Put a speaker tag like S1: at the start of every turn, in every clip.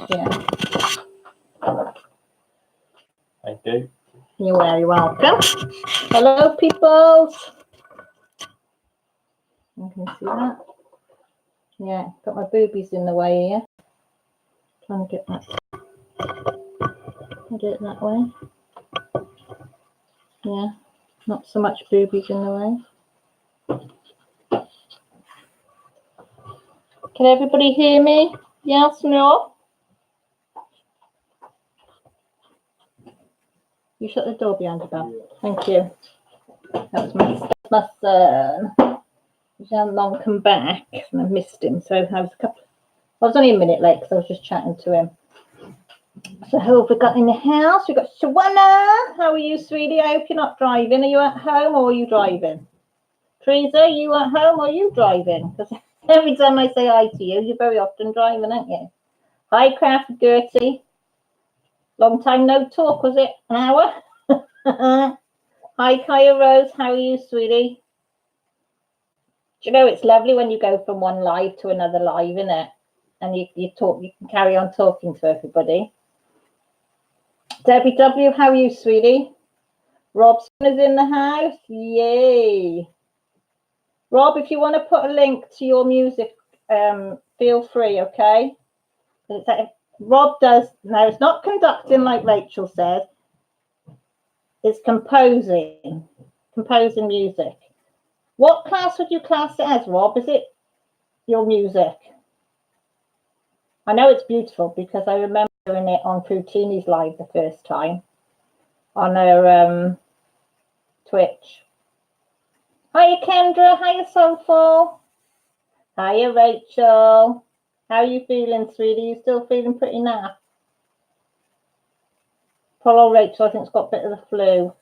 S1: Yeah.
S2: Thank you.
S1: You're very welcome. Hello, peoples. You can see that. Yeah, got my boobies in the way here. Trying to get that. I'll do it that way. Yeah, not so much boobies in the way. Can everybody hear me? Yes, no? You shut the door behind you, Belle. Thank you. That was my son. He's how long come back and I missed him. So I was only a minute late because I was just chatting to him. So who have we got in the house? We've got Shawana. How are you, sweetie? I hope you're not driving. Are you at home or are you driving? Teresa, are you at home or are you driving? Because every time I say hi to you, you're very often driving, aren't you? Hi, Craft Gertie. Long time no talk, was it? An hour? Hi, Kaya Rose. How are you, sweetie? Do you know it's lovely when you go from one live to another live, isn't it? And you talk, you can carry on talking to everybody. Debbie W, how are you, sweetie? Robson is in the house. Yay. Rob, if you want to put a link to your music, feel free, okay? Rob does, now it's not conducting like Rachel says, it's composing music. What class would you class it as, Rob? Is it your music? I know it's beautiful because I remember doing it on Poutini's live the first time on her Twitch. Hiya, Kendra. Hiya, Soulful. Hiya, Rachel. How are you feeling, sweetie? You still feeling pretty naff? Poor old Rachel, I think, has got a bit of the flu.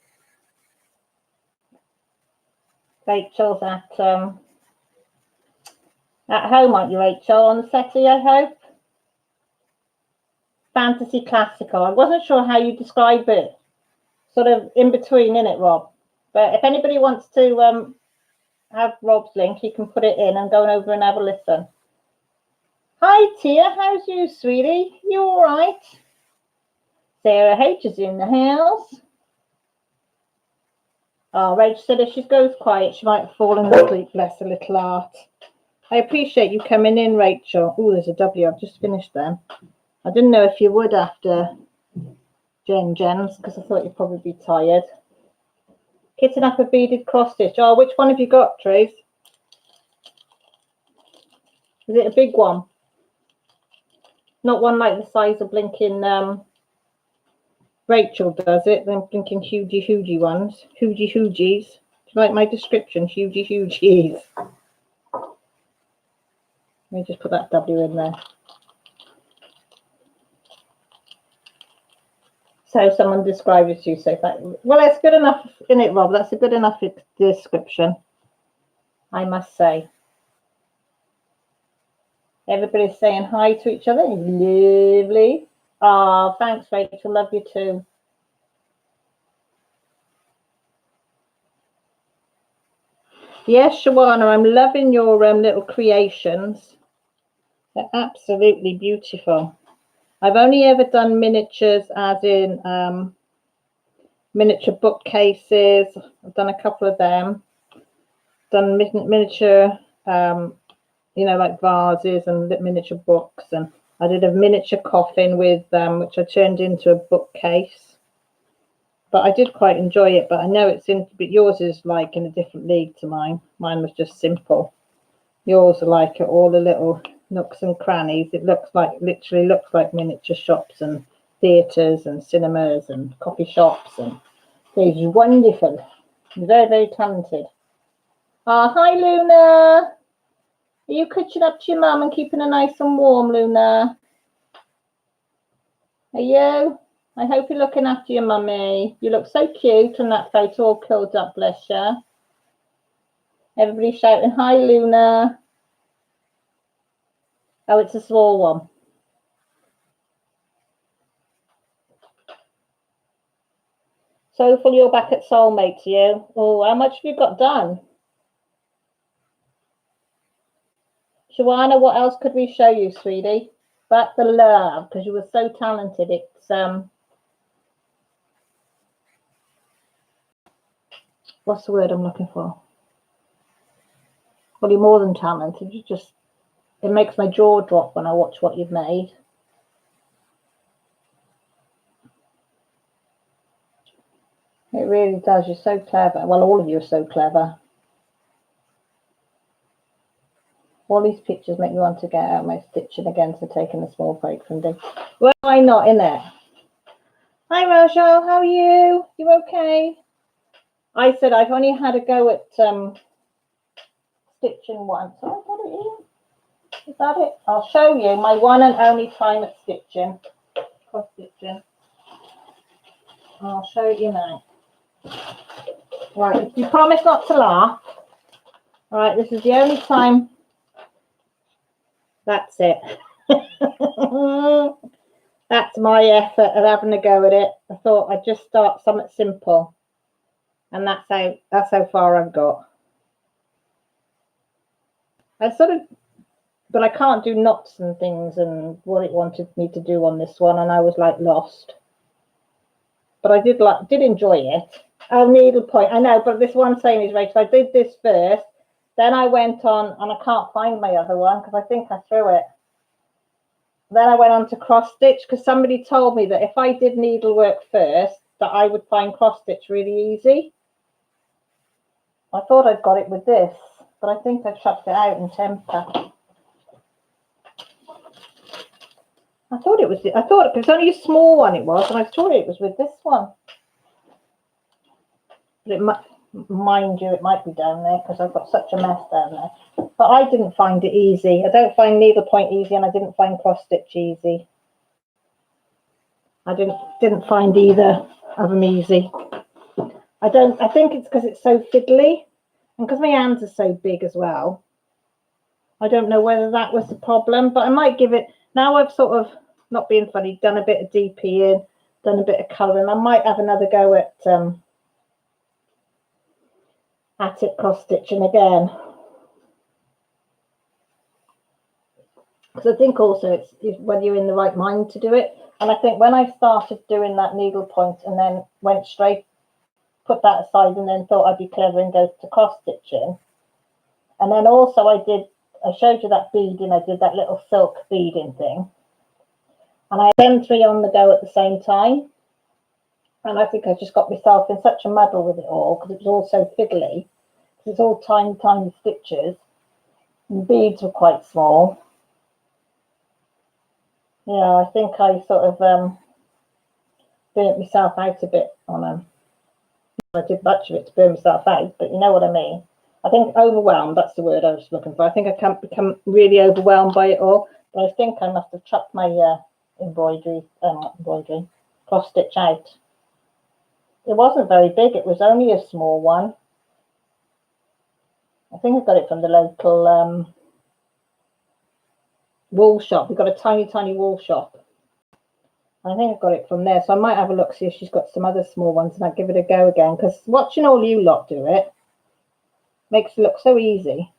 S1: Rachel's at home, aren't you, Rachel? On the settee, I hope. Fantasy classical. I wasn't sure how you describe it. Sort of in between, innit, Rob? But if anybody wants to have Rob's link, you can put it in and go over and have a listen. Hi, Tia. How's you, sweetie? You all right? Sarah H is in the house. Oh, Rach said if she goes quiet, she might have fallen asleep. Bless her little heart. I appreciate you coming in, Rachel. Oh, there's a W. I've just finished them. I didn't know if you would after Jen's because I thought you'd probably be tired. Kitten up a beaded cross stitch. Oh, which one have you got, Trace? Is it a big one? Not one like the size of blinking Rachel does it. Them blinking hoogie ones. Hoogies. Do you like my description? Hoogies. Let me just put that W in there. So someone described it to you. So well, that's good enough, isn't it, Rob? That's a good enough description, I must say. Everybody's saying hi to each other. Lovely. Oh, thanks, Rachel. Love you too. Yes, Shawana, I'm loving your little creations. They're absolutely beautiful. I've only ever done miniatures, as in miniature bookcases. I've done a couple of them. Done miniature, you know, like vases and miniature books. And I did a miniature coffin with which I turned into a bookcase. But I did quite enjoy it. But I know but yours is like in a different league to mine. Mine was just simple. Yours are like all the little nooks and crannies. It literally looks like miniature shops and theatres and cinemas and coffee shops, and it's wonderful. Very, very talented. Hi, Luna. Are you catching up to your mum and keeping her nice and warm, Luna? Are you? I hope you're looking after your mummy. You look so cute on that photo, all curled up, bless you. Everybody shouting, hi, Luna. Oh, it's a small one. Soulful, you're back at Soulmates, you. Oh, how much have you got done? Shawana, what else could we show you, sweetie? But the love, because you were so talented, it's what's the word I'm looking for? Well, you're more than talented. You just, it makes my jaw drop when I watch what you've made. It really does. You're so clever. Well, all of you are so clever. All these pictures make me want to get out my stitching again, so taking a small break from them. Well, why not, innit? Hi, Rachel. How are you? You okay? I said I've only had a go at stitching once. So I got it in. Is that it? I'll show you my one and only time at stitching. Cross stitching. I'll show you now. Right, you promise not to laugh. All right, this is the only time. That's it. That's my effort of having a go at it. I thought I'd just start something simple, and that's how far I've got. I sort of, but I can't do knots and things and what it wanted me to do on this one, and I was like lost. But I did enjoy it. Oh, needlepoint. I know, but this one saying is, Rachel, I did this first, then I went on, and I can't find my other one because I think I threw it. Then I went on to cross stitch because somebody told me that if I did needlework first, that I would find cross stitch really easy. I thought I'd got it with this, but I think I chucked it out in temper. I thought it was only a small one it was, and I thought it was with this one. But it might, mind you, it might be down there because I've got such a mess down there. But I didn't find it easy. I don't find needlepoint easy, and I didn't find cross stitch easy. I didn't find either of them easy. I think it's because it's so fiddly, and because my hands are so big as well. I don't know whether that was the problem, but I might give it, now I've sort of, not being funny, done a bit of DP in, done a bit of colouring. I might have another go at it cross stitching again. Because I think also it's when you're in the right mind to do it. And I think when I started doing that needlepoint and then went straight, put that aside and then thought I'd be clever and go to cross stitching. And then also I showed you that beading, I did that little silk beading thing. And I had them three on the go at the same time. And I think I just got myself in such a muddle with it all because it was all so fiddly. It's all tiny, tiny stitches. And the beads were quite small. Yeah, I think I sort of burnt myself out a bit on them. I did much of it to burn myself out, but you know what I mean. I think overwhelmed, that's the word I was looking for. I think I can't become really overwhelmed by it all, but I think I must have chucked my cross stitch out. It wasn't very big, it was only a small one. I think I got it from the local wool shop. We've got a tiny, tiny wool shop. I think I got it from there, so I might have a look, see if she's got some other small ones, and I'll give it a go again, because watching all you lot do it makes it look so easy.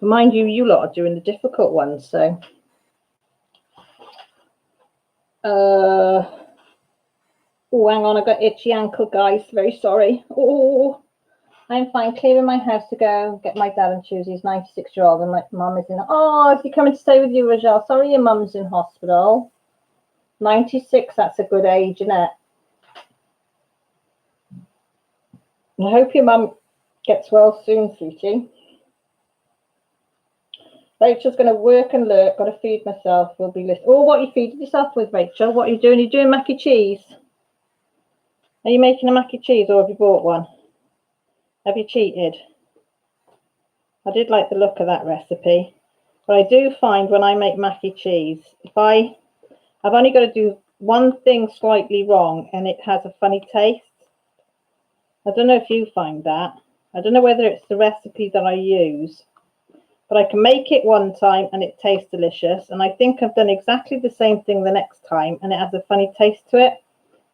S1: Mind you, you lot are doing the difficult ones, so. Oh, hang on, I got itchy ankle, guys. Very sorry. Oh, I'm fine. Clearing my house to go get my dad on Tuesday. He's 96-year-old, and my mum is in. Oh, is he coming to stay with you, Rajal? Sorry, your mum's in hospital. 96. That's a good age, isn't it? I hope your mum gets well soon, sweetie. Rachel's going to work and lurk. Got to feed myself. We'll be listening. Oh, what are you feeding yourself with, Rachel? What are you doing? Are you doing mac and cheese? Are you making a mac and cheese, or have you bought one? Have you cheated? I did like the look of that recipe. But I do find when I make mac and cheese, I've only got to do one thing slightly wrong and it has a funny taste. I don't know if you find that. I don't know whether it's the recipe that I use, but I can make it one time and it tastes delicious. And I think I've done exactly the same thing the next time and it has a funny taste to it,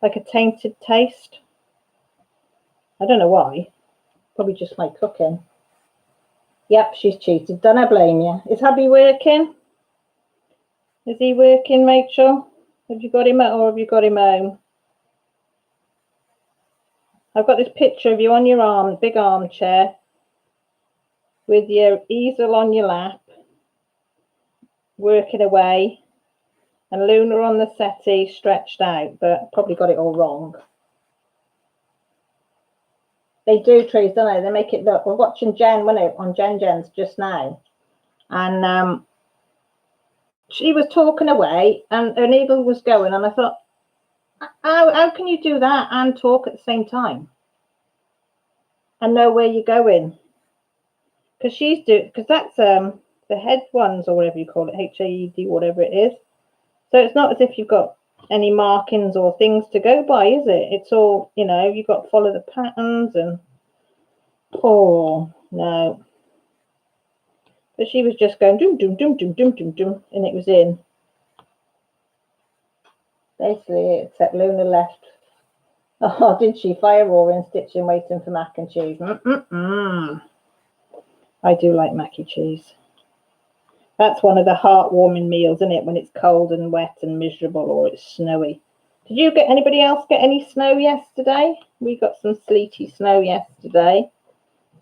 S1: like a tainted taste. I don't know why. Probably just my cooking. Yep, she's cheated. Don't I blame you? Is hubby working? Is he working, Rachel? Have you got him or have you got him home? I've got this picture of you on your arm, big armchair, with your easel on your lap, working away, and Luna on the settee stretched out, but probably got it all wrong. They do, trees, don't they? They make it look. We're watching Jen, wasn't it, on Jen's just now, and she was talking away, and her needle was going, and I thought, how can you do that and talk at the same time and know where you're going? Because that's the head ones, or whatever you call it, HAED, whatever it is. So it's not as if you've got any markings or things to go by, is it? It's all, you know, you've got to follow the patterns and, oh, no. But she was just going, doom, doom, doom, doom, doom, doom, doom, and it was in. Basically, except Luna left. Oh, did she? Fire roaring, stitching, waiting for mac and cheese. I do like mac and cheese. That's one of the heartwarming meals, isn't it? When it's cold and wet and miserable, or it's snowy. Did anybody else get any snow yesterday? We got some sleety snow yesterday.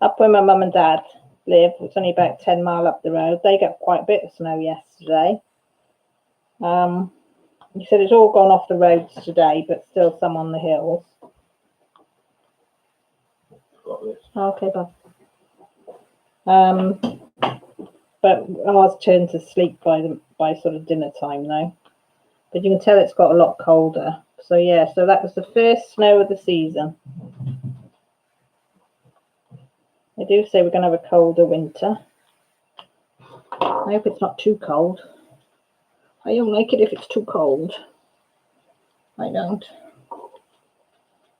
S1: Up where my mum and dad live. It's only about 10 miles up the road. They got quite a bit of snow yesterday. He said it's all gone off the roads today, but still some on the hills. Okay, Bob. But ours turned to sleep by sort of dinner time now. But you can tell it's got a lot colder. So yeah, so that was the first snow of the season. They do say we're going to have a colder winter. I hope it's not too cold. I don't like it if it's too cold. I don't.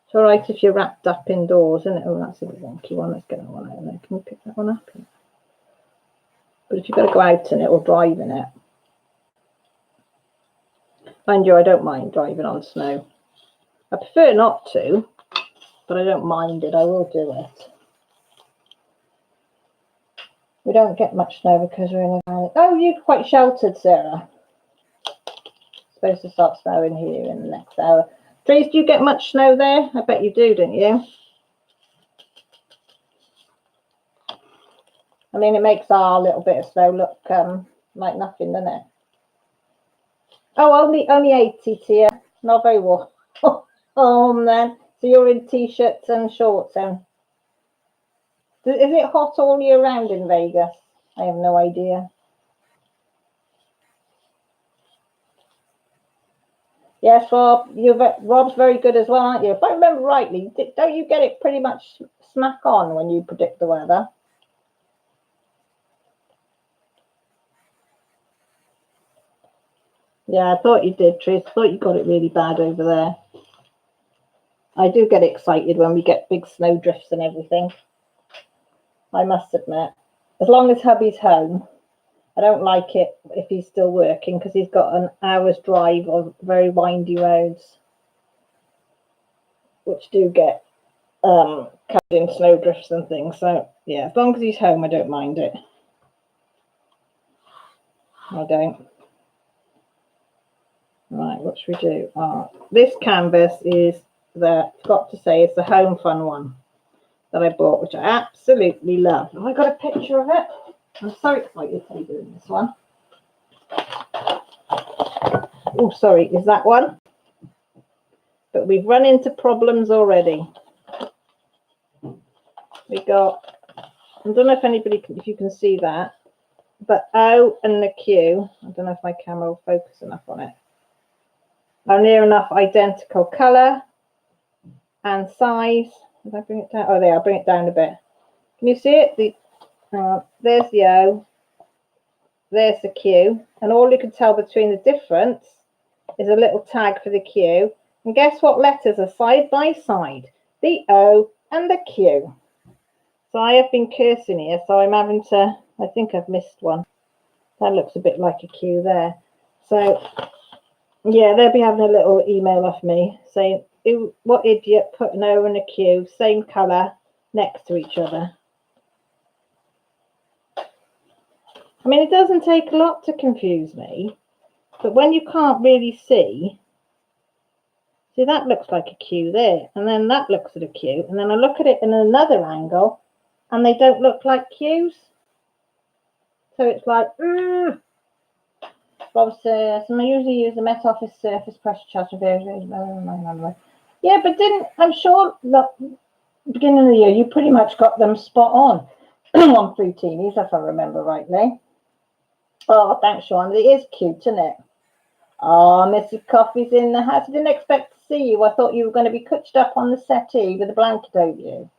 S1: It's all right if you're wrapped up indoors, isn't it? Oh, that's a bit wonky one. Let's get that one out of there. Can we pick that one up? But if you've got to go out in it or drive in it. Mind you, I don't mind driving on snow. I prefer not to, but I don't mind it. I will do it. We don't get much snow because we're in a valley. Oh, you're quite sheltered, Sarah. It's supposed to start snowing here in the next hour. Trees, do you get much snow there? I bet you do, don't you? I mean, it makes our little bit of snow look like nothing, doesn't it? Oh, only 80 here. Not very warm. Then. So you're in t-shirts and shorts then? Is it hot all year round in Vegas? I have no idea. Yes, Rob. Rob's very good as well, aren't you? If I remember rightly, don't you get it pretty much smack on when you predict the weather? Yeah, I thought you did, Trish. I thought you got it really bad over there. I do get excited when we get big snow drifts and everything. I must admit. As long as hubby's home. I don't like it if he's still working because he's got an hour's drive of very windy roads, which do get covered in snow drifts and things. So, yeah, as long as he's home, I don't mind it. I don't. Right, what should we do? This canvas is forgot to say, it's the Home Fun one that I bought, which I absolutely love. Have I got a picture of it? I'm so excited to be doing this one. Oh, sorry, is that one? But we've run into problems already. We got, I don't know if you can see that, but O and the Q, I don't know if my camera will focus enough on it, are near enough identical colour and size. Did I bring it down? Oh, there, I'll bring it down a bit. Can you see it? There's the O, there's the Q, and all you can tell between the difference is a little tag for the Q. And guess what letters are side by side? The O and the Q. So I have been cursing here, so I'm having to, I think I've missed one. That looks a bit like a Q there. So, yeah, they'll be having a little email off me saying, what idiot put an O and a Q, same colour, next to each other. I mean, it doesn't take a lot to confuse me, but when you can't really see, that looks like a Q there, and then that looks at a Q, and then I look at it in another angle, and they don't look like Qs. So it's like, Bob says, I usually use the Met Office surface pressure charger version. Yeah, but I'm sure, look, beginning of the year, you pretty much got them spot on on Fruitinis, if I remember rightly. Oh, thanks, Sean. It is cute, isn't it? Oh, Mrs. Coffee's in the house. I didn't expect to see you. I thought you were going to be couched up on the settee with a blanket over you.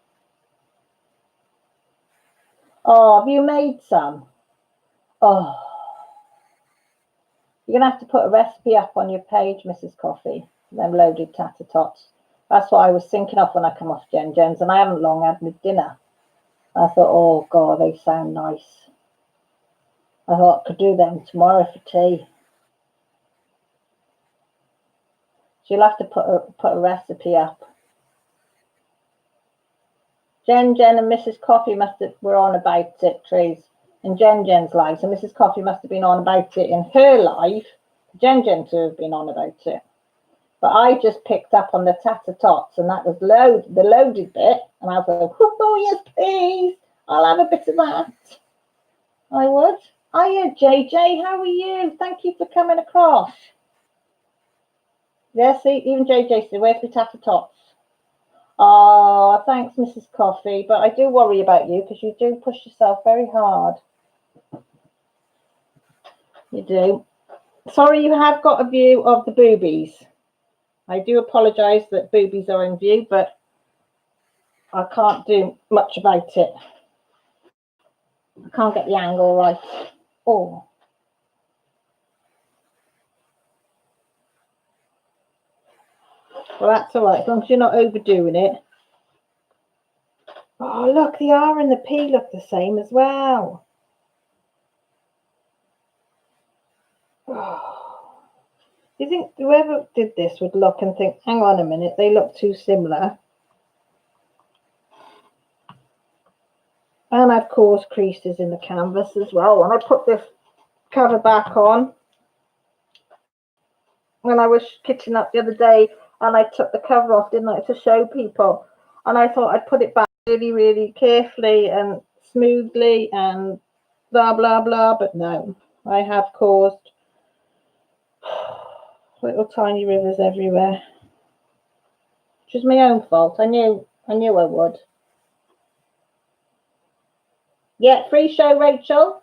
S1: Oh, have you made some? Oh. You're going to have to put a recipe up on your page, Mrs. Coffee. Them loaded tater tots. That's what I was thinking of when I come off Jen's, and I haven't long had my dinner. I thought, oh, God, they sound nice. I thought I could do them tomorrow for tea. So you'll have to put a recipe up. Jen and Mrs. Coffee were on about it, trees, in Jen's life. So Mrs. Coffee must have been on about it in her life. Jen to have been on about it. But I just picked up on the tater tots, and that was the loaded bit. And I was like, oh, yes, please. I'll have a bit of that. I would. Hiya, JJ. How are you? Thank you for coming across. Yeah, see, even JJ said, where's the tater tots? Oh, thanks, Mrs. Coffee. But I do worry about you because you do push yourself very hard. You do. Sorry, you have got a view of the boobies. I do apologise that boobies are in view, but I can't do much about it. I can't get the angle right. Oh. Well, that's all right, as long as you're not overdoing it. Oh, look, the R and the P look the same as well. Oh. You think whoever did this would look and think, hang on a minute, they look too similar. And I've caused creases in the canvas as well. When I put this cover back on, when I was kitchen up the other day, and I took the cover off, didn't I, to show people. And I thought I'd put it back really, really carefully and smoothly and blah, blah, blah. But no, I have caused little tiny rivers everywhere. Which is my own fault. I knew I would. Yeah, free show, Rachel.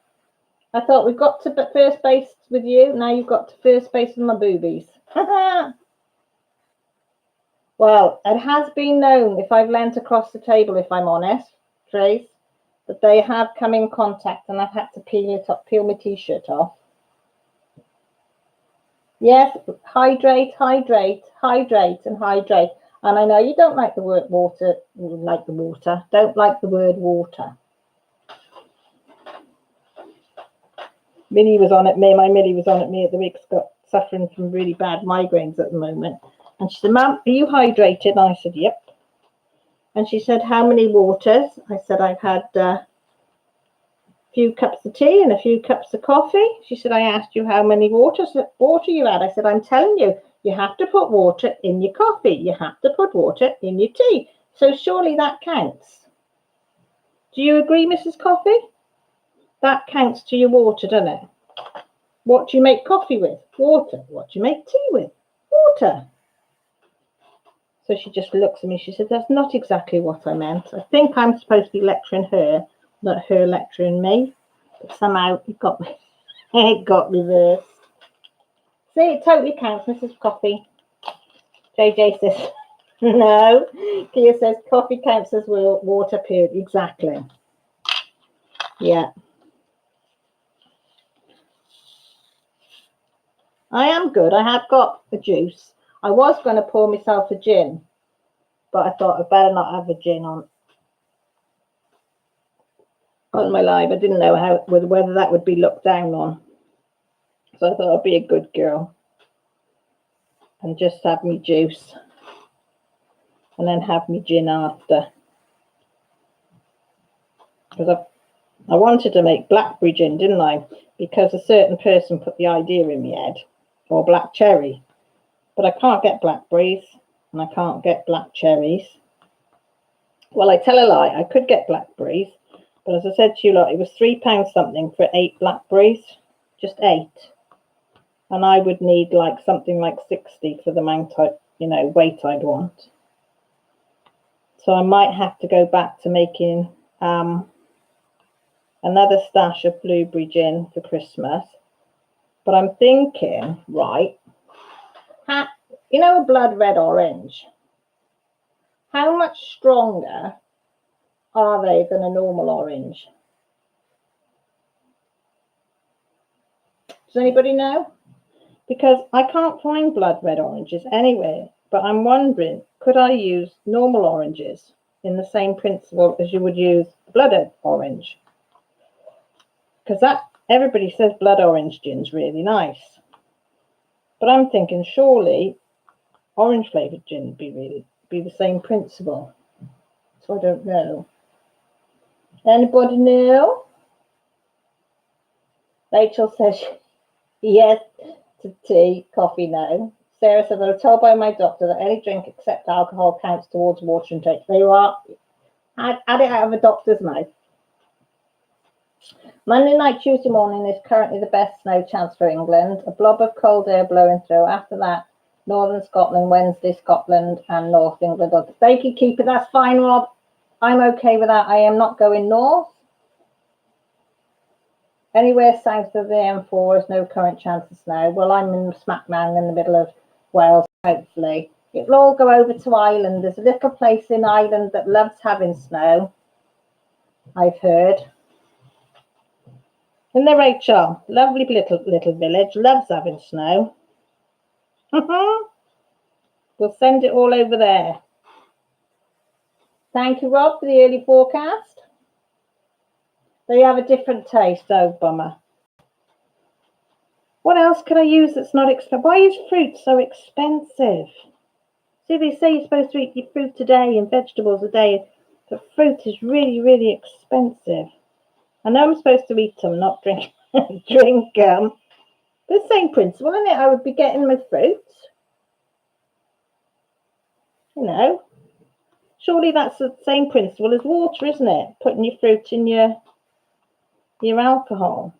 S1: I thought we've got to first base with you. Now you've got to first base with my boobies. Well, it has been known, if I've leant across the table, if I'm honest, Trace, that they have come in contact and I've had to peel my t-shirt off. Yes, hydrate, hydrate, hydrate, and hydrate. And I know you don't like the word water, don't like the word water. Millie was on at me, my Millie was on at me at the week, suffering from really bad migraines at the moment. And she said, Mum, are you hydrated? And I said, yep. And she said, how many waters? I said, I've had a few cups of tea and a few cups of coffee. She said, I asked you how many water you had. I said, I'm telling you, you have to put water in your coffee. You have to put water in your tea. So surely that counts. Do you agree, Mrs. Coffee? That counts to your water, doesn't it? What do you make coffee with? Water. What do you make tea with? Water. So she just looks at me. She said, that's not exactly what I meant. I think I'm supposed to be lecturing her, not her lecturing me. But somehow it got me. It got reversed. See, it totally counts, Mrs. Coffee. JJ says, no. Kia says, coffee counts as water, period. Exactly. Yeah. I am good. I have got a juice. I was going to pour myself a gin, but I thought I'd better not have a gin on my live. I didn't know whether that would be looked down on. So I thought I'd be a good girl and just have me juice and then have me gin after. Because I've I wanted to make blackberry gin, didn't I? Because a certain person put the idea in my head, or black cherry. But I can't get blackberries and I can't get black cherries. Well, I tell a lie, I could get blackberries, but as I said to you lot, it was £3 something for 8 blackberries, just 8. And I would need like something like 60 for the amount weight I'd want. So I might have to go back to making another stash of blueberry gin for Christmas. But I'm thinking, right, a blood red orange, how much stronger are they than a normal orange? Does anybody know? Because I can't find blood red oranges anywhere, but I'm wondering, could I use normal oranges in the same principle as you would use blood orange? Because everybody says blood orange gin's really nice. But I'm thinking surely orange flavoured gin would be the same principle. So I don't know. Anybody know? Rachel says yes to tea, coffee no. Sarah says, I was told by my doctor that any drink except alcohol counts towards water intake. There you are. Add it out of a doctor's mouth. Monday night, Tuesday morning is currently the best snow chance for England. A blob of cold air blowing through. After that, Northern Scotland, Wednesday, Scotland and North England. They can keep it. That's fine, Rob. I'm okay with that. I am not going north. Anywhere south of the M4 is no current chance of snow. Well, I'm in smack bang in the middle of Wales, hopefully. It'll all go over to Ireland. There's a little place in Ireland that loves having snow, I've heard. Isn't there, Rachel? Lovely little village, loves having snow. We'll send it all over there. Thank you, Rob, for the early forecast. They have a different taste, oh bummer. What else could I use that's not expensive? Why is fruit so expensive? See, they say you're supposed to eat your fruit a day and vegetables a day, but fruit is really, really expensive. I know I'm supposed to eat them, not drink drink them. The same principle, isn't it? I would be getting my fruit. Surely that's the same principle as water, isn't it? Putting your fruit in your alcohol,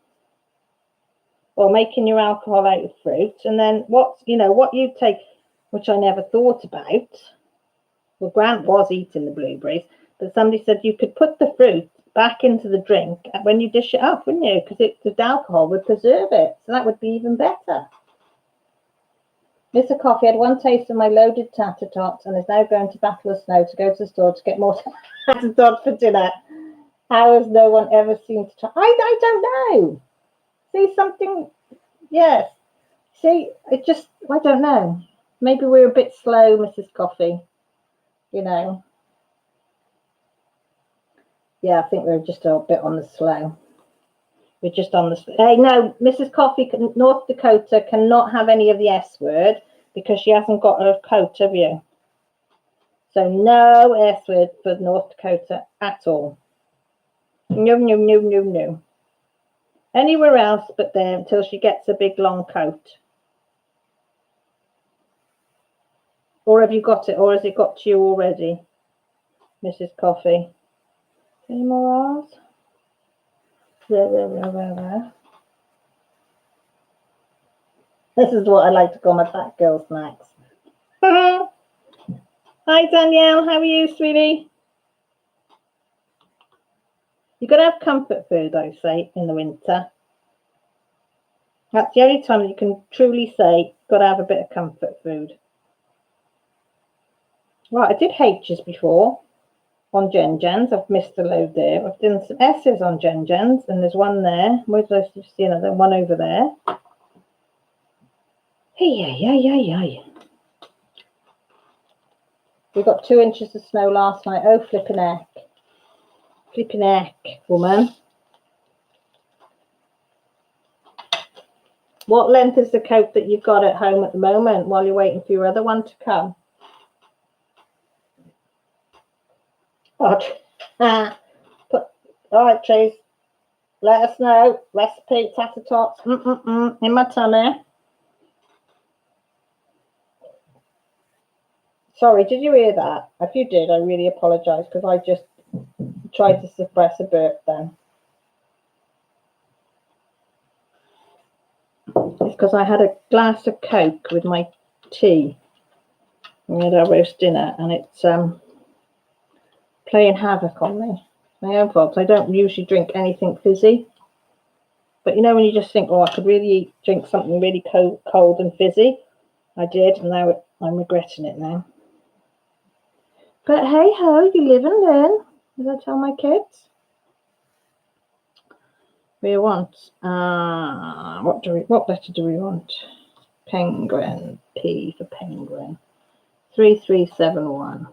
S1: or making your alcohol out of fruit, and then what you take, which I never thought about. Well, Grant was eating the blueberries, but somebody said you could put the fruit back into the drink when you dish it up, wouldn't you? Because the alcohol would preserve it, so that would be even better. Mr. Coffee had one taste of my loaded tater tots and is now going to battle the snow to go to the store to get more tater tots for dinner. How has no one ever seemed to try? I don't know. See something? Yes. See, I don't know. Maybe we're a bit slow, Mrs. Coffee. Yeah, I think we're just a bit on the slow. We're just on the... Hey, no, Mrs. Coffee, North Dakota cannot have any of the S word because she hasn't got a coat, have you? So no S word for North Dakota at all. No. Anywhere else but there until she gets a big long coat. Or have you got it? Or has it got to you already, Mrs. Coffee? Any more R's? This is what I like to call my fat girl snacks. Hi, Danielle. How are you, sweetie? You've got to have comfort food, I say, in the winter. That's the only time you can truly say, got to have a bit of comfort food. Right, I did H's before on Gen Gens. I've missed a load there. I've done some S's on Gen Gens, and there's one there. Where's I see another one over there? Hey. We got 2 inches of snow last night. Oh, flipping heck. Flipping heck, woman. What length is the coat that you've got at home at the moment while you're waiting for your other one to come? Oh, all right, Trace. Let us know. Recipe, tater tots, in my tummy. Sorry, did you hear that? If you did, I really apologise because I just tried to suppress a burp then. It's because I had a glass of Coke with my tea. We had our roast dinner and it's playing havoc on me. My own fault. I don't usually drink anything fizzy. But you know when you just think, oh, I could really drink something really cold and fizzy? I did, and now I'm regretting it now. But hey ho, you live and learn, as I tell my kids. We want, what letter do we want? Penguin, P for penguin. 3371.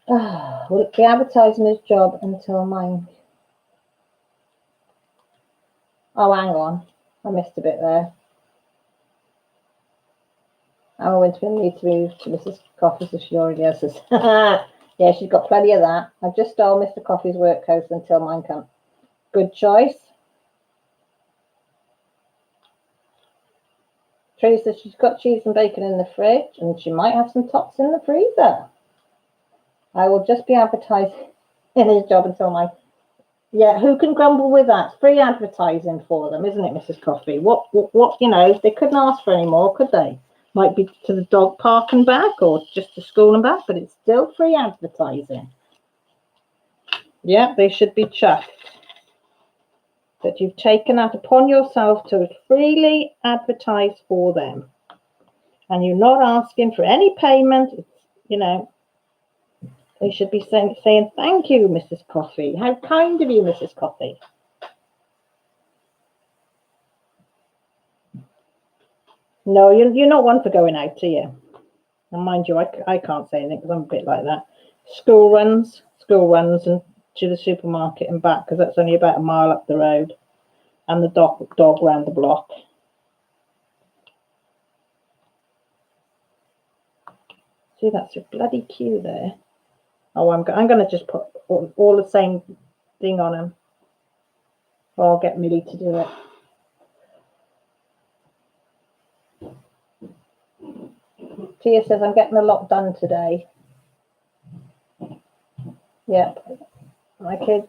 S1: Will it be advertising his job until mine? Oh, hang on. I missed a bit there. I'm going to need to move to Mrs. Coffee's if she already has this. Yeah, she's got plenty of that. I've just stole Mr. Coffee's work coat until mine comes. Good choice. Teresa, she's got cheese and bacon in the fridge and she might have some tots in the freezer. I will just be advertising in his job until mine. Yeah, who can grumble with that? Free advertising for them, isn't it, Mrs. Coffee? What, you know, they couldn't ask for any more, could they? Might be to the dog park and back or just to school and back, but it's still free advertising. Yeah, they should be chuffed that you've taken that upon yourself to freely advertise for them. And you're not asking for any payment. It's, you know, they should be saying thank you, Mrs. Coffee. How kind of you, Mrs. Coffee. No, you're not one for going out, are you? And mind you, I can't say anything because I'm a bit like that. School runs and to the supermarket and back because that's only about a mile up the road. And the dog round the block. See, that's a bloody queue there. Oh, I'm going to just put all the same thing on them. Or I'll get Millie to do it. Tia says, I'm getting a lot done today. Yep. My kid,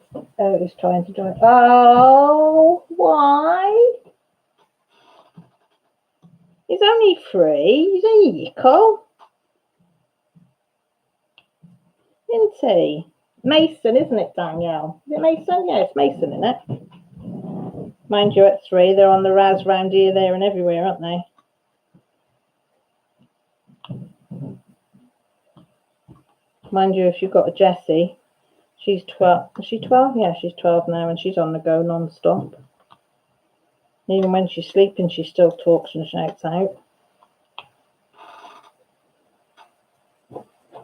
S1: he's trying to join. Oh, why? He's only 3. He's a yickle. Isn't he? Mason, isn't it, Danielle? Is it Mason? Yeah, it's Mason, isn't it? Mind you, at 3, they're on the Raz round here, there, and everywhere, aren't they? Mind you, if you've got a Jessie, she's 12. Is she 12? Yeah, she's 12 now, and she's on the go non-stop. Even when she's sleeping, she still talks and shouts out.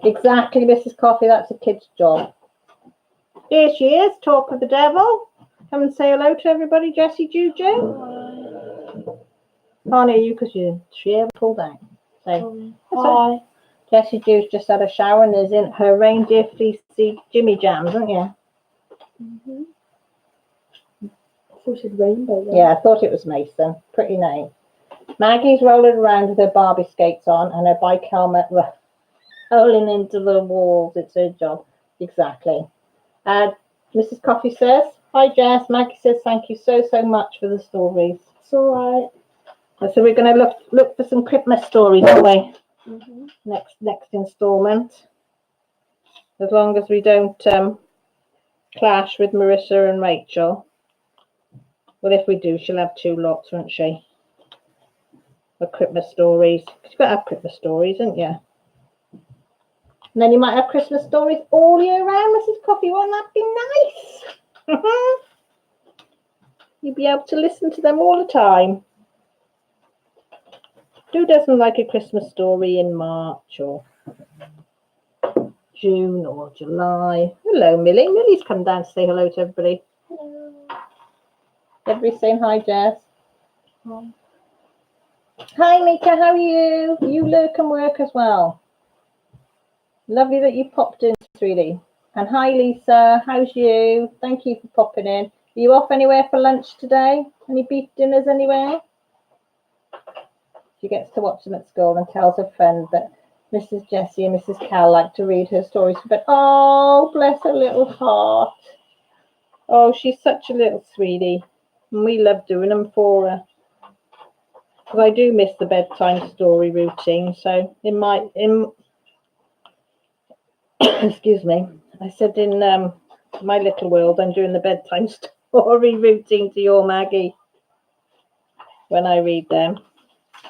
S1: Exactly, Mrs. Coffee, that's a kid's job. Here she is, talk of the devil. Come and say hello to everybody, Jessie Juju. Can't hear you because your chair pulled out. So, hi. Jessie Ju's just had a shower and is in her reindeer fleecy Jimmy Jams, aren't you? Mm-hmm. I thought it was Rainbow. Yeah, I thought it was Mason. Pretty name. Maggie's rolling around with her Barbie skates on and her bike helmet rolling into the walls. It's her job. Exactly. Mrs. Coffee says, hi Jess. Maggie says, thank you so much for the stories. It's all right. So we're going to look for some Christmas stories, aren't we? Mm-hmm. Next instalment. As long as we don't clash with Marissa and Rachel. Well, if we do, she'll have 2 lots, won't she? Of Christmas stories. You've got to have Christmas stories, haven't you? And then you might have Christmas stories all year round, Mrs. Coffee. Won't that be nice? You'll be able to listen to them all the time. Who doesn't like a Christmas story in March or June or July? Hello, Millie. Millie's come down to say hello to everybody. Hello. Everybody's saying hi, Jess. Hi. Hi, Mika. How are you? You lurk and work as well. Lovely that you popped in, sweetie. And hi, Lisa. How's you? Thank you for popping in. Are you off anywhere for lunch today? Any beef dinners anywhere? She gets to watch them at school and tells her friend that Mrs. Jessie and Mrs. Cal like to read her stories. But oh, bless her little heart. Oh, she's such a little sweetie. And we love doing them for her. Because I do miss the bedtime story routine. So excuse me, I said in my little world, I'm doing the bedtime story routine to your Maggie when I read them.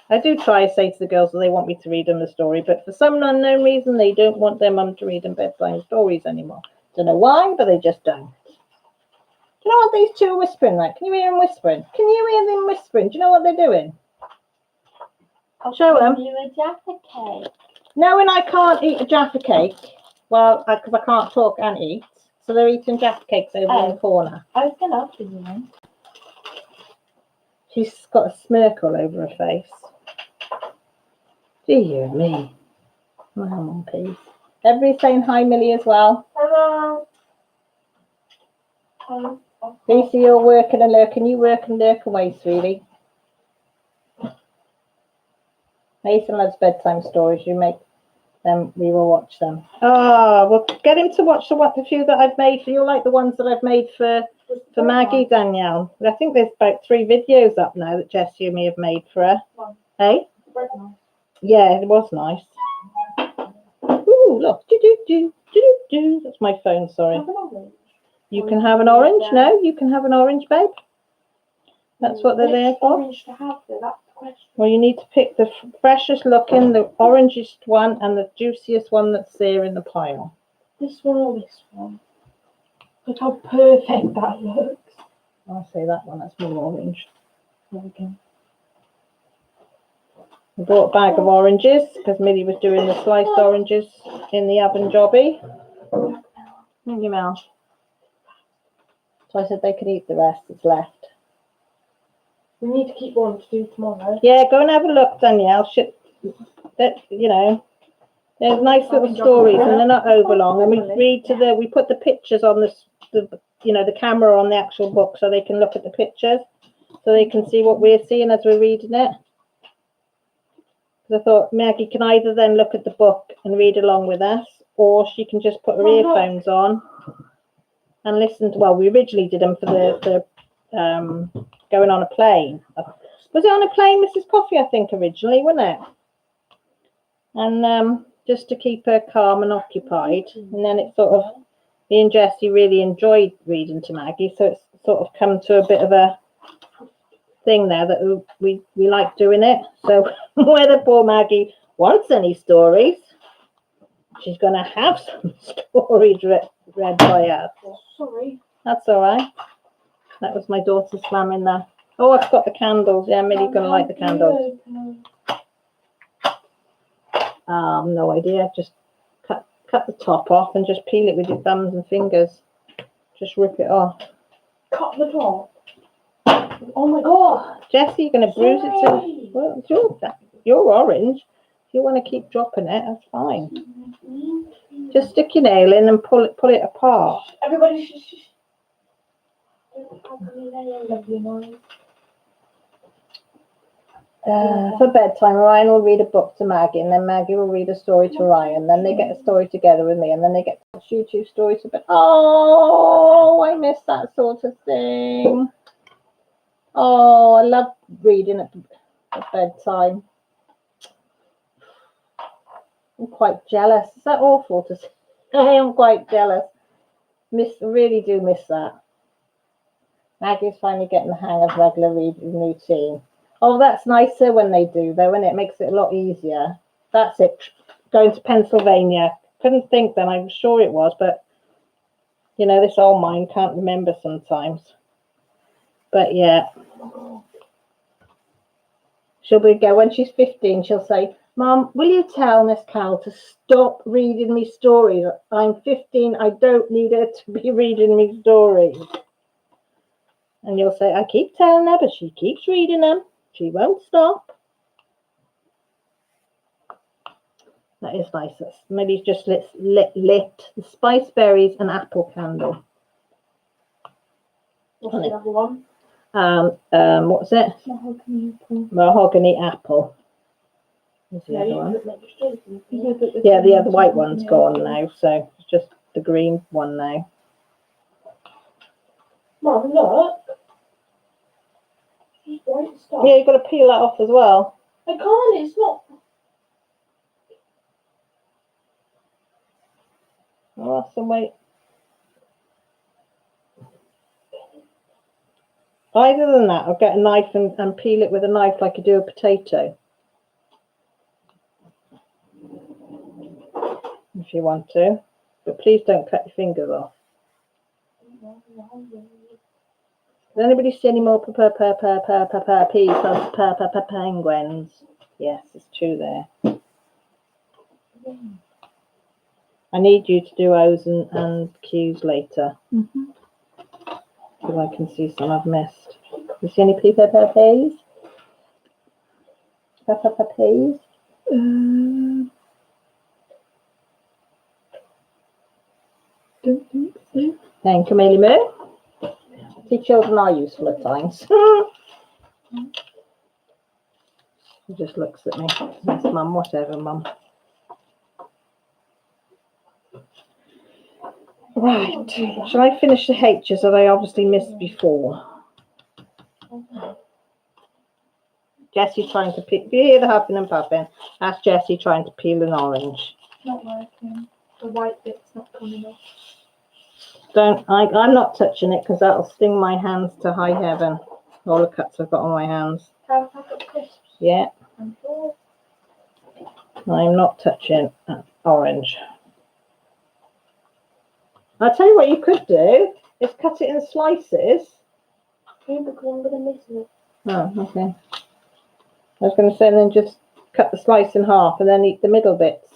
S1: I do try to say to the girls that they want me to read them the story, but for some unknown reason, they don't want their mum to read them bedtime stories anymore. Don't know why, but they just don't. Do you know what these two are whispering like? Can you hear them whispering? Can you hear them whispering? Do you know what they're doing? I'll show them.
S3: You a Jaffa cake.
S1: No, and I can't eat a Jaffa cake. Well, because I can't talk and eat. So they're eating Jaffa cakes over in the corner.
S3: I was going to offer you one.
S1: She's got a smirk all over her face. Dear me. Oh, come on, please. Everybody's saying hi, Millie, as well.
S3: Hello.
S1: Lisa, you're working and lurking. You work and lurk away, sweetie. Nathan loves bedtime stories. You make them, we will watch them. Oh, well, get him to watch the few that I've made for you, like the ones that I've made for Maggie, Danielle. I think there's about 3 videos up now that Jessie and me have made for her. Hey? Yeah, it was nice. Ooh, look. Do. That's my phone, sorry. You can have an orange? No, you can have an orange, babe. That's what they're there for.
S3: Orange to have, though, that's the question.
S1: Well, you need to pick the freshest looking, the orangest one, and the juiciest one that's there in the pile.
S3: This one or this one? Look how perfect that looks.
S1: I'll say that one, that's more orange. There we go. I bought a bag of oranges because Millie was doing the sliced oranges in the oven jobby. In your mouth. So I said they could eat the rest that's left.
S3: We need to keep one to do tomorrow.
S1: Yeah, go and have a look, Danielle. That, you know, there's nice little stories and they're not over long. And we put the pictures on the camera on the actual book so they can look at the pictures, so they can see what we're seeing as we're reading it. Because I thought Maggie can either then look at the book and read along with us, or she can just put her earphones on and listen to. Well, we originally did them for the going on a plane. Was it on a plane, Mrs. Coffee? I think originally, wasn't it? And just to keep her calm and occupied. And then it sort of, me and Jessie really enjoyed reading to Maggie, so it's sort of come to a bit of a thing there that we like doing it. So whether poor Maggie wants any stories, she's going to have some stories read by us.
S3: Sorry.
S1: That's all right. That was my daughter slamming there. Oh, I've got the candles. Yeah, Millie's going to light the candles. No idea. Just cut the top off and just peel it with your thumbs and fingers. Just rip it off.
S3: Cut the top. Oh my god.
S1: Jessie, you're going to bruise it too. Well, it's your orange. If you want to keep dropping it, that's fine. Just stick your nail in and pull it apart.
S3: Everybody should have a lovely noise.
S1: For bedtime, Ryan will read a book to Maggie, and then Maggie will read a story to Ryan. Then they get a story together with me, and then they get to watch YouTube stories. Oh, I miss that sort of thing. Oh, I love reading at bedtime. I'm quite jealous. Is that awful to say? I am quite jealous. Really do miss that. Maggie's finally getting the hang of regular reading routine. Oh, that's nicer when they do, though, and it makes it a lot easier. That's it. Going to Pennsylvania. Couldn't think then. I'm sure it was, but, you know, this old mind can't remember sometimes. But, yeah. She'll be go when she's 15, she'll say, Mum, will you tell Miss Cal to stop reading me stories? I'm 15. I don't need her to be reading me stories. And you'll say, I keep telling her, but she keeps reading them. She won't stop. That is nice. Maybe just lit the spice berries and apple candle.
S3: What's the other one?
S1: What's it?
S3: Mahogany apple.
S1: Mahogany apple. What's the other one? Yeah, the other white one's gone now, so it's just the green one now.
S3: Mum, look. It's white stuff.
S1: Yeah, you've got to peel that off as well.
S3: I can't, it's not.
S1: Oh, that's the way. Either than that, I'll get a knife and peel it with a knife like you do a potato. If you want to. But please don't cut your fingers off. Does anybody see any more penguins? Yes, there's two there. I need you to do O's and Q's later. So I can see some I've missed. You see any peas? Peas?
S3: Don't think so.
S1: Thank you, Millie Moo. See, children are useful at times. He just looks at me. Yes, Mum, whatever, Mum. Right. Shall I finish the H's that I obviously missed before? Jessie trying to peel. Do you hear the huffing and puffing? That's Jessie trying to peel an orange.
S3: Not working. The white bit's not coming off.
S1: I'm not touching it because that'll sting my hands to high heaven. All the cuts I've got on my hands.
S3: Have I got crisps?
S1: Yeah.
S3: I'm sure.
S1: I'm not touching that orange. I'll tell you what you could do is cut it in slices.
S3: Yeah, because I'm going to miss it.
S1: Oh, okay. I was going to say then just cut the slice in half and then eat the middle bits.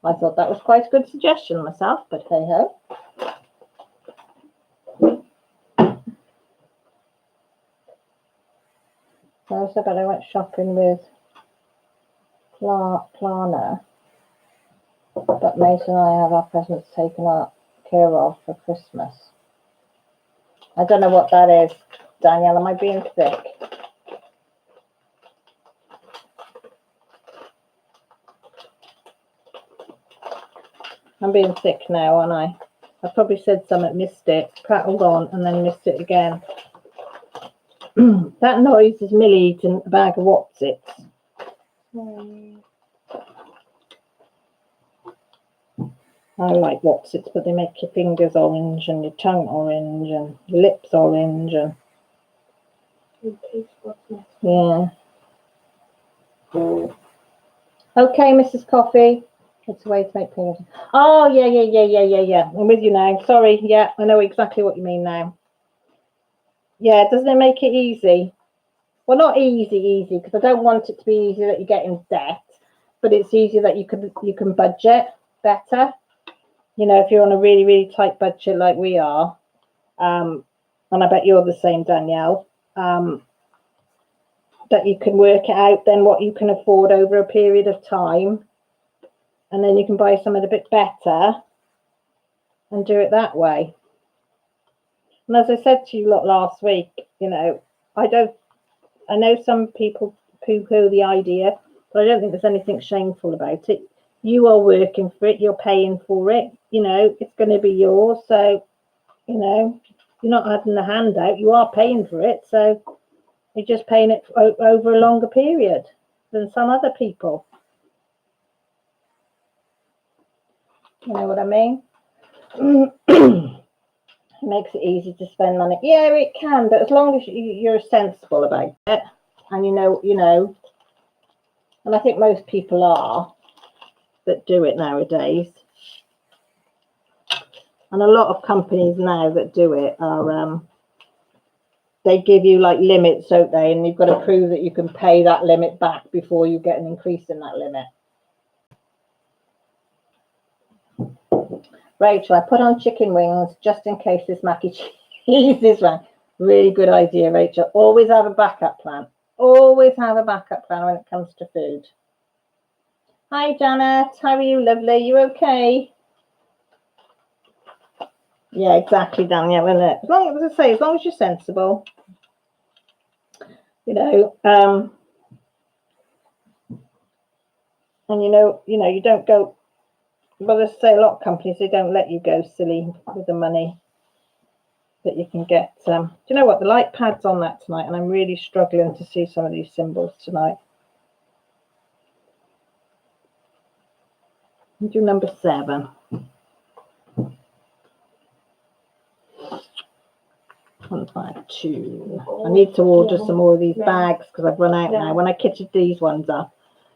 S1: I thought that was quite a good suggestion myself, but hey ho. So I said I went shopping with Klarna, but Mason and I have our presents taken care of for Christmas. I don't know what that is, Danielle. Am I being thick? I'm being thick now, aren't I? I probably said something, missed it, prattled on, and then missed it again. That noise is Millie eating a bag of Wotsits. I like Wotsits, but they make your fingers orange and your tongue orange and your lips orange and yeah. Okay, Mrs. Coffee. It's a way to make things. Oh yeah. I'm with you now. Sorry, yeah, I know exactly what you mean now. Yeah, doesn't it make it easy? Well, not easy, because I don't want it to be easy that you get in debt, but it's easy that you can budget better. You know, if you're on a really, really tight budget like we are, and I bet you're the same, Danielle, that you can work it out then what you can afford over a period of time, and then you can buy something a bit better and do it that way. And as I said to you lot last week, you know, I know some people poo-poo the idea, but I don't think there's anything shameful about it. You are working for it, you're paying for it, you know, it's going to be yours. So, you know, you're not having the handout, you are paying for it. So you're just paying it over a longer period than some other people. You know what I mean? It makes it easy to spend money. Yeah, it can, but as long as you're sensible about it and you know, and I think most people are that do it nowadays. And a lot of companies now that do it are, they give you like limits, don't they? And you've got to prove that you can pay that limit back before you get an increase in that limit. Rachel, I put on chicken wings just in case this mac and cheese is wrong. Really good idea, Rachel. Always have a backup plan. Always have a backup plan when it comes to food. Hi, Janet. How are you, lovely? You okay? Yeah, exactly, Danielle, isn't it? As long as I say, as long as you're sensible, you know, and you don't go. Well, I say a lot of companies, they don't let you go silly with the money that you can get. Do you know what? The light pad's on that tonight, and I'm really struggling to see some of these symbols tonight. I'll do number 7. 152. I need to order some more of these bags because I've run out now. When I kitted these ones up,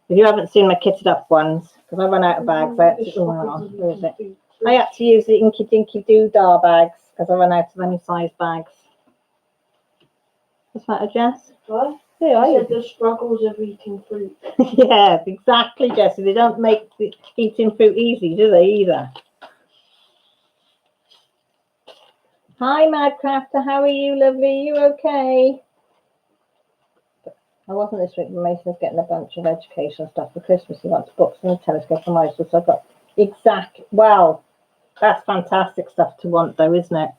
S1: if you haven't seen my kitted up ones, because I run out of bags, I had to, where is it? I had to use the Inky Dinky Doodah bags because I run out of any size bags. What's that, Jess?
S3: What?
S1: Yeah,
S3: I said the struggles of eating fruit.
S1: Yeah, exactly, Jessie. They don't make eating fruit easy, do they, either? Hi, Madcrafter. How are you, lovely? You okay? I wasn't this week, but Mason's getting a bunch of education stuff for Christmas. He wants books and a telescope for Michael, so I've got well, that's fantastic stuff to want, though, isn't it?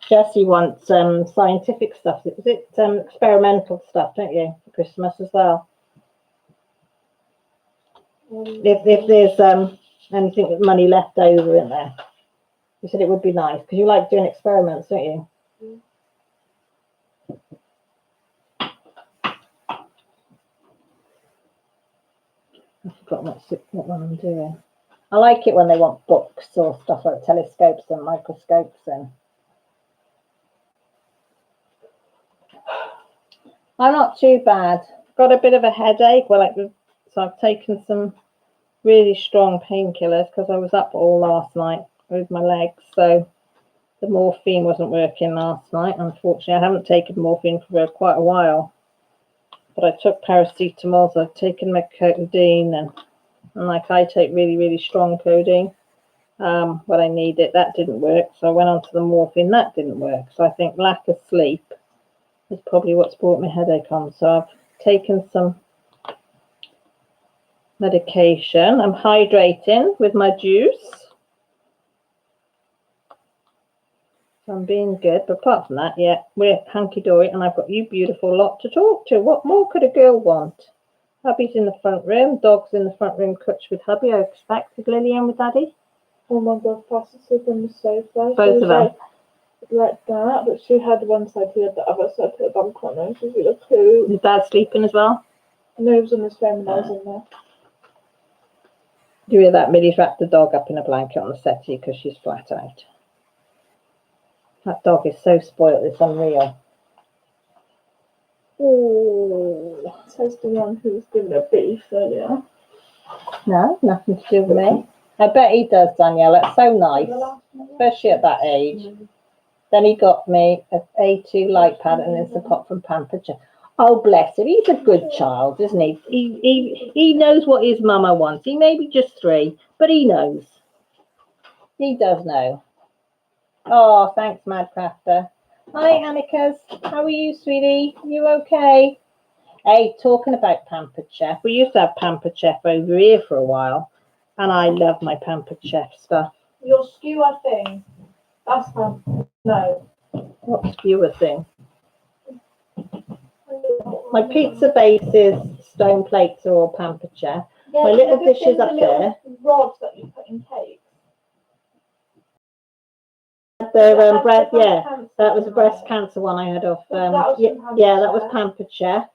S1: Jessie wants scientific stuff. Is it experimental stuff, don't you, for Christmas as well? If there's anything with money left over in there, you said it would be nice because you like doing experiments, don't you? I forgot what one I'm doing. I like it when they want books or stuff like telescopes and microscopes and. I'm not too bad. Got a bit of a headache. So I've taken some really strong painkillers because I was up all last night with my legs. So the morphine wasn't working last night. Unfortunately, I haven't taken morphine for quite a while. But I took paracetamol. So I've taken my codeine and like I take really, really strong codeine when I need it. That didn't work. So I went on to the morphine. That didn't work. So I think lack of sleep is probably what's brought my headache on. So I've taken some medication. I'm hydrating with my juice. So I'm being good. But apart from that, yeah, we're hunky-dory and I've got you beautiful lot to talk to. What more could a girl want? Hubby's in the front room. Dog's in the front room, Kutch with hubby. I expected Lillian with daddy.
S3: Oh my god, fast asleep on the sofa.
S1: Both of them.
S3: Like that, but she had one side, he had the other side to the bum corner. She's really cute.
S1: Is dad sleeping as well?
S3: No, he was on his phone when I was in there.
S1: Do you hear that? Millie's wrapped the dog up in a blanket on the settee because she's flat out. That dog is so spoiled, it's unreal.
S3: Oh, says the one who was given a beef earlier.
S1: No, nothing to do with me. I bet he does, Danielle. It's so nice, especially at that age. Then he got me a A2 light pad and Instant Pot from Pampered Chef. Oh, bless him. He's a good child, isn't he? He knows what his mama wants. He may be just 3, but he knows. He does know. Oh, thanks, Madcrafter. Hi, Annikas. How are you, sweetie? You okay? Hey, talking about Pampered Chef. We used to have Pampered Chef over here for a while, and I love my Pampered Chef stuff.
S3: Your skewer thing. That's fun. No.
S1: What skewer thing? My pizza bases, stone plates are all Pampered Chef.
S3: Yeah,
S1: my little dishes up there.
S3: Rods that you put in cakes.
S1: The breast, yeah, that was a breast cancer one I had off. That was Pampered Chef.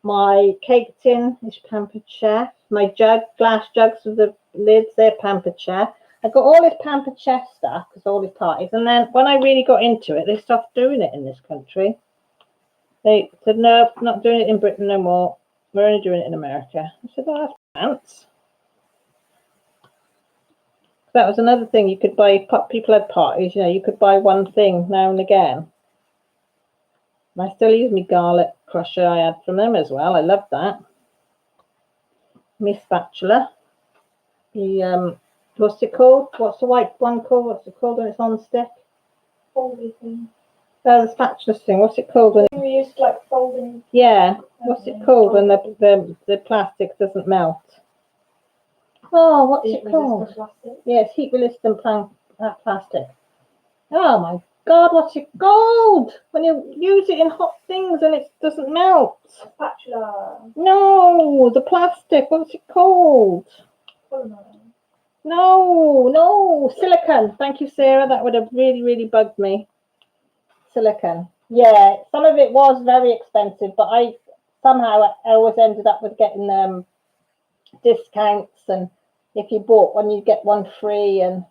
S1: My cake tin is Pampered Chef. My glass jugs with the lids, they're Pampered Chef. I got all this Pampered Chef stuff because all these parties, and then when I really got into it, they stopped doing it in this country. They said, no, not doing it in Britain no more. We're only doing it in America. I said, oh, that's pants. That was another thing you could buy. People had parties, you could buy one thing now and again. And I still use my garlic crusher I had from them as well. I love that. My spatula. The what's it called? What's the white one called? What's it called when it's on stick?
S3: Foldy thing.
S1: Oh, the spatula thing. What's it called? When
S3: We used to like folding.
S1: yeah. What's it called when the plastic doesn't melt? Oh, what's it called? Yes, heat resistant plastic. Oh my God, what's it called? When you use it in hot things and it doesn't melt.
S3: Spatula.
S1: No, the plastic. What's it called? No, silicone. Thank you, Sarah. That would have really bugged me. Silicone. Yeah, some of it was very expensive, but I always ended up with getting discounts, and if you bought one, you get one free, and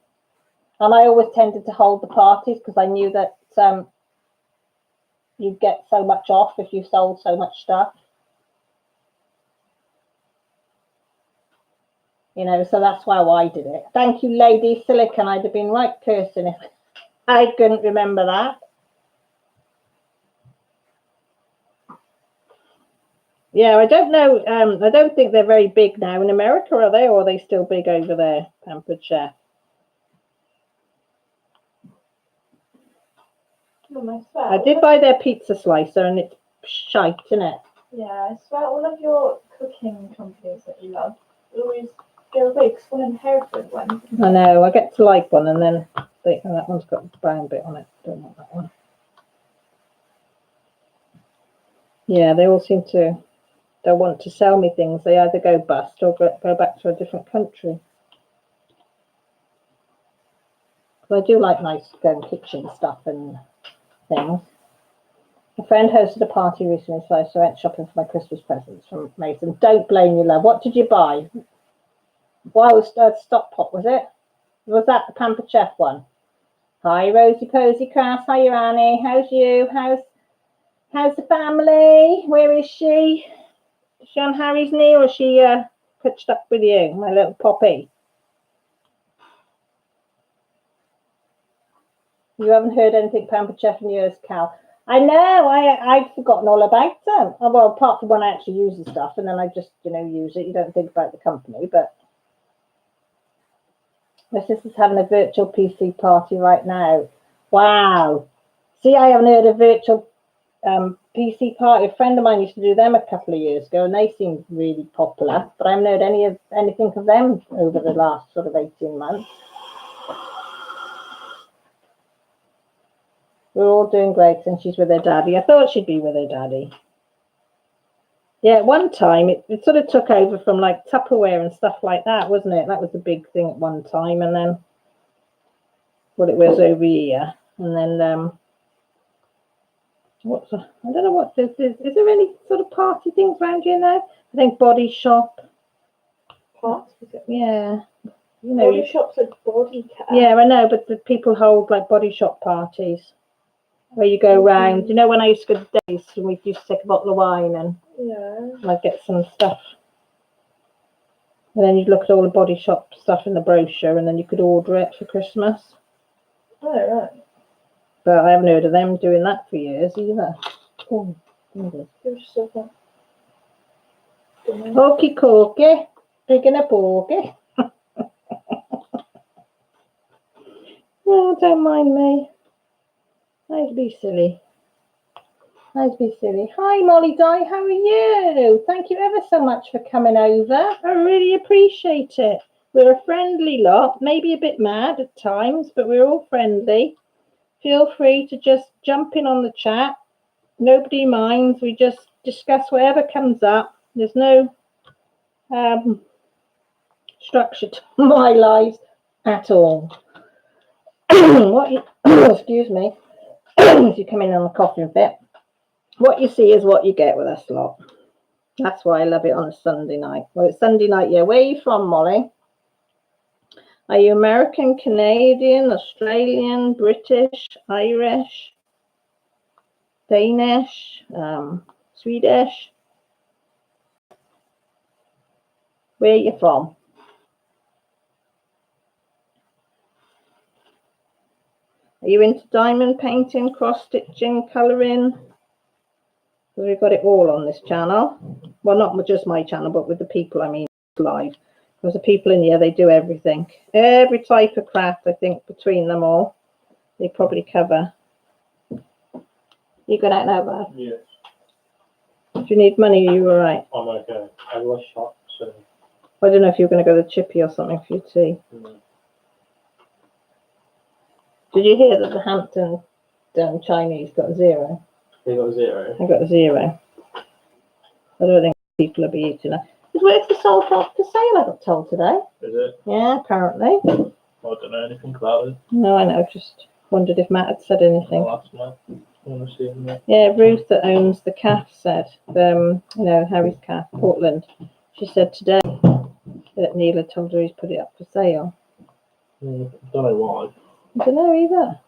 S1: I always tended to hold the parties because I knew that you'd get so much off if you sold so much stuff. You know, so that's why I did it. Thank you, Lady Silicon. I'd have been right person if I couldn't remember that. Yeah, I don't know. I don't think they're very big now in America, are they? Or are they still big over there, Pampered Chef? I did buy their pizza slicer, and it's shite, isn't it?
S3: Yeah, I swear all of your cooking companies that you love always go away because one inherited one.
S1: I know. I get to like one, and then that one's got a brown bit on it. Don't want that one. Yeah, they all seem to. They want to sell me things. They either go bust or go back to a different country. Because I do like nice kitchen stuff and things. A friend hosted a party recently, so I went shopping for my Christmas presents from Mason. Don't blame you, love. What did you buy? Wild stock pot, was it? Was that the Pampered Chef one? Hi, Rosie Posy Crass. Hi, Annie. How's you? How's the family? Where is she? Is she on Harry's knee, or is she pitched up with you, my little poppy? You haven't heard anything Pampered Chef in years, Cal. I know. I've forgotten all about them. Oh, well, apart from when I actually use the stuff, and then I just use it. You don't think about the company, but my sister's having a virtual PC party right now. Wow. See, I haven't heard of virtual PC party. A friend of mine used to do them a couple of years ago, and they seemed really popular, but I haven't heard anything of them over the last sort of 18 months. We're all doing great since she's with her daddy. I thought she'd be with her daddy. Yeah, at one time it sort of took over from like Tupperware and stuff like that, wasn't it? That was the big thing at one time, and then it was over here, and then I don't know what this is. Is there any sort of party things around here now? I think Body Shop.
S3: What?
S1: Yeah.
S3: Body Shop's like body care.
S1: Yeah, I know, but the people hold like Body Shop parties where you go round. You know, when I used to go to days and we used to take a bottle of wine and I'd get some stuff. And then you'd look at all the Body Shop stuff in the brochure, and then you could order it for Christmas.
S3: Oh, right.
S1: But I haven't heard of them doing that for years either. Oh, Hokey cokey, picking a pokey. Oh, don't mind me. I'd be silly. Hi, Molly Di, how are you? Thank you ever so much for coming over. I really appreciate it. We're a friendly lot, maybe a bit mad at times, but we're all friendly. Feel free to just jump in on the chat. Nobody minds. We just discuss whatever comes up. There's no structure to my life at all. Excuse me. If you come in on a coughing fit. What you see is what you get with us lot. That's why I love it on a Sunday night. Well, it's Sunday night, yeah. Where are you from, Molly? Are you American, Canadian, Australian, British, Irish, Danish, Swedish? Where are you from? Are you into diamond painting, cross-stitching, colouring? We've got it all on this channel. Well, not just my channel, but with the people, I mean, live. Because the people in here, they do everything. Every type of craft, I think, between them all. They probably cover You got out now, bud?
S2: Yeah,
S1: Do you need money? Are you alright?
S2: I'm okay. I was shocked, so.
S1: I don't know if you're going to go to the chippy or something for your tea. Did you hear that the Hampton Chinese got 0?
S2: They got 0.
S1: They got 0. I don't think people will be eating that. It's worth the sold off for sale, I got told today.
S2: Is it?
S1: Yeah, apparently.
S2: I don't know anything about it.
S1: No, I know. Just wondered if Matt had said anything.
S2: I'll ask Matt. I want to see him there.
S1: Yeah, Ruth that owns the calf said, you know, Harry's calf, Portland. She said today that Neil had told her he's put it up for sale.
S2: Don't know why.
S1: I don't know either.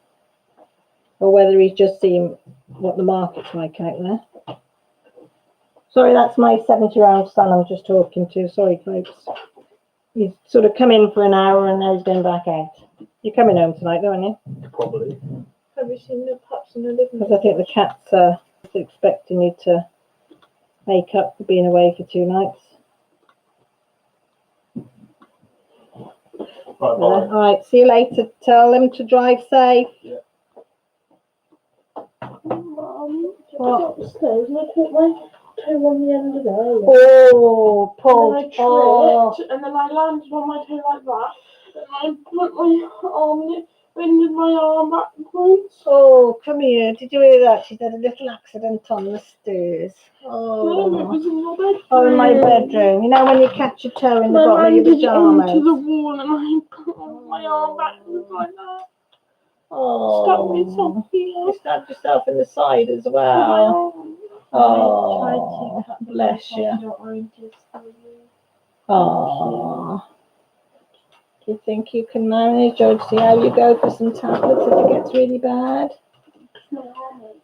S1: Or whether he's just seen what the market's like out there. Sorry, that's my 70-year-old son I'm just talking to. Sorry, folks. He's sort of come in for an hour and now he's going back out. You're coming home tonight, though, aren't you?
S2: Probably.
S3: Have you seen the pups in the living room?
S1: Because I think the cats are expecting you to make up for being away for 2 nights.
S2: Right, bye.
S1: All right, see you later. Tell them to drive safe.
S2: Yeah.
S3: Mum,
S1: What?
S3: upstairs and I put my toe on the end of there.
S1: Oh,
S3: And
S1: Paul.
S3: then I
S1: Oh.
S3: tripped, and then I landed on my toe like that, and I put my arm, bended my arm backwards.
S1: Oh, come here. Did you hear that? She's had a little accident on the stairs.
S3: Mum, it
S1: Oh.
S3: was in your bedroom.
S1: Oh, in my bedroom. You know when you catch your toe in the
S3: And I
S1: bottom of your
S3: landed into the
S1: pajamas?
S3: wall, and I put my arm backwards like that.
S1: Oh.
S3: Stuck myself here.
S1: You stabbed yourself in the side as
S3: with
S1: well.
S3: my arm.
S1: Oh, bless you. Oh. Do you think you can manage, or see how you go for some tablets if it gets really bad?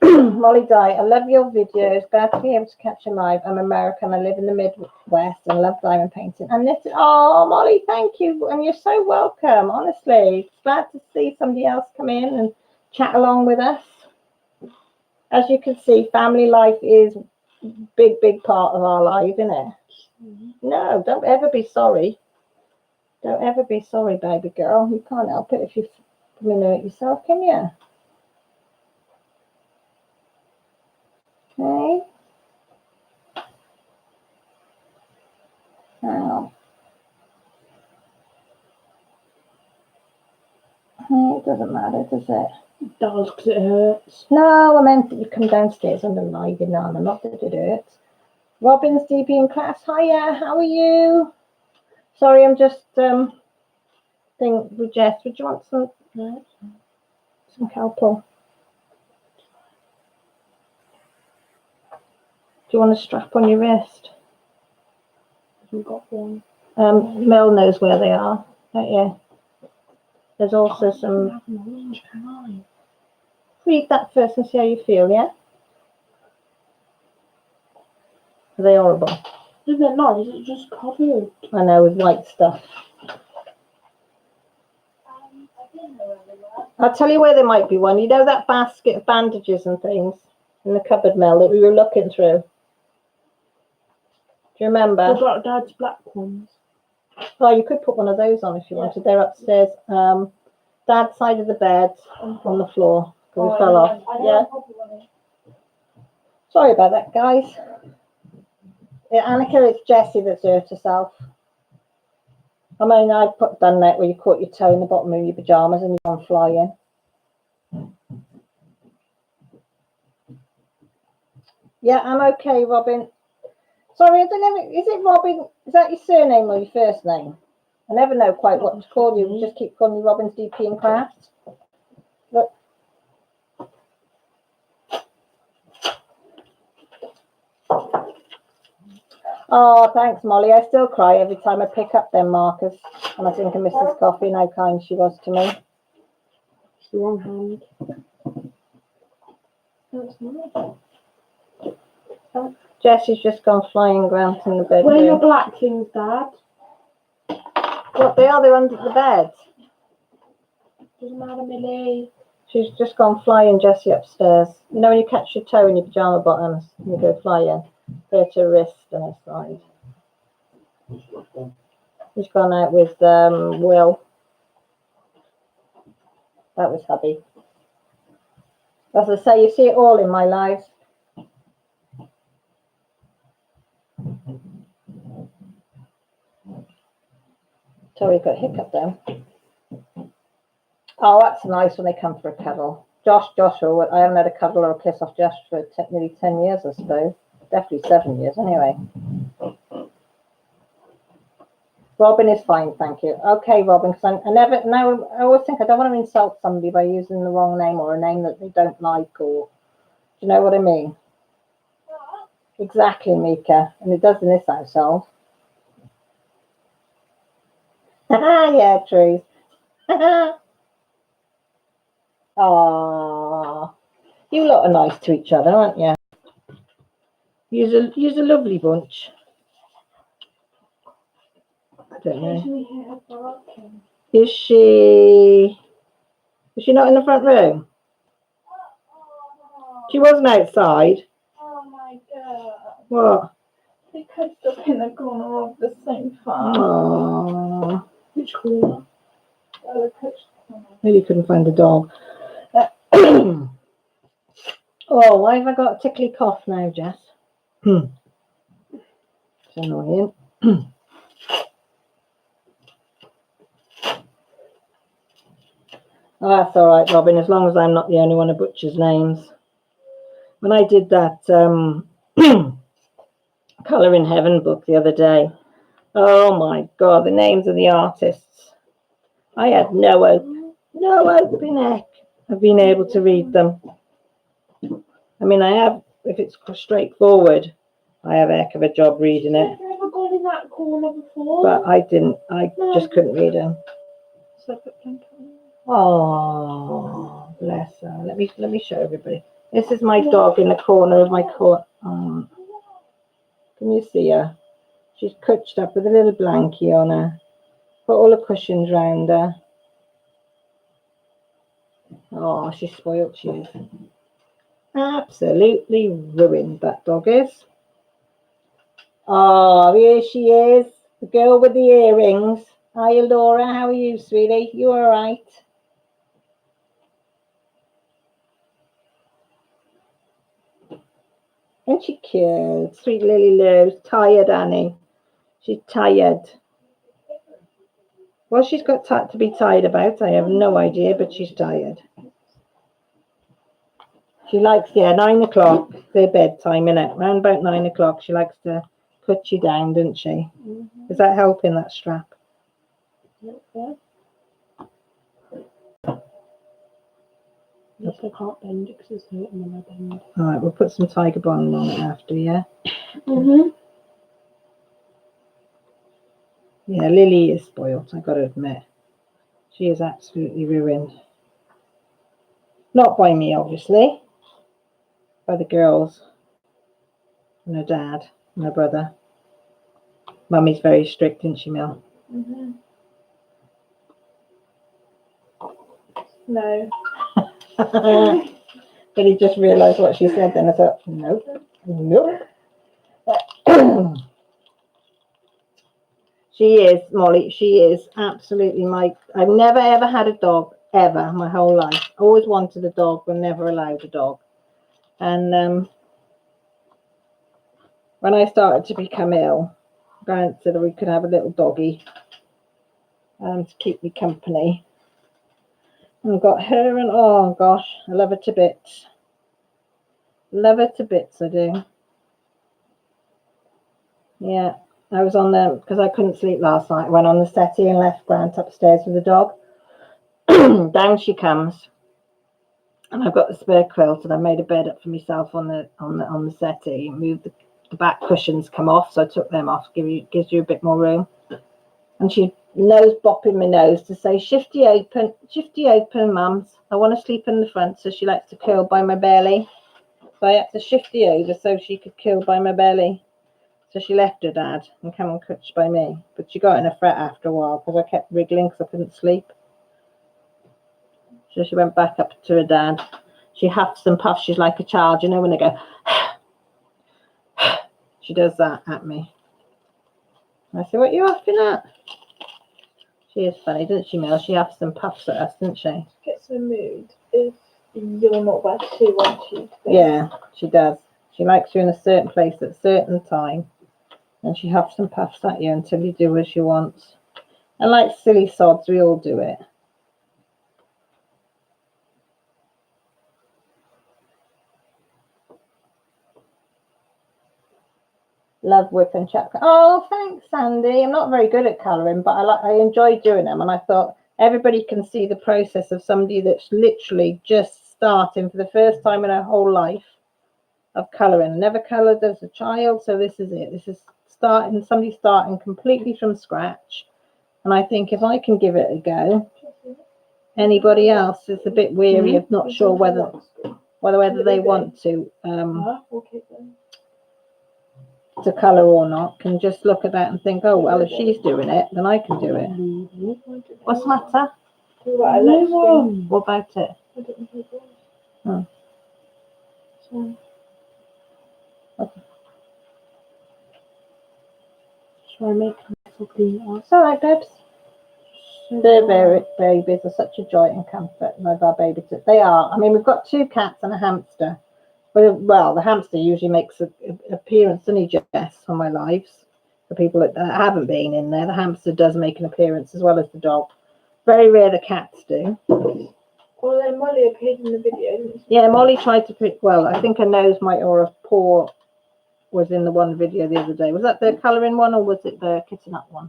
S1: Molly Dye, I love your videos. Glad to be able to catch them live. I'm American. I live in the Midwest and love diamond painting. And this, oh, Molly, thank you. And you're so welcome, honestly. Glad to see somebody else come in and chat along with us. As you can see, family life is a big, big part of our life, isn't it? No, don't ever be sorry. Don't ever be sorry, baby girl. You can't help it if you know it yourself, can you? Okay. Now, it doesn't matter, does it?
S3: It does, because it hurts.
S1: No, I meant that you come downstairs under live in arm, not that it hurts. Robin's DB in class. Hiya, how are you? Sorry, I'm just thing with Jess. Would you want some Calpol? Do you want a strap on your wrist?
S3: I've got one.
S1: Mel knows where they are, don't you? There's also some.
S3: Have an orange, can I?
S1: Read that first and see how you feel, yeah? Are they horrible?
S3: Is it nice? It's just covered.
S1: I know, with white stuff. I'll tell you where there might be one. You know that basket of bandages and things in the cupboard, Mel, that we were looking through? Do you remember?
S3: I've got Dad's black ones.
S1: Oh, you could put one of those on if you wanted. They're upstairs. Dad's side of the bed on the floor. We fell off. Yeah. Sorry about that, guys. Yeah, Annika, it's Jessie that's hurt herself. I mean, I done that where you caught your toe in the bottom of your pajamas and you've gone flying. Yeah, I'm okay, Robin. Sorry, I don't know. Is it Robin? Is that your surname or your first name? I never know quite what to call you. We just keep calling you Robin's DP in Crafts. Look. Oh, thanks, Molly. I still cry every time I pick up them markers. And I think of Mrs. Coffey and how kind she was to me.
S3: It's the wrong hand. That's nice.
S1: Jessie's just gone flying around in the bedroom.
S3: Where are your black things, Dad?
S1: What they are? They're under the bed.
S3: Doesn't matter, Millie.
S1: She's just gone flying, Jessie, upstairs. You know when you catch your toe in your pyjama bottoms and you go flying? They're at her wrist and her side. He's gone out with Will. That was hubby. As I say, you see it all in my life. Sorry, got a hiccup there. Oh, that's nice when they come for a cuddle. Joshua, I haven't had a cuddle or a kiss off Josh for nearly 10 years, I suppose. Definitely 7 years, anyway. Robin is fine, thank you. Okay, Robin, because I always think I don't want to insult somebody by using the wrong name or a name that they don't like, or, do you know what I mean? Exactly, Mika, and it does in this household. Yeah, trees. Aww. You lot are nice to each other, aren't you? You're a lovely bunch. I don't know. Is she not in the front room? She wasn't outside.
S3: Oh my god.
S1: What?
S3: They could up in the corner of the sofa.
S1: Aww.
S2: Which corner?
S3: Oh, the coach corner.
S1: Really couldn't find the dog. Oh, why have I got a tickly cough now, Jess? It's annoying. Oh, that's all right, Robin, as long as I'm not the only one who butchers names. When I did that Colour in Heaven book the other day, oh my God, the names of the artists. I had no open neck of being able to read them. I mean, I have, if it's straightforward, I have a heck of a job reading it.
S3: Have you ever gone in that corner before?
S1: But I didn't, just couldn't read them. Oh, bless her. Let me show everybody. This is my dog in the corner of my court. Can you see her? She's couched up with a little blankie on her. Put all the cushions round her. Oh, she's spoilt, she is. Absolutely ruined, that dog is. Oh, here she is. The girl with the earrings. Hi, Laura. How are you, sweetie? You all right? Isn't she cute? Sweet Lily Lou's tired, Annie. She's tired. Well, she's got to be tired about. I have no idea, but she's tired. She likes, 9 o'clock, their bedtime, innit? Around about 9 o'clock, she likes to put you down, doesn't she? Mm-hmm. Is that helping, that strap? Yeah.
S4: Yes, I can't bend it because it's hurting when I bend.
S1: All right, we'll put some Tiger Balm on it after, yeah?
S3: Mm-hmm.
S1: Yeah, Lily is spoilt, I got to admit. She is absolutely ruined. Not by me, obviously. By the girls. And her dad. And her brother. Mummy's very strict, isn't she, Mel?
S3: Mm-hmm. No.
S1: But he just realised what she said then. I thought, nope. She is, Molly, she is absolutely I've never ever had a dog, ever, my whole life. Always wanted a dog, but never allowed a dog. And when I started to become ill, Grant said we could have a little doggy to keep me company. And I've got her, and oh gosh, I love her to bits. Love her to bits, I do. Yeah, I was on there because I couldn't sleep last night. I went on the settee and left Grant upstairs with the dog. Down she comes, and I've got the spare quilt, and I made a bed up for myself on the settee. Moved the back cushions come off, so I took them off. Gives you a bit more room. And she nose bopping my nose to say, shifty open, mums. I want to sleep in the front, so she likes to curl by my belly. So I had to shifty over so she could curl by my belly. So she left her dad and come and couch by me. But she got in a fret after a while because I kept wriggling because I couldn't sleep. So she went back up to her dad. She huffs and puffs. She's like a child, you know, when they go, she does that at me. I said, what are you huffing at? She is funny, doesn't she, Mel? She huffs and puffs at us, doesn't she?
S3: Gets in the mood if you're not where she wants you to be.
S1: Yeah, she does. She likes you in a certain place at a certain time. And she huffs and puffs at you until you do as she wants. And like silly sods, we all do it. Love whip and chat. Oh, thanks, Sandy. I'm not very good at colouring, but I enjoy doing them. And I thought everybody can see the process of somebody that's literally just starting for the first time in her whole life of colouring. Never coloured as a child, so this is it. This is somebody starting completely from scratch. And I think if I can give it a go, anybody else is a bit weary of not sure whether they want to colour or not, can just look at that and think, oh well, if she's doing it, then I can do it. What's the matter? What about it? Oh. Okay.
S4: Shall I make a little green art?
S1: It's all right, babes. Their babies are such a joy and comfort. Love our babies. They are. I mean, we've got 2 cats and a hamster. Well, the hamster usually makes an appearance, doesn't he, Jess, on my lives? For people that haven't been in there, the hamster does make an appearance as well as the dog. Very rare the cats do.
S3: Well, then Molly appeared in the video, didn't she?
S1: Yeah, Molly tried to pick. Well, I think her nose might, or a paw was in the one video the other day. Was that the colouring one or was it the kitten up one?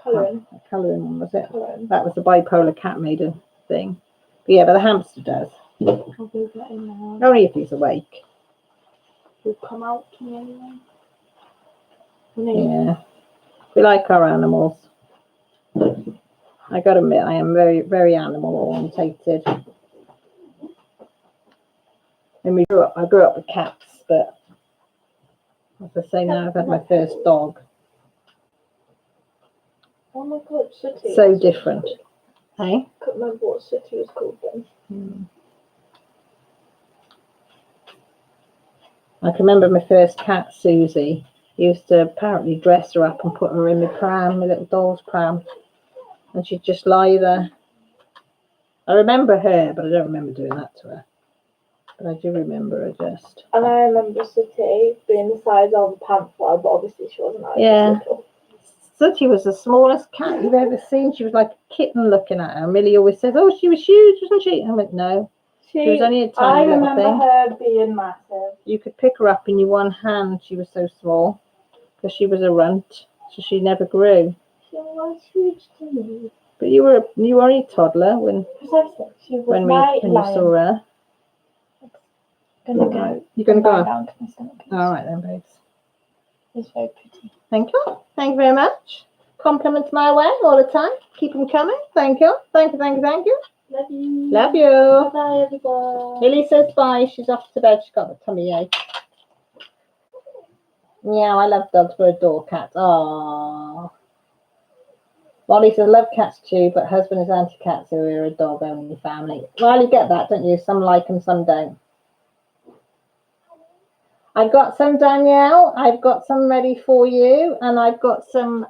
S3: Colouring.
S1: The colouring one, was it?
S3: Colouring.
S1: That was the bipolar cat maiden thing. But yeah, but the hamster does.
S4: I'll do that in now.
S1: Only if he's awake.
S4: He'll come out to me anyway.
S1: Yeah. We like our animals. I gotta admit, I am very, very animal orientated. And I grew up with cats, but as I say now, I've had my first dog.
S3: Oh my god, City.
S1: So different. Hey?
S3: I couldn't remember what City was called then.
S1: I can remember my first cat, Susie. I used to apparently dress her up and put her in my pram, my little doll's pram. And she'd just lie there. I remember her, but I don't remember doing that to her. But I do remember her just.
S3: And I remember City being the size of a panther, but obviously she wasn't like
S1: Yeah.
S3: little.
S1: Sooty was the smallest cat you've ever seen. She was like a kitten looking at her. And Millie always says, oh, she was huge, wasn't she? I went, no. She was only a tiny little thing.
S3: I remember her being massive.
S1: You could pick her up in your one hand. She was so small because she was a runt, so she never grew.
S3: She was huge to me.
S1: But you were only a toddler when
S3: Precisely. She was
S1: when
S3: my
S1: you
S3: lion.
S1: saw her.
S3: Gonna go.
S1: You're gonna go.
S3: Down to my stomach.
S1: All right then, babes.
S3: It's very pretty.
S1: Thank you. Thank you very much. Compliments my way all the time. Keep them coming. Thank you. Thank you. Thank you. Thank you.
S3: Love you.
S1: Love you.
S3: Bye, everyone.
S1: Lily says bye. She's off to bed. She's got a tummy ache. Yeah, I love dogs but adore cats. Aww. Molly says love cats too, but husband is anti-cat, so we're a dog-only family. Well, you get that, don't you? Some like them, some don't. I've got some, Danielle. I've got some ready for you, and I've got some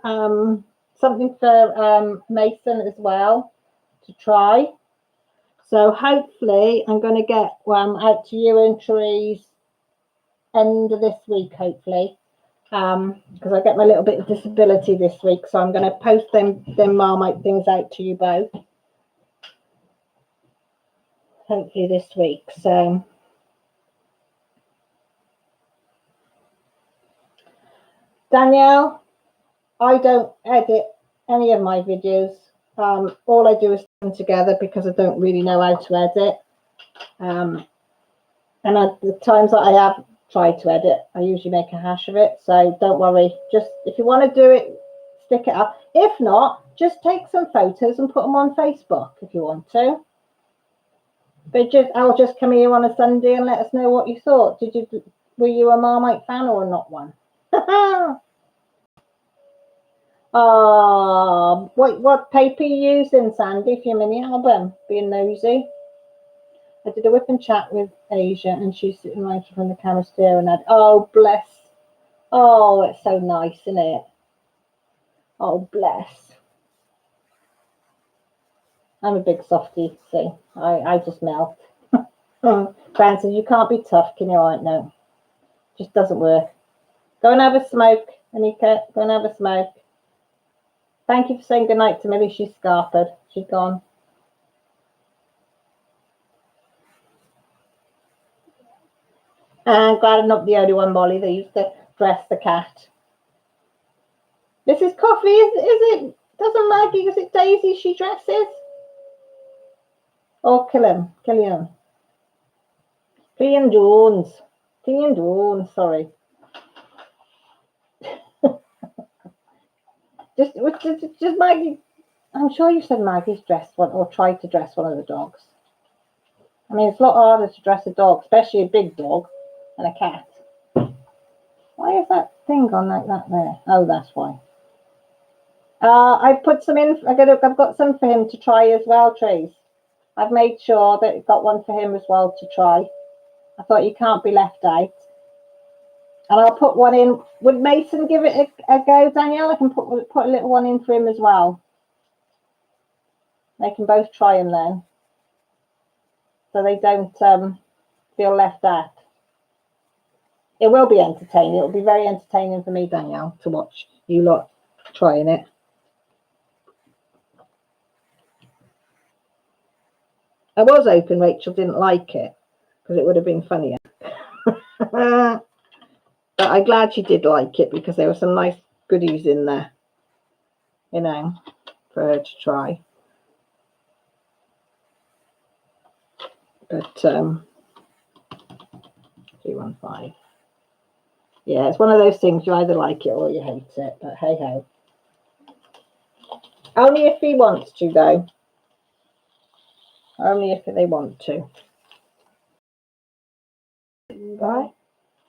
S1: something for Mason as well to try. So hopefully I'm going to get out to you and Therese end of this week, hopefully, because I get my little bit of disability this week, so I'm going to post them Marmite things out to you both, hopefully this week. So Danielle, I don't edit any of my videos. All I do is put them together because I don't really know how to edit. And the times that I have tried to edit, I usually make a hash of it. So don't worry. Just if you want to do it, stick it up. If not, just take some photos and put them on Facebook if you want to. But I'll just come here on a Sunday and let us know what you thought. Were you a Marmite fan or not one? What paper are you using, Sandy, for your mini album? Being nosy. I did a whip and chat with Asia, and she's sitting right in front of the camera staring at. Oh, bless. Oh, it's so nice, isn't it? Oh, bless. I'm a big softie, see. I just melt. Gran says, you can't be tough, can you? No, just doesn't work. Go and have a smoke, Anika. Go and have a smoke. Thank you for saying goodnight to Millie. She's scarfed. She's gone. And glad I'm not the only one, Molly. They used to dress the cat. Mrs. Coffee, is it? Doesn't Maggie? Is it Daisy she dresses? Or Killian Jones. Sorry. just Maggie. I'm sure you said Maggie's dressed one or tried to dress one of the dogs. I mean, it's a lot harder to dress a dog, especially a big dog, than a cat. Why is that thing gone like that there? Oh, that's why. I put some in. I've got some for him to try as well, Trace. I've made sure that I've got one for him as well to try. I thought you can't be left out. And I'll put one in. Would Mason give it a go, Danielle? I can put a little one in for him as well. They can both try them then, so they don't feel left out. It will be entertaining. It will be very entertaining for me, Danielle, to watch you lot trying it. I was hoping Rachel didn't like it because it would have been funnier. But I'm glad she did like it because there were some nice goodies in there, you know, for her to try. But 315. Yeah, it's one of those things you either like it or you hate it. But hey ho. Only if he wants to, though. Only if they want to. Right?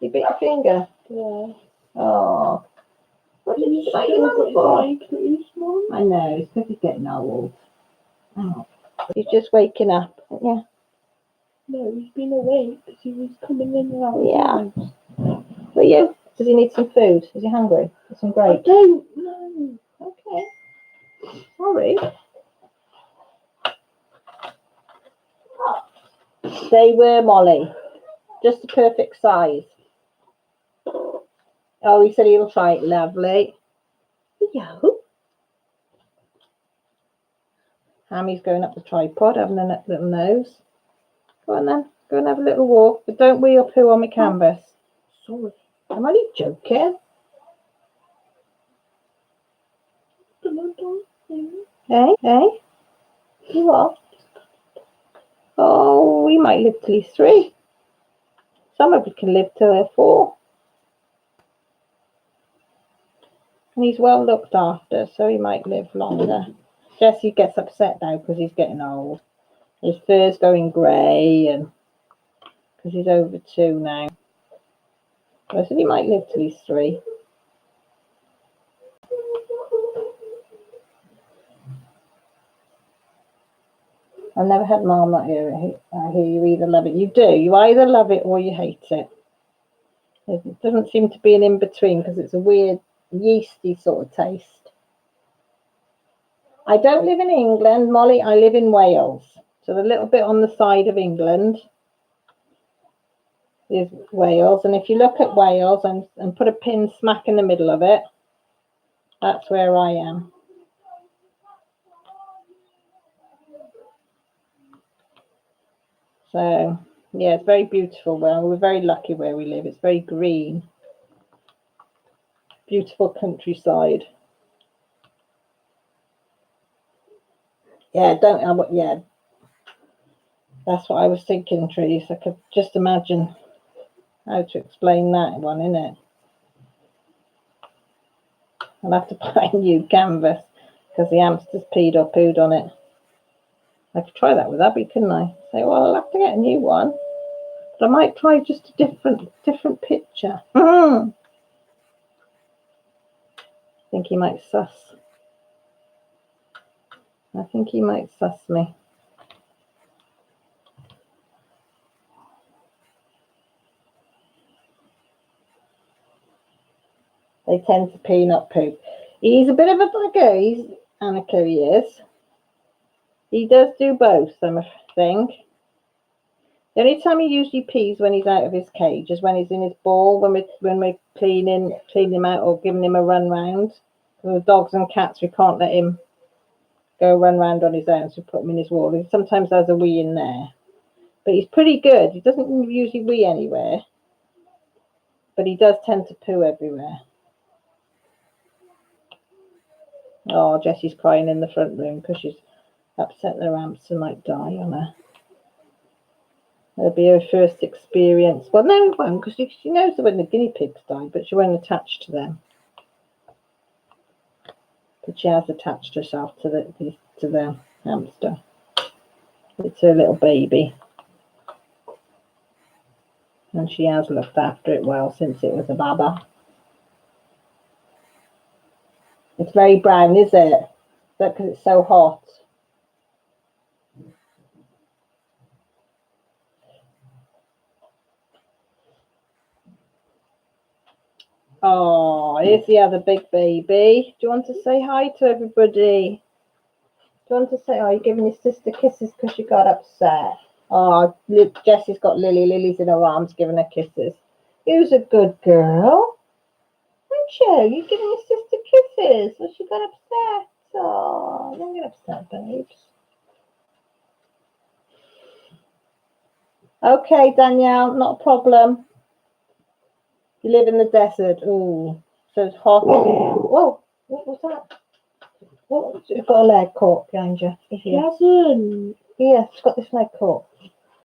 S1: You bit your finger?
S4: Yeah.
S1: Oh. What did you say your mum for? I know, it's because he's getting old. Oh. He's just waking up. Yeah.
S4: No, he's been awake because he was coming in and out.
S1: Yeah. But you? Does he need some food? Is he hungry? Some
S4: I
S1: grapes?
S4: don't know.
S1: Okay. Sorry. They were, Molly. Just the perfect size. Oh, he said he'll try it. Lovely. Yo. Hammy's going up the tripod, having a little nose. Go on then. Go and have a little walk. But don't wee up who on my canvas.
S4: Sorry.
S1: I'm only joking. Hey? You are? Oh, we might live till he's 3. Some of us can live till they're 4. And he's well looked after, so he might live longer. Jesse gets upset now because he's getting old. His fur's going grey, and because he's over 2 now. I said he might live till he's 3. I've never had Marmite here. I hear you either love it. You do. You either love it or you hate it. It doesn't seem to be an in-between because it's a weird yeasty sort of taste. I don't live in England, Molly. I live in Wales. So the little bit on the side of England is Wales. And if you look at Wales and put a pin smack in the middle of it, that's where I am. So, yeah, it's very beautiful. Well, we're very lucky where we live. It's very green. Beautiful countryside. Yeah, yeah. That's what I was thinking, Trees. I could just imagine how to explain that one, innit? I'll have to buy a new canvas because the hamster's peed or pooed on it. I could try that with Abby, couldn't I? Say, well, I'll have to get a new one. But I might try just a different picture. I think he might suss. I think he might suss me. They tend to pee, not poop. He's a bit of a bugger. Annika, he is. He does do both, I think. The only time he usually pees when he's out of his cage is when he's in his ball, when we're cleaning him out or giving him a run round. With dogs and cats, we can't let him go run round on his own, so we put him in his wall. He sometimes has a wee in there. But he's pretty good. He doesn't usually wee anywhere. But he does tend to poo everywhere. Oh, Jessie's crying in the front room because she's upset their hamster might die on her. It'll be her first experience. Well, no, it won't, because she knows when the guinea pigs died, but she won't attach to them. But she has attached herself to the hamster. It's her little baby. And she has looked after it well since it was a baba. It's very brown, is it? Because it's so hot. Oh, here's the other big baby. Do you want to say hi to everybody? Do you want to say, oh, you're giving your sister kisses because she got upset? Oh, Jessie's got Lily. Lily's in her arms giving her kisses. Who's a good girl? Aren't you? You're giving your sister kisses. Well, she got upset. Oh, don't get upset, babes. Okay, Danielle, not a problem. You live in the desert. Ooh, so it's hot. Whoa, what was that? What? You've got a leg caught behind you.
S4: She hasn't.
S1: Yeah, she's got this leg caught.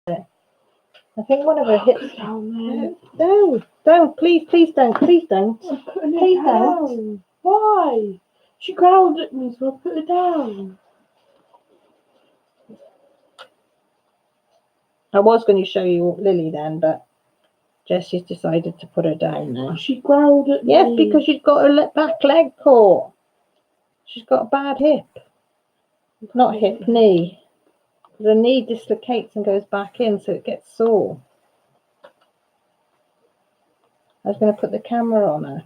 S1: I think one of her hips.
S4: Down
S1: No, don't. Please don't. Please don't.
S4: I'm putting
S1: Please
S4: her
S1: don't.
S4: down. Why? She growled at me, so I put her down.
S1: I was going to show you Lily then, but Jessie's decided to put her down now.
S4: She growled at me.
S1: Yes, because she's got her back leg caught. She's got a bad hip. Not hip, knee. The knee dislocates and goes back in, so it gets sore. I was going to put the camera on her.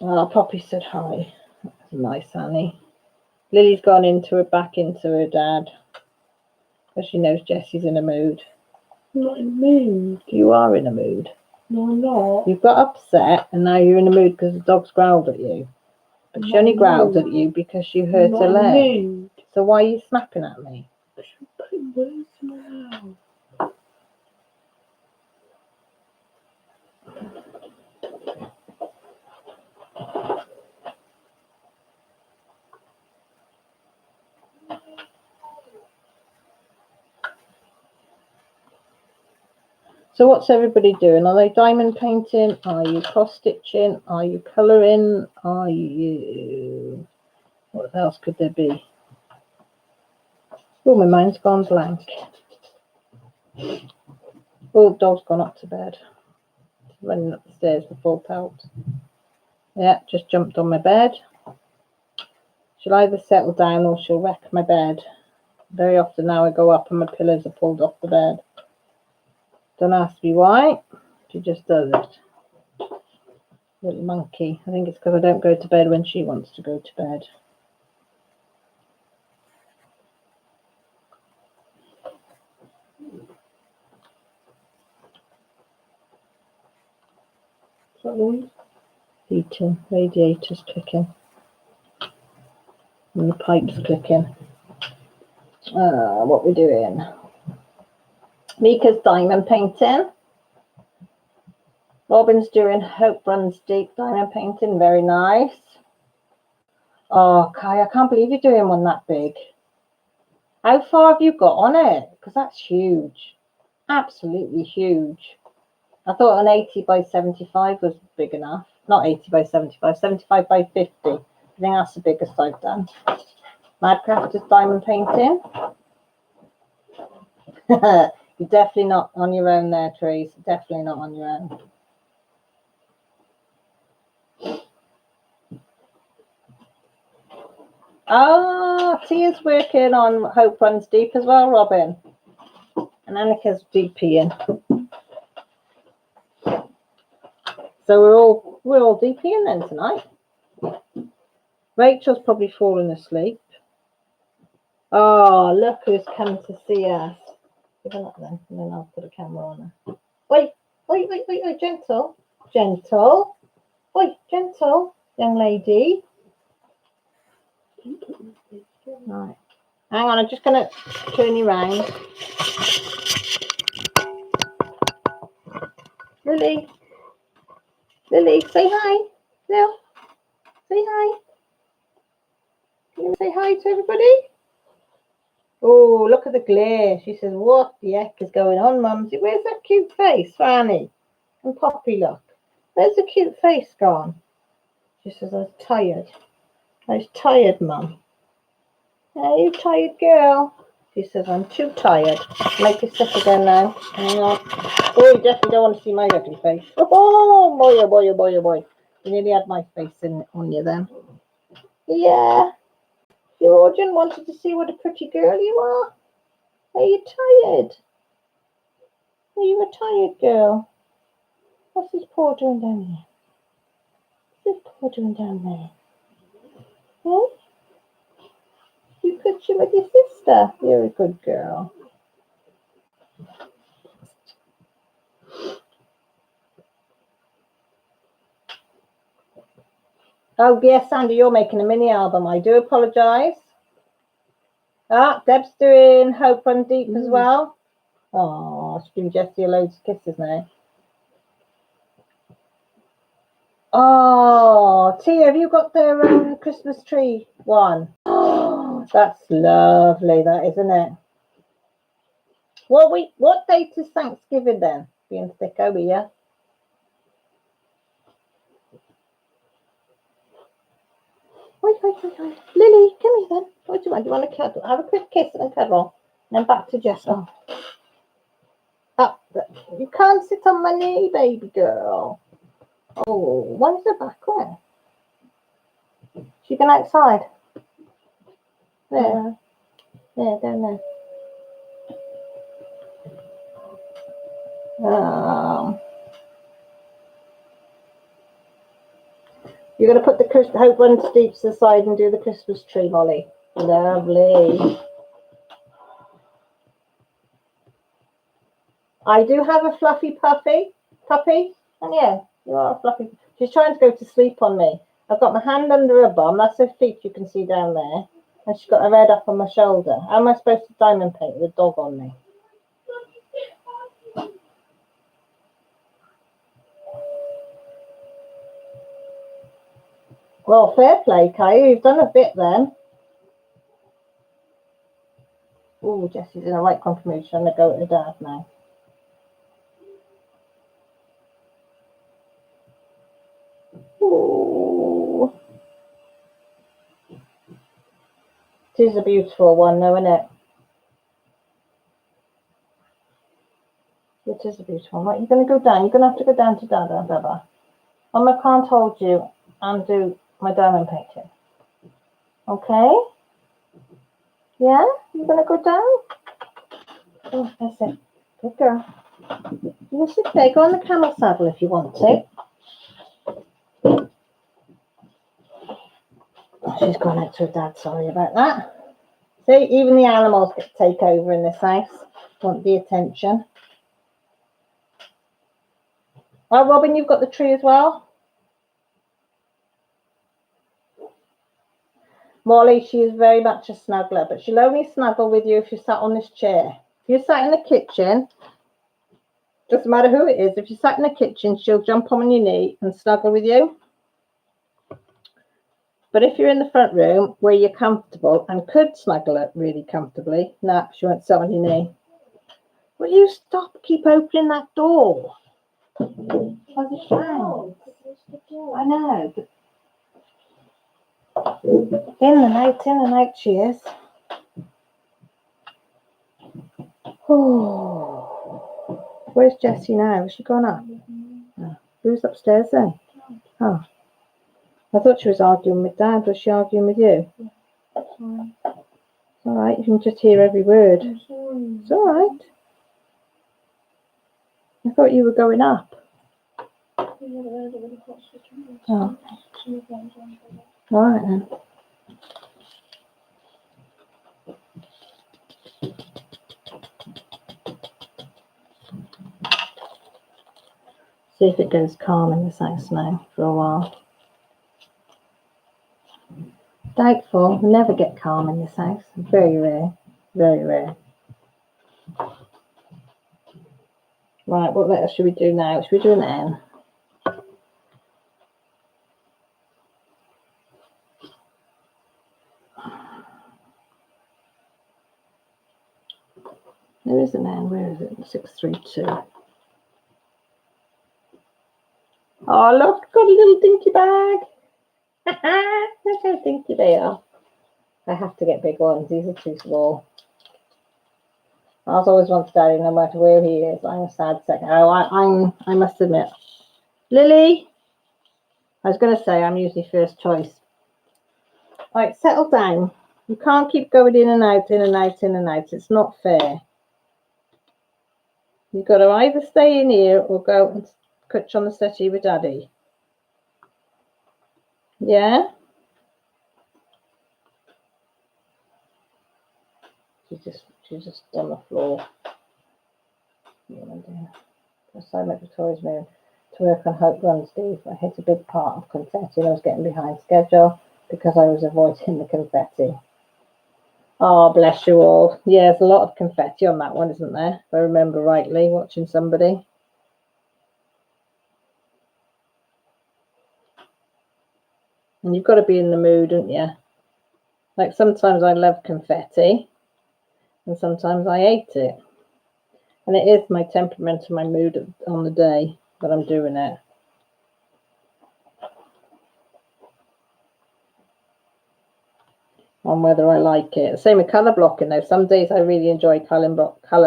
S1: Oh, Poppy said hi. That's nice, Annie. Lily's gone back into her dad. Because she knows Jessie's in a mood.
S4: I'm not in the mood.
S1: You are in a mood.
S4: No, I'm not.
S1: You've got upset and now you're in a mood because the dog's growled at you. But she only growled at you because you hurt her leg. So why are you snapping at me?
S4: She's putting words in my mouth.
S1: So what's everybody doing? Are they diamond painting? Are you cross stitching? Are you colouring? Are you... What else could there be? Oh, my mind's gone blank. Oh, the dog's gone up to bed. Running up the stairs with full pelt. Yeah, just jumped on my bed. She'll either settle down or she'll wreck my bed. Very often now I go up and my pillows are pulled off the bed. Don't ask me why. She just does it. Little monkey. I think it's because I don't go to bed when she wants to go to bed.
S4: Is that noise?
S1: Heating. Radiator's clicking. And the pipe's clicking. What we doing? Mika's diamond painting. Robin's doing Hope Runs Deep diamond painting. Very nice. Oh, Kai, I can't believe you're doing one that big. How far have you got on it? Because that's huge. Absolutely huge. I thought an 80 by 75 was big enough. Not 80 by 75, 75 by 50. I think that's the biggest I've done. Madcraft is diamond painting. You're definitely not on your own there, Therese. Definitely not on your own. Oh, Tia's working on Hope Runs Deep as well, Robin. And Annika's DPing. So we're all DPing then tonight. Rachel's probably fallen asleep. Oh, look who's come to see us. Give her that then, and then I'll put a camera on her. Wait, gentle. Gentle. Wait, gentle, young lady. Right. Hang on, I'm just going to turn you round. Lily, say hi. Lil, say hi. You going to say hi to everybody? Oh, look at the glare. She says, what the heck is going on, Mumsy? Where's that cute face for Annie? And Poppy, look. Where's the cute face gone? She says, I was tired. I was tired, Mum. Are you tired, girl? She says, I'm too tired. Make you sit again now. Hang on. Oh, you definitely don't want to see my ugly face. Oh, boy, oh, boy, oh, boy, oh, boy. You nearly had my face on you then. Yeah. Georgian wanted to see what a pretty girl you are. Are you tired? Are you a tired girl? What's this paw doing down here? What's this paw doing down there? Hey? You picture with your sister. You're a good girl. Oh, yes, Sandy, you're making a mini album. I do apologise. Ah, Deb's doing Hope Run Deep as well. Oh, she's giving Jessie loads of kisses now. Oh, Tia, have you got the Christmas tree one? Oh, that's lovely, that, isn't it? What date is Thanksgiving then? Being thick over here. Wait. Lily, come here then. What do you want? Do you want to cuddle? Have a quick kiss and a cuddle. And then back to Jess. Oh. Up. You can't sit on my knee, baby girl. Oh, where's the back one? She been outside? There. There, down there. You're going to put the Hope Run Deep to the side and do the Christmas tree, Molly. Lovely. I do have a fluffy puppy. And yeah, you are a fluffy. She's trying to go to sleep on me. I've got my hand under her bum. That's her feet you can see down there. And she's got her head up on my shoulder. How am I supposed to diamond paint with a dog on me? Well, fair play, Kai. You've done a bit then. Oh, Jessie's in a right confirmation. I'm going to go with her dad now. Ooh. It is a beautiful one, though, isn't it? It is a beautiful one. Right, you're going to go down. You're going to have to go down to Dada, Baba. I can't hold you and do my diamond painting. Okay? Yeah? You're going to go down? Oh, that's it. Good girl. You can sit there. Go on the camel saddle if you want to. Oh, she's gone out to her dad. Sorry about that. See, even the animals get to take over in this house. Want the attention. Oh, Robin, you've got the tree as well? Molly, she is very much a snuggler, but she'll only snuggle with you if you sat on this chair. If you sat in the kitchen, doesn't matter who it is, if you sat in the kitchen, she'll jump on your knee and snuggle with you. But if you're in the front room where you're comfortable and could snuggle it really comfortably, nah, she won't sit on your knee. Will you stop? Keep opening that door. I know. In and out she is. Oh. Where's Jessie now? Has she gone up? Oh. Who's upstairs then? Oh. I thought she was arguing with Dad. Was she arguing with you?
S4: time.
S1: It's all right. You can just hear every word.
S4: I'm sorry.
S1: It's all right. I thought you were going up.
S4: Yeah, but there's a really hot switch on.
S1: Oh.
S4: Some of them's on.
S1: All right then. See if it goes calm in this house now for a while. Doubtful. We never get calm in this house. Very rare. Very rare. Right, what letter should we do now? Should we do an N? There is an N. Where is it? 632. Oh, look, got a little dinky bag. Look how dinky they are. I have to get big ones. These are too small. I always want Daddy, no matter where he is. I'm a sad sack. Oh, I must admit. Lily, I was going to say I'm usually first choice. Right, settle down. You can't keep going in and out, in and out, in and out. It's not fair. You've got to either stay in here or go and catch on the settee with Daddy. Yeah? She's just on the floor. Assignment Victoria's moved to work on Hope Run, Steve. I hit a big part of confetti and I was getting behind schedule because I was avoiding the confetti. Oh, bless you all. Yeah, there's a lot of confetti on that one, isn't there? If I remember rightly, watching somebody. And you've got to be in the mood, don't you? Like sometimes I love confetti and sometimes I hate it. And it is my temperament and my mood on the day that I'm doing it. On whether I like it. Same with colour blocking though. Some days I really enjoy colour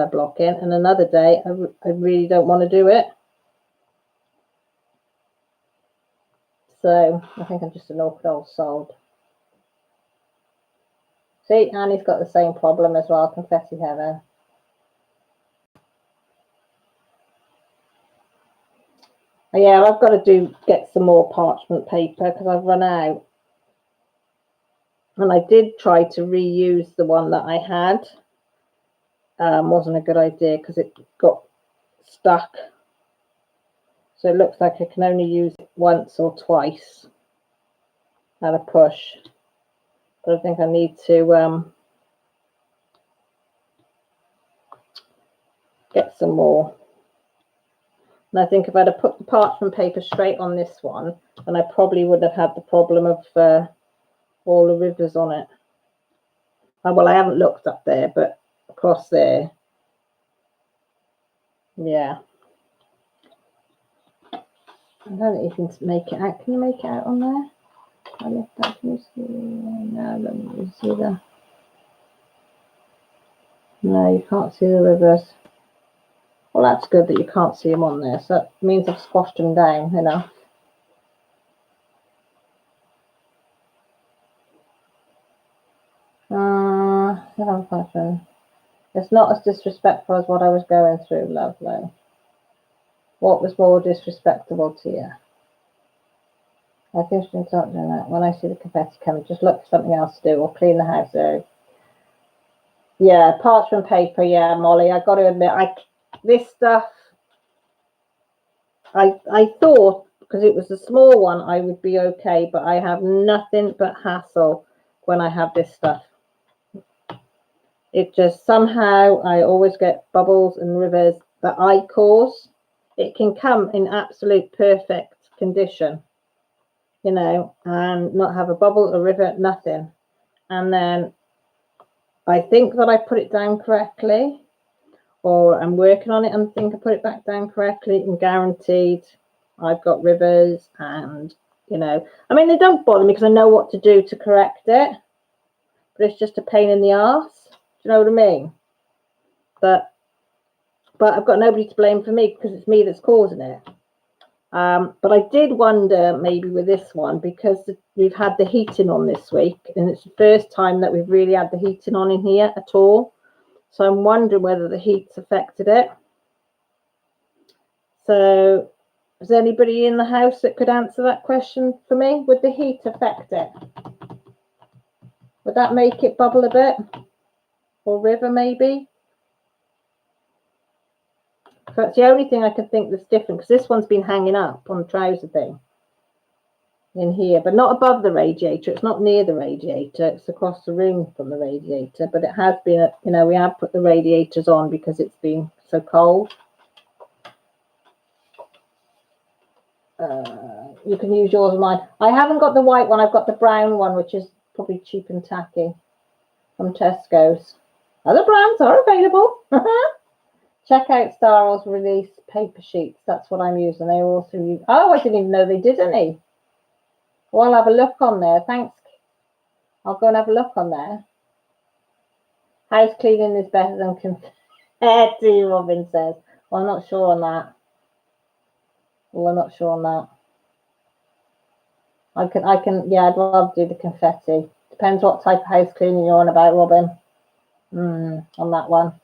S1: blocking and another day I really don't want to do it. So I think I'm just an awkward old soul. See, Annie's got the same problem as well, confetti heaven. Yeah, I've got to get some more parchment paper because I've run out. And I did try to reuse the one that I had. Wasn't a good idea because it got stuck. So it looks like I can only use it once or twice at a push. But I think I need to get some more. And I think if I'd have put the parchment paper straight on this one, then I probably wouldn't have had the problem of all the rivers on it. Well, I haven't looked up there, but across there. Yeah. I don't think you can make it out. Can you make it out on there? I left that. Can you see? No, let me see the. No, you can't see the rivers. Well, that's good that you can't see them on there. So that means I've squashed them down enough. It's not as disrespectful as what I was going through, lovely. What was more disrespectful to you? I think she's not doing that. When I see the confetti coming, just look for something else to do or clean the house out. Yeah, parchment paper. Yeah, Molly, I got to admit, this stuff. I thought because it was a small one, I would be okay, but I have nothing but hassle when I have this stuff. It just somehow I always get bubbles and rivers that I cause. It can come in absolute perfect condition, you know, and not have a bubble, a river, nothing. And then I think that I put it down correctly, or I'm working on it and think I put it back down correctly, and guaranteed I've got rivers. And, you know, I mean, they don't bother me because I know what to do to correct it, but it's just a pain in the arse. Do you know what I mean? But I've got nobody to blame for me because it's me that's causing it. But I did wonder maybe with this one, because we've had the heating on this week, and it's the first time that we've really had the heating on in here at all. So I'm wondering whether the heat's affected it. So is anybody in the house that could answer that question for me? Would the heat affect it? Would that make it bubble a bit? Or river maybe? So that's the only thing I can think that's different, because this one's been hanging up on the trouser thing in here, but not above the radiator. It's not near the radiator. It's across the room from the radiator, but it has been, we have put the radiators on because it's been so cold. You can use yours or mine. I haven't got the white one. I've got the brown one, which is probably cheap and tacky from Tesco's. Other brands are available. Check out Star Wars release paper sheets. That's what I'm using. They also use. Oh, I didn't even know they did any. Well, I'll have a look on there. Thanks. I'll go and have a look on there. House cleaning is better than confetti, Robin says. Well, I'm not sure on that. Well, I'm not sure on that. Yeah, I'd rather do the confetti. Depends what type of house cleaning you're on about, Robin. On that one.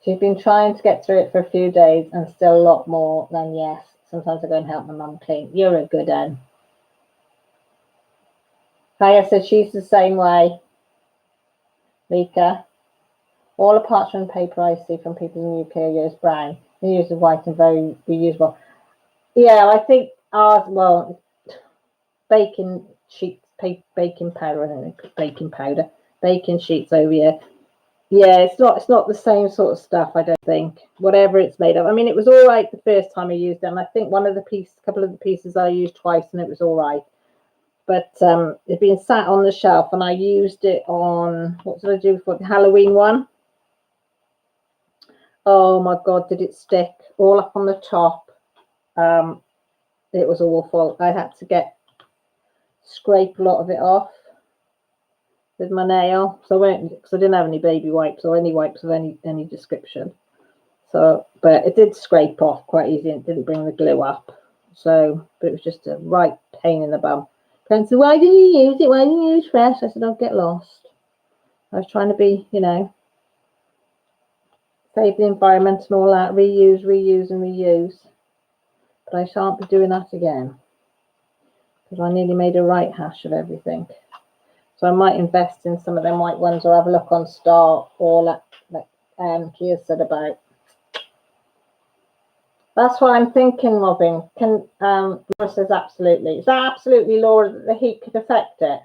S1: She's been trying to get through it for a few days and still a lot more than yes. Sometimes I go and help my mum clean. You're a good one. Kaya said she's the same way. Lika. All the parchment paper I see from people in the UK use brown. They use the white and very reusable. Yeah, I think ours, well, baking sheets, baking powder, baking sheets over here. Yeah, it's not the same sort of stuff, I don't think. Whatever it's made of. I mean, it was all right the first time I used them. I think couple of the pieces I used twice, and it was all right. But it's been sat on the shelf, and I used it on, what did I do for the Halloween one? Oh my God, did it stick all up on the top? It was awful. I had to scrape a lot of it off with my nail. So because I didn't have any baby wipes or any wipes of any description. So, but it did scrape off quite easy, and it didn't bring the glue up. So, but it was just a right pain in the bum. And so, why did you use it? Why didn't you use fresh? I said, I'll get lost. I was trying to be, save the environment and all that, reuse, and reuse. But I shan't be doing that again, because I nearly made a right hash of everything. So I might invest in some of them white ones, or have a look on Star, or like Kia said about. That's what I'm thinking, Robin. Laura says absolutely. Is that absolutely, Laura, that the heat could affect it?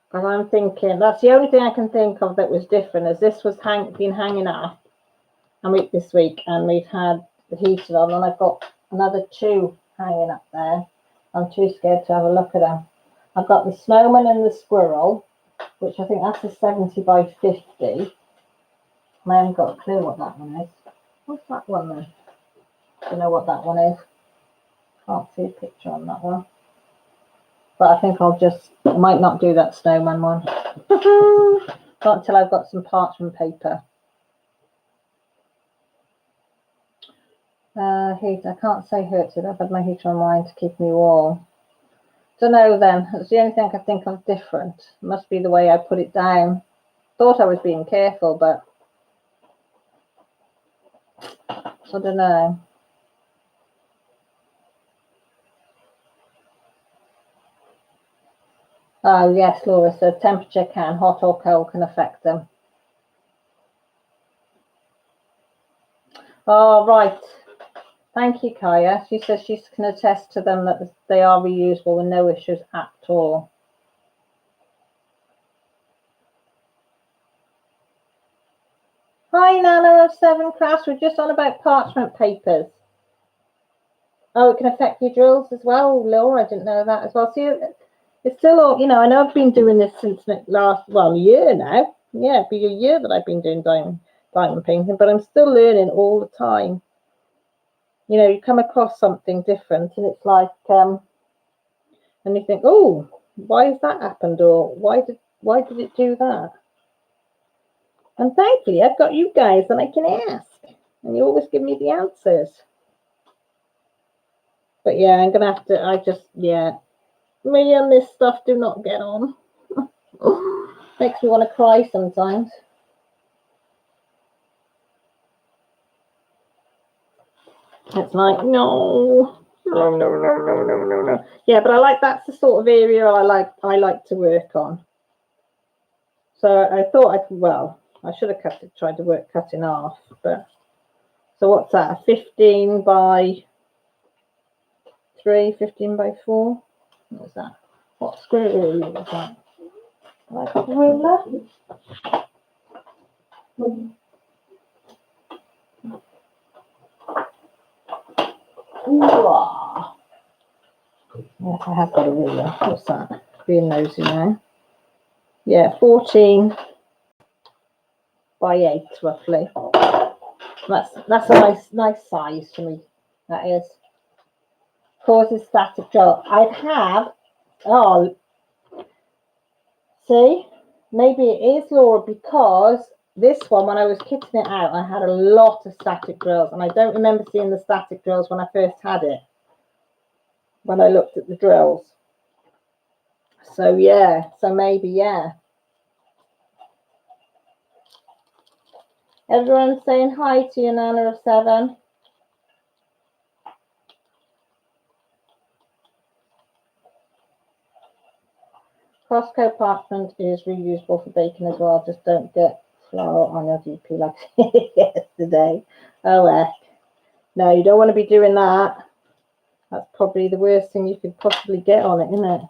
S1: Because I'm thinking that's the only thing I can think of that was different, as this was been hanging up this week, and we've had the heater on, and I've got another two hanging up there. I'm too scared to have a look at them. I've got the snowman and the squirrel, which I think that's a 70 by 50. I haven't got a clue what that one is. What's that one then? I don't know what that one is. Can't see a picture on that one. But I think I might not do that snowman one. Not until I've got some parchment paper. Heat. I can't say hurted. I've had my heater online to keep me warm. Don't know then. It's the only thing I can think of different. It must be the way I put it down. Thought I was being careful, but I don't know. Oh yes, Laura says temperature hot or cold can affect them. Oh right. Thank you, Kaya. She says she can attest to them that they are reusable with no issues at all. Hi, Nana of 7 Crafts. We're just on about parchment papers. Oh, it can affect your drills as well, Laura. I didn't know that as well. See, it's still all, I know I've been doing this since a year now. Yeah, it'd be a year that I've been doing diamond painting, but I'm still learning all the time. You come across something different, and it's like, and you think, oh, why has that happened? Or why did Why did it do that? And thankfully, I've got you guys that I can ask. And you always give me the answers. But yeah, I'm going to have to, me and this stuff do not get on. Makes me want to cry sometimes. It's like, no. Yeah, but I like, that's the sort of area I like to work on. So I thought I should have tried to cut in half, but so what's that? 15 by 3, 15 by 4. What was that? What screw was that? Like a ruler? Yes, I have got a ruler. What's that? Being nosy now. Yeah, 14 by 8 roughly. That's a nice size to me. That is. Causes static draw. I'd have, see, maybe it is, Laura, because this one, when I was kitting it out, I had a lot of static drills, and I don't remember seeing the static drills when I first had it, when I looked at the drills. So yeah, so maybe, yeah. Everyone saying hi to you, Nana of 7. Costco parchment is reusable for baking as well. Just don't get flour on your DP like yesterday. Oh, heck. No, you don't want to be doing that. That's probably the worst thing you could possibly get on it, isn't it?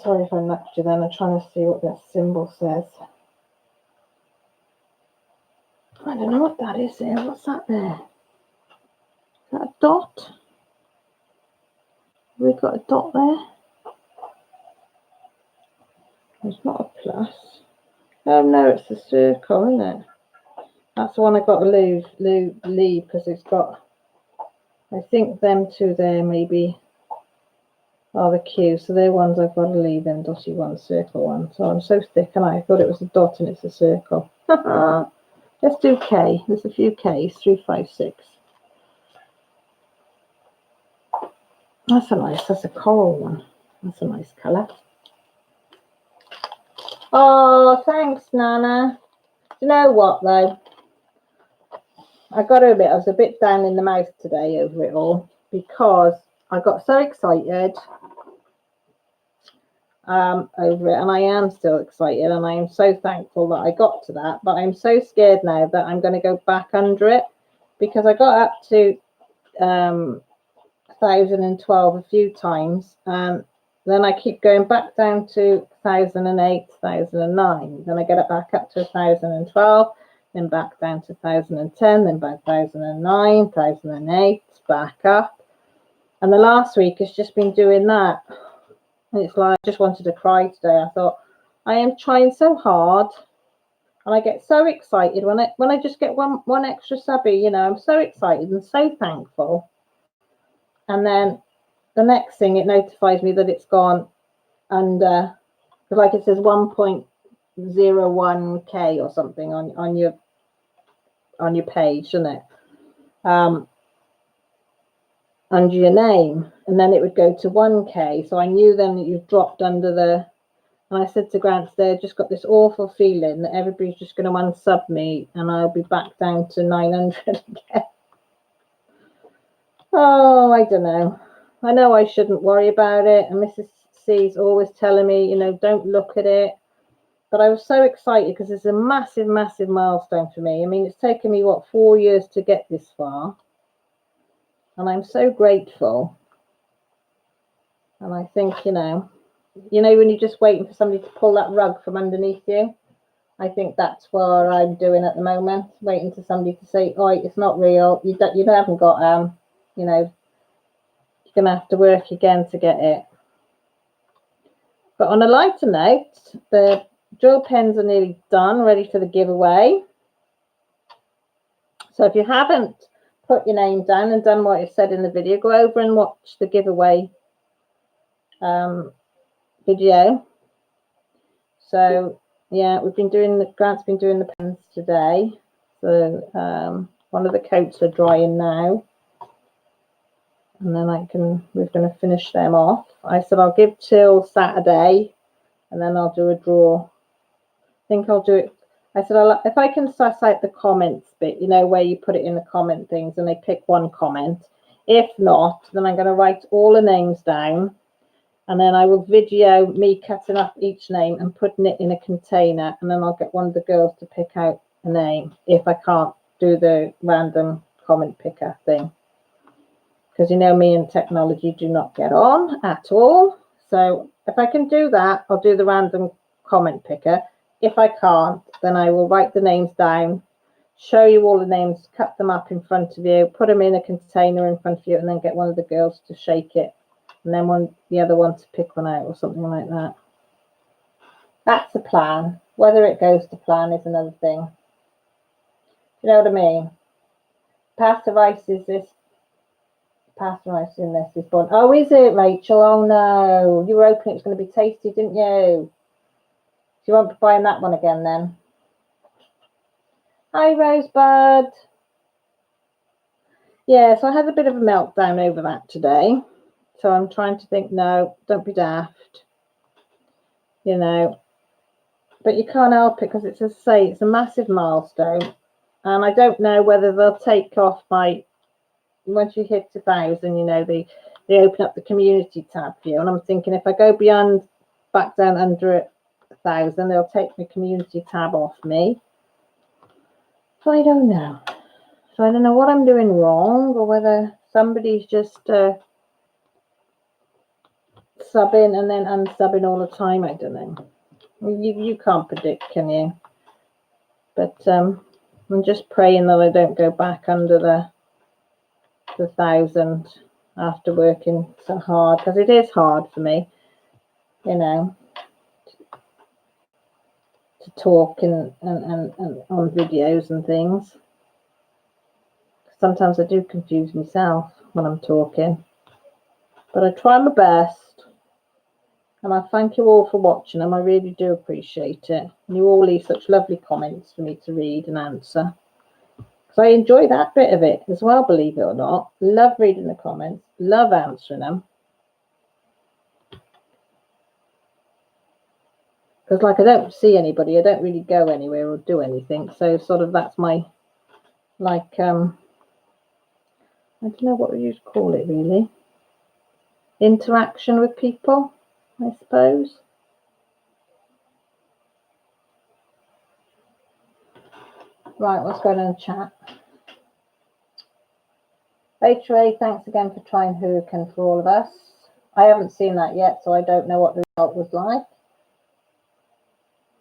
S1: Sorry if I knocked you then. I'm trying to see what that symbol says. I don't know what that is there. What's that there? Is that a dot? We've got a dot there. It's not a plus. Oh no, it's a circle, isn't it? That's the one I got to leave because it's got, I think them two there maybe are the Q. So they're ones I've got to leave, them dotty one, circle one. So I'm so thick and I thought it was a dot and it's a circle. Let's do K. There's a few Ks. 3, 5, 6. That's a coral one. That's a nice colour. Oh, thanks, Nana. Do you know what, though? I got to admit, I was a bit down in the mouth today over it all because I got so excited over it, and I am still excited, and I am so thankful that I got to that, but I'm so scared now that I'm going to go back under it because I got up to 1012 a few times, and then I keep going back down to 1008, 1009. Then I get it back up to 1012, then back down to 1010, then back 1009, 1008, back up. And the last week has just been doing that. And it's like I just wanted to cry today. I thought, I am trying so hard, and I get so excited when I just get one extra subby, you know, I'm so excited and so thankful. And then the next thing, it notifies me that it's gone under, like it says 1.01K or something on your page, isn't it? Under your name, and then it would go to 1K. So I knew then that you've dropped under the. And I said to Grant today, I've just got this awful feeling that everybody's just going to unsub me, and I'll be back down to 900 again. Oh, I don't know. I know I shouldn't worry about it, and Mrs. C's always telling me, you know, don't look at it. But I was so excited because it's a massive, massive milestone for me. I mean, it's taken me, 4 years to get this far. And I'm so grateful. And I think, you know, when you're just waiting for somebody to pull that rug from underneath you, I think that's what I'm doing at the moment, waiting for somebody to say, oh, it's not real. You haven't got, you know, you're going to have to work again to get it. But on a lighter note, the drill pens are nearly done, ready for the giveaway. So if you haven't put your name down and done what it said in the video, go over and watch the giveaway video. So yeah, Grant's been doing the pens today. So one of the coats are drying now, and then we're going to finish them off. I said I'll give till Saturday, and then I'll do a draw. I think I'll do it. I said if I can suss out the comments bit, you know, where you put it in the comment things and they pick one comment. If not, then I'm going to write all the names down, and then I will video me cutting up each name and putting it in a container, and then I'll get one of the girls to pick out a name if I can't do the random comment picker thing. Because you know me and technology do not get on at all. So if I can do that, I'll do the random comment picker. If I can't, then I will write the names down, show you all the names, cut them up in front of you, put them in a container in front of you, and then get one of the girls to shake it, and then the other one to pick one out or something like that. That's the plan. Whether it goes to plan is another thing. You know what I mean? Pasta rice in this is born. Oh, is it, Rachel? Oh no, you were hoping it was going to be tasty, didn't you? Do you want to buy that one again then? Hi, Rosebud. Yeah, so I had a bit of a meltdown over that today. So I'm trying to think, no, don't be daft. You know, but you can't help it because it's, as I say, it's a massive milestone. And I don't know whether they'll take off once you hit 1,000, you know, they open up the community tab for you. And I'm thinking if I go back down under 1,000, they'll take the community tab off me. So I don't know. So I don't know what I'm doing wrong, or whether somebody's just subbing and then unsubbing all the time. I don't know. You can't predict, can you? But I'm just praying that I don't go back under the 1,000 after working so hard, because it is hard for me, you know, to talk and on videos and things. Sometimes I do confuse myself when I'm talking, but I try my best, and I thank you all for watching them. I really do appreciate it. And you all leave such lovely comments for me to read and answer, because I enjoy that bit of it as well, believe it or not. Love reading the comments, love answering them. Because like I don't see anybody, I don't really go anywhere or do anything. So sort of that's my, like, I don't know what you'd call it really. Interaction with people, I suppose. Right, what's going on in the chat? H-Ray, thanks again for trying Hurricane for all of us. I haven't seen that yet, so I don't know what the result was like.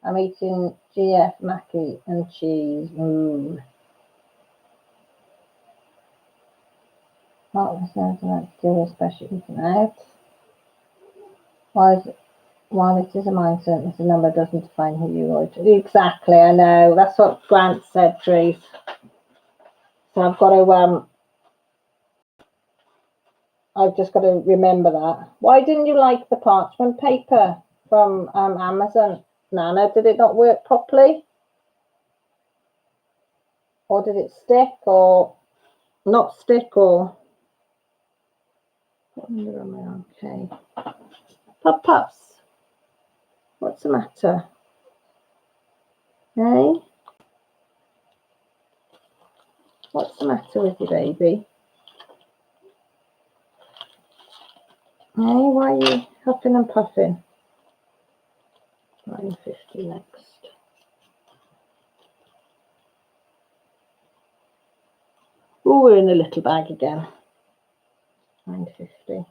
S1: I'm eating GF Mackie and cheese. What was that like to do, especially eating out? While it is a mindset, it's a number doesn't define who you are. Exactly, I know. That's what Grant said, Trace. So I've got to I've just got to remember that. Why didn't you like the parchment paper from Amazon, Nana? Did it not work properly? Or did it stick or not stick or... Okay. Pups. What's the matter? Hey? What's the matter with you, baby? Hey, why are you huffing and puffing? 9.50 next. Oh, we're in the little bag again. 9.50.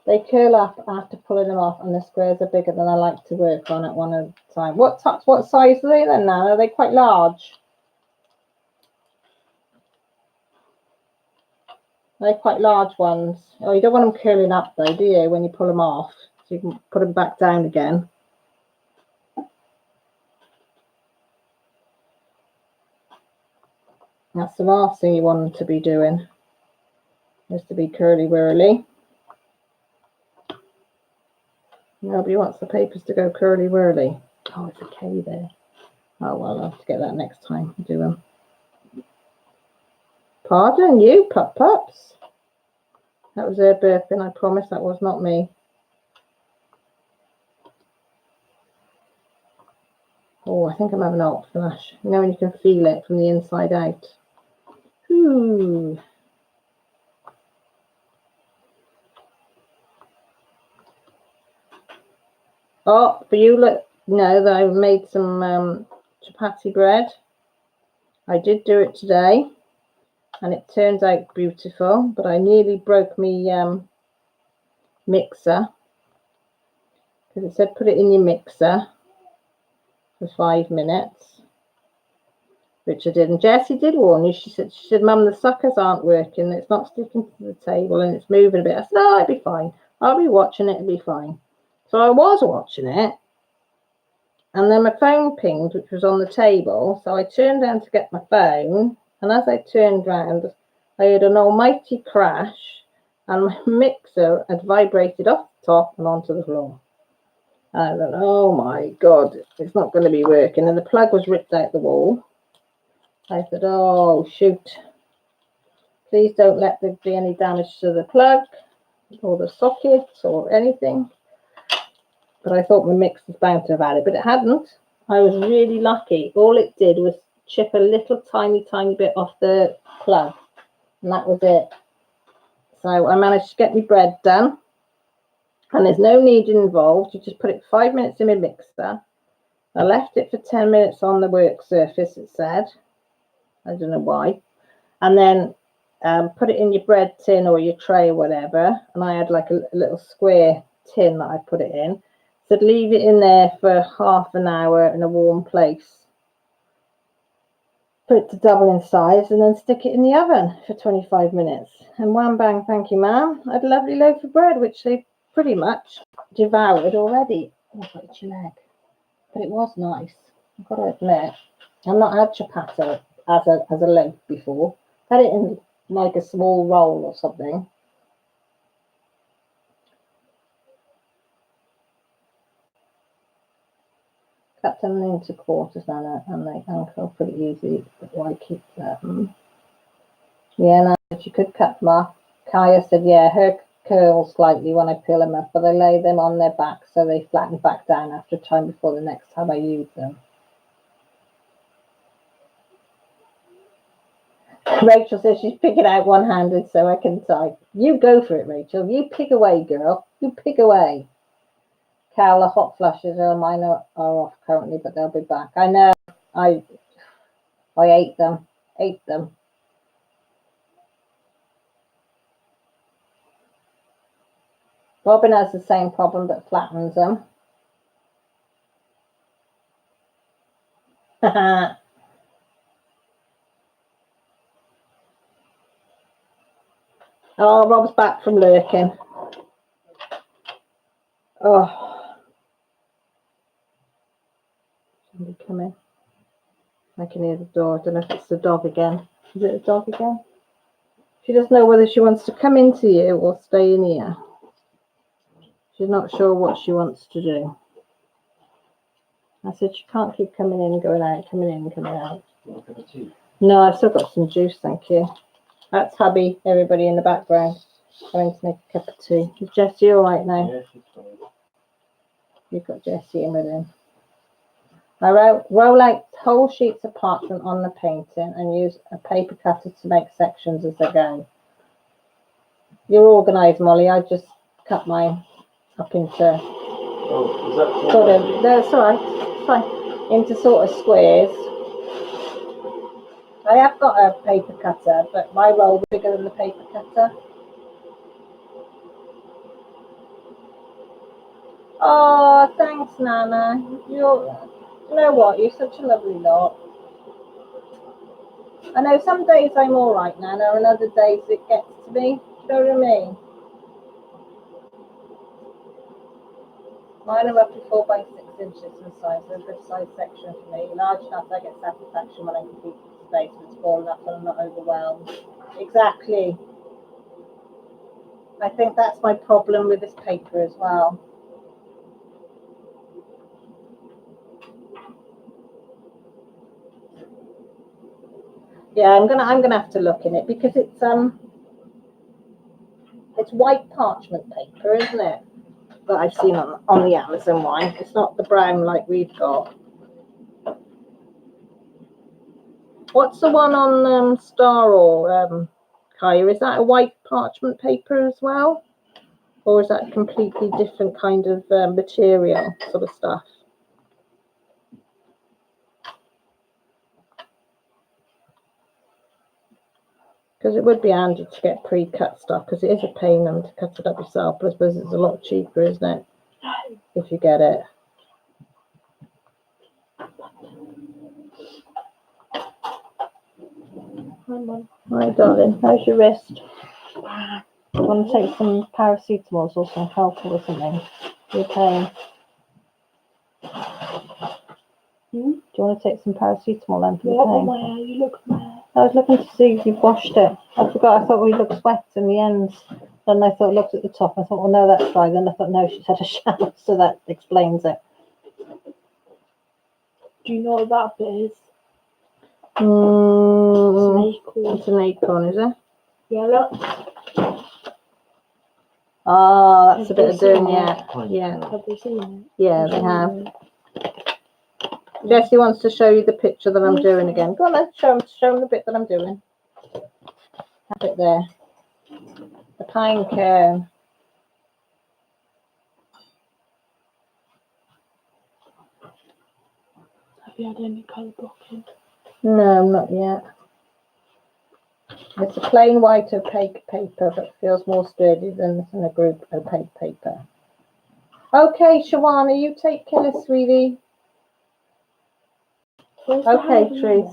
S1: They curl up after pulling them off, and the squares are bigger than I like to work on at one at a time. What size are they then, Nan? Are they quite large? They're quite large ones. Oh, you don't want them curling up though, do you, when you pull them off? So you can put them back down again. That's the last thing you want them to be doing, is to be curly-whirly. Nobody wants the papers to go curly whirly. Oh, it's a K there. Oh, well, I'll have to get that next time. Do them. Pardon you, pups. That was her burping. I promise that was not me. Oh, I think I'm having a hot flash. You know when you can feel it from the inside out. Ooh. Oh, for you know that I made some chapati bread. I did do it today, and it turns out beautiful. But I nearly broke me mixer because it said put it in your mixer for 5 minutes, which I did. And Jessie did warn you. She said, Mum, the suckers aren't working. It's not sticking to the table and it's moving a bit. I said, no, it'll be fine. I'll be watching it. It'll be fine. So I was watching it. And then my phone pinged, which was on the table. So I turned down to get my phone. And as I turned round, I heard an almighty crash. And my mixer had vibrated off the top and onto the floor. And I thought, oh my God, it's not going to be working. And the plug was ripped out the wall. I said, oh, shoot. Please don't let there be any damage to the plug or the sockets or anything. But I thought my mix was bound to have had it, but it hadn't. I was really lucky. All it did was chip a little tiny bit off the plug. And that was it. So I managed to get my bread done. And there's no kneading involved. You just put it 5 minutes in my mixer. I left it for 10 minutes on the work surface, it said. I don't know why. And then put it in your bread tin or your tray or whatever. And I had like a little square tin that I put it in. So leave it in there for half an hour in a warm place. Put it to double in size and then stick it in the oven for 25 minutes. And wham bang, thank you, ma'am. I had a lovely loaf of bread, which they pretty much devoured already. Oh, I've got a leg. But it was nice. I've got to admit. I've not had chapati as a loaf before. Had it in like a small roll or something. Cut them into quarters and they uncle pretty easy. But why keep them? Yeah, no, but you could cut them off. Kaya said, yeah, her curl slightly when I peel them up, but I lay them on their back so they flatten back down after a time before the next time I use them. Rachel says she's picking out one-handed so I can type. You go for it, Rachel. You pick away, girl. You pick away. Cal, the hot flushes, mine are off currently, but they'll be back. I know. I ate them. Robin has the same problem but flattens them. Oh, Rob's back from lurking. Oh. Somebody come in. I can hear the door. I don't know if it's the dog again. Is it the dog again? She doesn't know whether she wants to come into you or stay in here. She's not sure what she wants to do. I said she can't keep coming in and going out, coming in and coming out. No, I've still got some juice, thank you. That's hubby, everybody in the background, going to make a cup of tea. Is Jessie all right now?
S2: Yeah, she's fine.
S1: You've got Jessie in with him. I roll out whole sheets of parchment on the painting and use a paper cutter to make sections as they go. You're organised, Molly. I just cut mine up into
S2: Oh, is that
S1: sort of, no, it's all right. It's fine. Into sort of squares. I have got a paper cutter, but my roll is bigger than the paper cutter. Oh, thanks, Nana. You know what? You're such a lovely lot. I know some days I'm all right, Nana, and other days it gets to me. Do you know what I mean? Mine are roughly 4 by 6 inches in size, so a good size section for me. Large enough, I get satisfaction when I can keep the space, but it's small enough and I'm not overwhelmed. Exactly. I think that's my problem with this paper as well. Yeah, I'm gonna have to look in it because it's white parchment paper, isn't it? That I've seen on the Amazon one. It's not the brown like we've got. What's the one on Star or Kaya? Is that a white parchment paper as well? Or is that a completely different kind of material sort of stuff? Because it would be handy to get pre-cut stuff, because it is a pain to cut it up yourself, but I suppose it's a lot cheaper, isn't it? If you get it. Hi, darling. How's your wrist? Do you want to take some paracetamol or some Calpol or something? Your pain. Do you want to take some paracetamol then for the pain?
S4: My hair, you look at my hair.
S1: I was looking to see if you've washed it. I forgot. I thought we looked wet in the ends. Then I thought, looked at the top. I thought, well, no, that's dry. Then I thought, no, she's had a shower, so that explains it.
S4: Do you know what that bit is?
S1: It's an acorn, is it?
S4: Yeah, look.
S1: Oh, that's
S4: Have
S1: a bit
S4: they
S1: of doing,
S4: seen
S1: yeah.
S4: Have they seen it?
S1: Yeah, they have. Jessie wants to show you the picture that I'm doing again. Go on then, show them the bit that I'm doing. Have it there. The pine cone.
S4: Have you had any colour blocking?
S1: No, not yet. It's a plain white opaque paper, but feels more sturdy than a group opaque paper. Okay, Shawana, you take care, sweetie. Okay, Trace.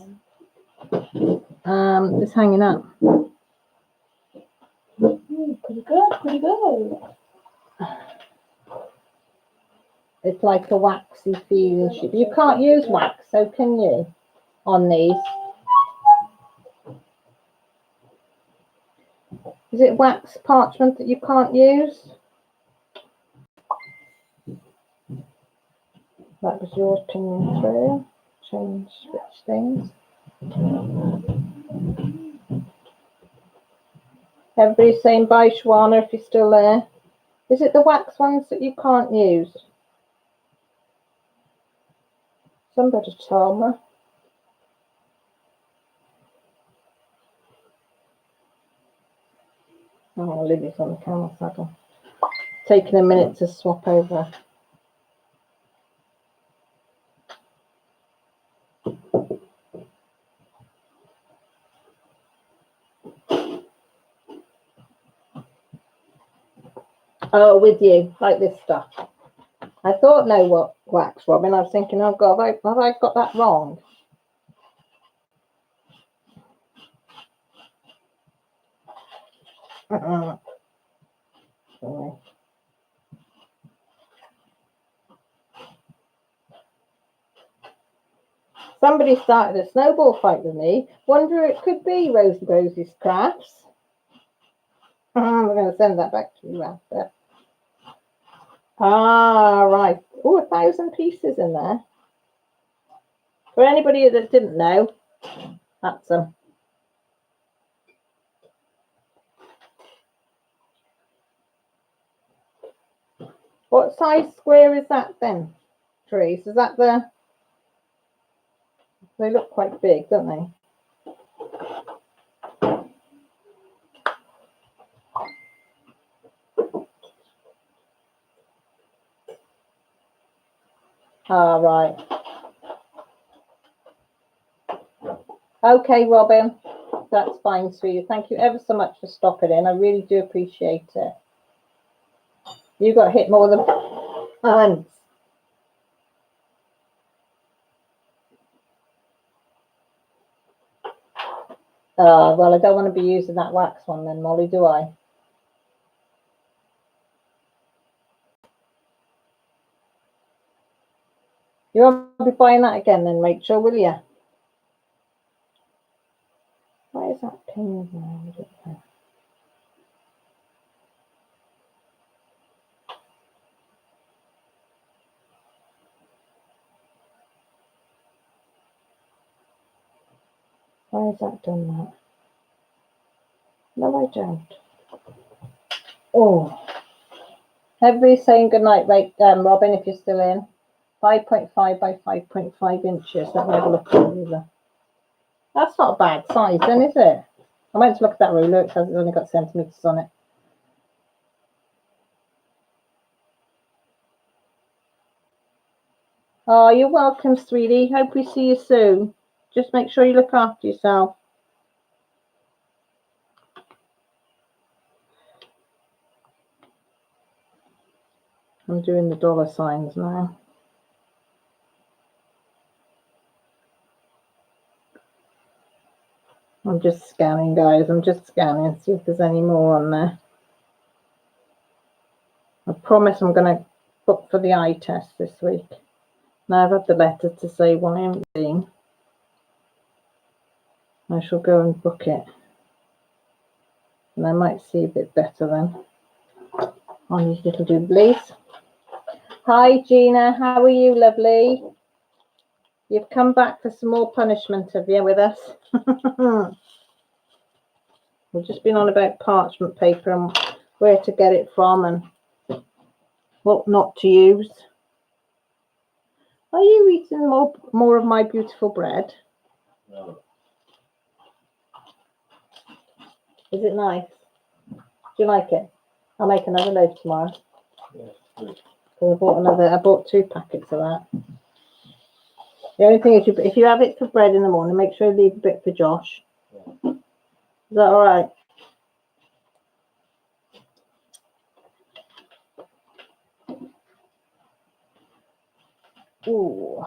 S1: It's hanging up.
S4: Pretty good, pretty good.
S1: It's like a waxy feeling. You can't use wax, so can you? On these. Is it wax parchment that you can't use? That was yours pinging through. Switch things. Everybody's saying bye, Shawana, if you're still there. Is it the wax ones that you can't use? Somebody tell me. Oh, Libby's on the camera saddle. Taking a minute to swap over. Oh, with you, like this stuff. I thought no what wax, Robin. I was thinking, oh God, have I got that wrong? Sorry. Somebody started a snowball fight with me. Wonder who it could be, Rosie's Crafts. I'm going to send that back to you after. Ah, right. Oh, 1,000 pieces in there. For anybody that didn't know, that's them. What size square is that then, Therese? Is that the... They look quite big, don't they? Ah, right. Okay, Robin. That's fine, sweetie. Thank you ever so much for stopping in. I really do appreciate it. You got hit more than once. Well, I don't want to be using that wax one then, Molly, do I? You won't be buying that again then, Rachel, will you? Why is that pin there? Why has that done that? No, I don't. Oh. Everybody's saying goodnight, right, Robin, if you're still in. 5.5 by 5.5 inches. Let me have a look at the ruler. That's not a bad size then, is it? I went to look at that ruler. It says it's only got centimetres on it. Oh, you're welcome, sweetie. Hope we see you soon. Just make sure you look after yourself. I'm doing the dollar signs now. I'm just scanning, guys. I'm just scanning, see if there's any more on there. I promise I'm going to book for the eye test this week. Now I've had the letter to say why I'm being. I shall go and book it. And I might see a bit better then on these little dooblies. Hi, Gina. How are you, lovely? You've come back for some more punishment, have you, with us? We've just been on about parchment paper and where to get it from and what not to use. Are you eating more of my beautiful bread?
S2: No.
S1: Is it nice? Do you like it? I'll make another load tomorrow.
S2: Yeah, good.
S1: I bought 2 packets of that. The only thing is, if you have it for bread in the morning, make sure you leave a bit for Josh.
S2: Yeah.
S1: Is that all right? Ooh.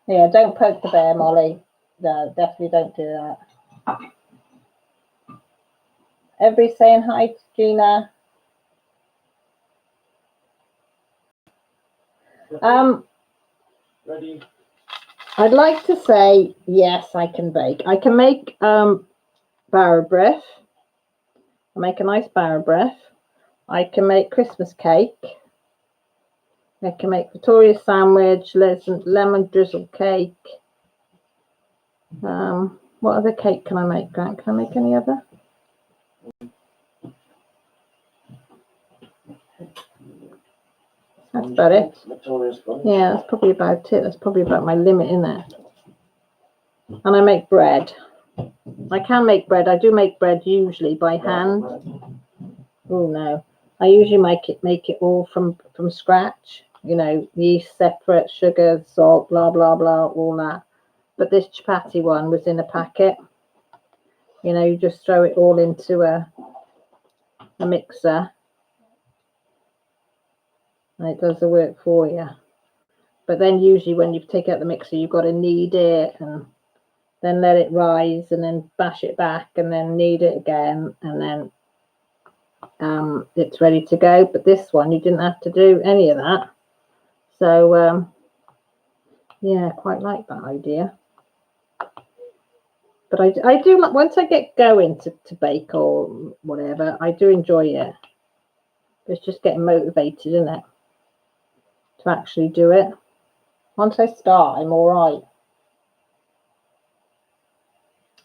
S1: Yeah, don't poke the bear, Molly. No, definitely don't do that. Everybody's saying hi to Gina.
S2: Ready?
S1: I'd like to say yes, I can bake. I can make barrow breath. I make a nice barrow breath. I can make Christmas cake. I can make Victoria sandwich, lemon drizzle cake. What other cake can I make, Grant? Can I make any other? That's about it. Yeah, that's probably about it. That's probably about my limit, isn't it? And I make bread. I can make bread. I do make bread usually by hand. Oh no. I usually make it all from scratch. You know, yeast separate, sugar, salt, blah blah blah, all that. But this chapati one was in a packet. You know, you just throw it all into a mixer and it does the work for you. But then usually when you take out the mixer, you've got to knead it and then let it rise and then bash it back and then knead it again and then it's ready to go. But this one, you didn't have to do any of that. So, yeah, quite like that idea. But I do like, once I get going to bake or whatever, I do enjoy it. It's just getting motivated, isn't it? To actually do it. Once I start, I'm all right.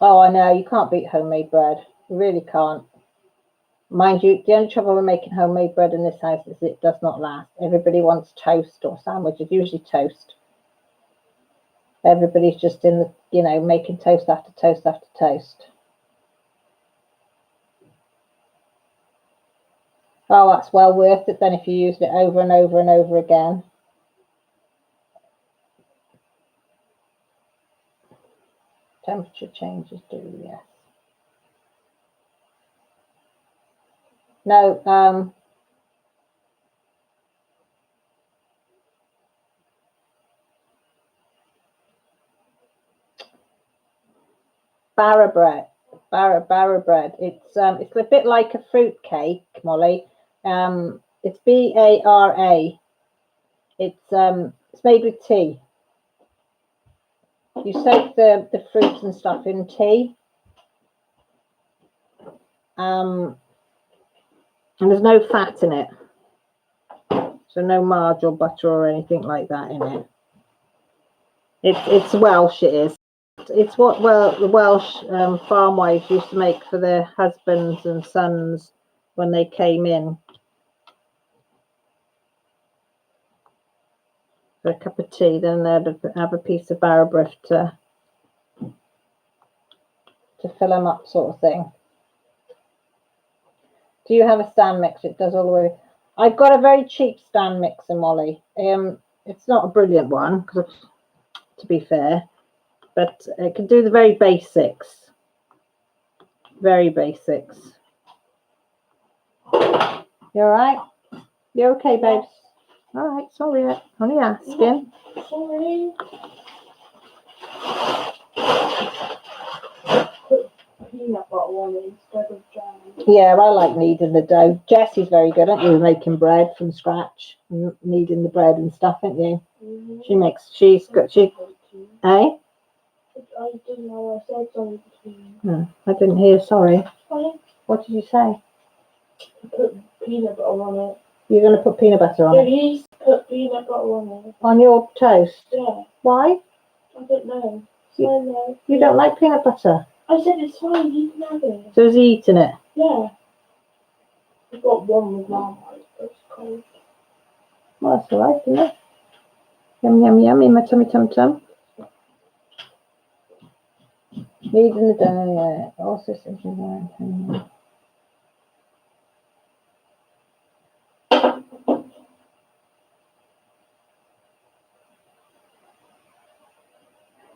S1: Oh, I know, you can't beat homemade bread. You really can't. Mind you, the only trouble with making homemade bread in this house is it does not last. Everybody wants toast or sandwich. It's usually toast. Everybody's just in the, you know, making toast after toast after toast. Oh, that's well worth it then if you used it over and over and over again. Temperature changes do, yes. No, barra bread. Barra bread. It's a bit like a fruit cake, Molly. It's BARA. It's made with tea. You soak the fruits and stuff in tea. And there's no fat in it. So no margarine or butter or anything like that in it. It's Welsh, it is. It's what the Welsh farm wives used to make for their husbands and sons when they came in. For a cup of tea, then they'd have a piece of barrabriff to fill them up, sort of thing. Do you have a stand mixer? It does all the way. I've got a very cheap stand mixer, Molly. It's not a brilliant one, to be fair, but it can do the very basics. Very basics. You all right? You okay, babes? All right, sorry, only asking.
S3: Sorry. Peanut butter on it instead of jam.
S1: Yeah, I like kneading the dough. Jesse's very good, aren't you, making bread from scratch, kneading the bread and stuff, aren't you?
S3: Mm-hmm.
S1: She's good. Eh?
S3: I didn't know I said something between.
S1: No, I didn't hear. Sorry.
S3: Sorry.
S1: What did you say?
S3: Put peanut butter on it.
S1: You're going to put peanut butter on
S3: So
S1: it?
S3: he's put peanut butter on it.
S1: On your toast?
S3: Yeah.
S1: Why?
S3: I don't know.
S1: You don't like peanut butter?
S3: I said it's fine, you can have it.
S1: So is he eating it?
S3: Yeah. I've got one with Marmite, but it's cold.
S1: Well, that's all right, isn't it? Yum, yum, yum, in my tummy, tum, tum. Kneading the dough, yeah. Also thinking about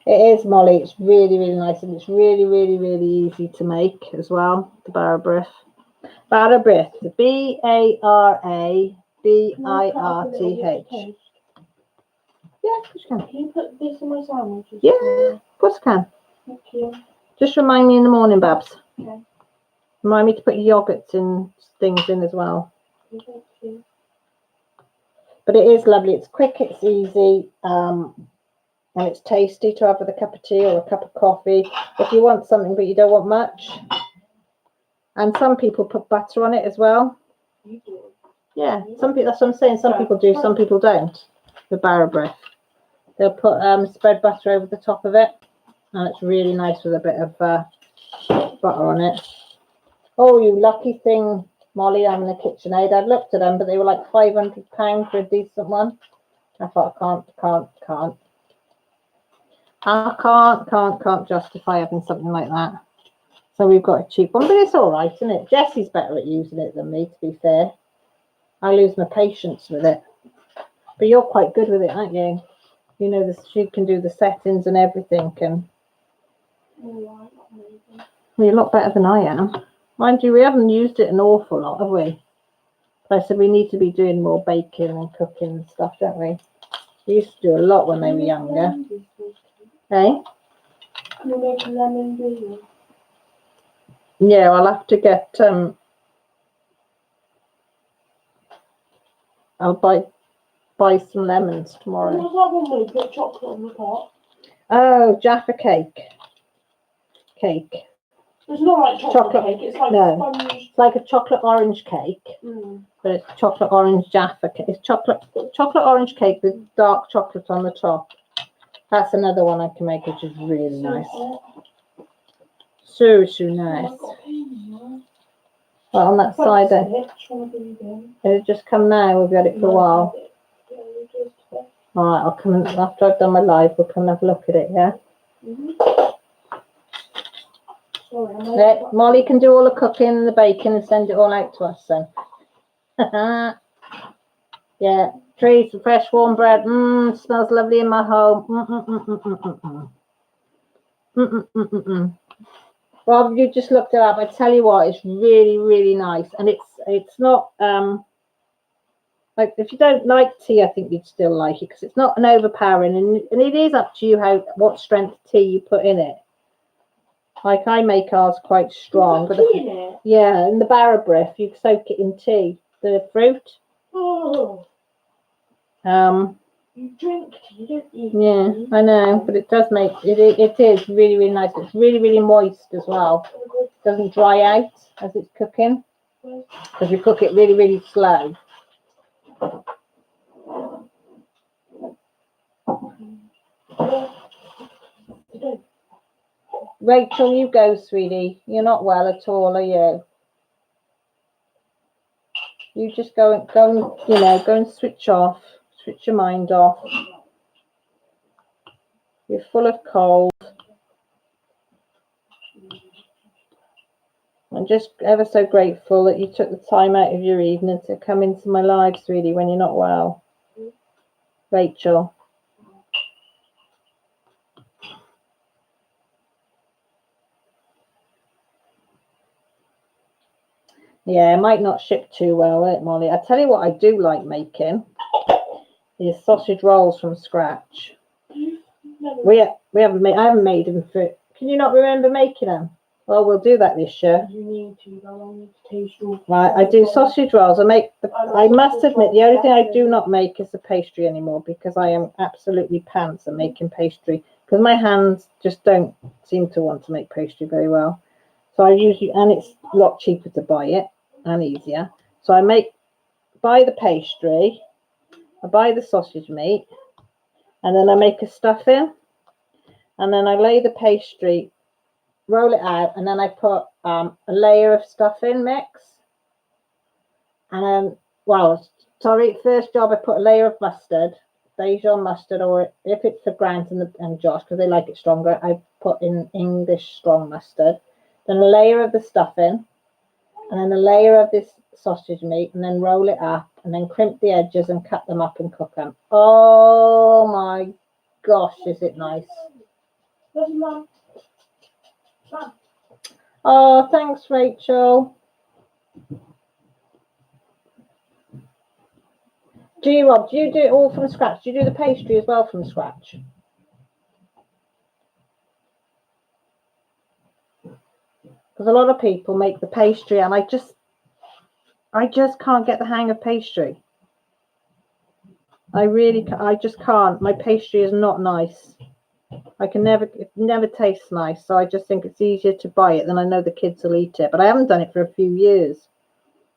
S1: It is, Molly. It's really, really nice, and it's really, really, really easy to make as well. The barrabriff. Barrabriff. BARABIRTH. Yeah, of course you can.
S3: Can you put this in my sandwiches?
S1: Yeah, of course I can.
S3: Thank you.
S1: Just remind me in the morning, Babs.
S3: Okay.
S1: Remind me to put yogurts and things in as well.
S3: Thank you.
S1: But it is lovely. It's quick. It's easy. And it's tasty to have with a cup of tea or a cup of coffee. If you want something but you don't want much. And some people put butter on it as well.
S3: You do.
S1: Yeah, some people. That's what I'm saying. Some people do, some people don't. The barrabriff. They'll put spread butter over the top of it, and it's really nice with a bit of butter on it. Oh, you lucky thing, Molly! I'm in the KitchenAid. I've looked at them, but they were like £500 for a decent one. I thought I can't justify having something like that. So we've got a cheap one, but it's all right, isn't it? Jesse's better at using it than me, to be fair. I lose my patience with it. But you're quite good with it, aren't you? You know, she can do the settings and everything. Well, you're a lot better than I am. Mind you, we haven't used it an awful lot, have we? But I said we need to be doing more baking and cooking and stuff, don't we? We used to do a lot when they were younger. Hey?
S3: Can you make a lemon drizzle?
S1: Yeah, I'll have to get I'll buy some lemons tomorrow.
S3: What was that one where you put chocolate on the top?
S1: Oh, Jaffa cake.
S3: It's not like chocolate cake, it's like sponge.
S1: It's like a chocolate orange cake. But it's chocolate orange Jaffa cake. It's chocolate orange cake with dark chocolate on the top. That's another one I can make, which is really nice. So nice. Well, on that side there. It'll just come now. We've got it for a while. All right, I'll come after I've done my live. We'll come and have a look at it. Yeah. Molly can do all the cooking and the baking and send it all out to us then. Yeah, trees and fresh warm bread. Smells lovely in my home. Rob, you just looked it up. I tell you what, it's really, really nice, and it's not like if you don't like tea, I think you'd still like it because it's not an overpowering, and it is up to you what strength tea you put in it. Like I make ours quite strong, but yeah, in the barrabriff you soak it in tea, the fruit.
S3: Oh. You drink tea, don't you?
S1: Yeah, I know, but it does make it is really, really nice. It's really, really moist as well. It doesn't dry out as it's cooking because we cook it really, really slow. Rachel, you go, sweetie. You're not well at all, are you? You just go and go and switch off, switch your mind off. You're full of cold. I'm just ever so grateful that you took the time out of your evening to come into my live, sweetie, when you're not well. Rachel. Yeah, it might not ship too well, will it, Molly? I tell you what I do like making is sausage rolls from scratch.
S4: Never.
S1: I haven't made them for. Can you not remember making them? Well, we'll do that this year.
S4: You need to. I want you to taste your.
S1: Right, I do sausage rolls. I must admit, the only thing I do not make is the pastry anymore because I am absolutely pants at making pastry because my hands just don't seem to want to make pastry very well. So I usually, and it's a lot cheaper to buy it and easier. So I buy the pastry, I buy the sausage meat, and then I make a stuffing, and then I lay the pastry, roll it out, and then I put a layer of stuffing mix. And then, first job I put a layer of mustard, Dijon mustard, or if it's for Grant and Josh, because they like it stronger, I put in English strong mustard. Then a layer of the stuffing, and then a layer of this sausage meat, and then roll it up, and then crimp the edges and cut them up and cook them. Oh my gosh, is it nice? Oh, thanks, Rachel. Do you, Rob, do you do it all from scratch? Do you do the pastry as well from scratch? Because a lot of people make the pastry, and I just can't get the hang of pastry. I just can't. My pastry is not nice. It never tastes nice. So I just think it's easier to buy it, then I know the kids will eat it. But I haven't done it for a few years.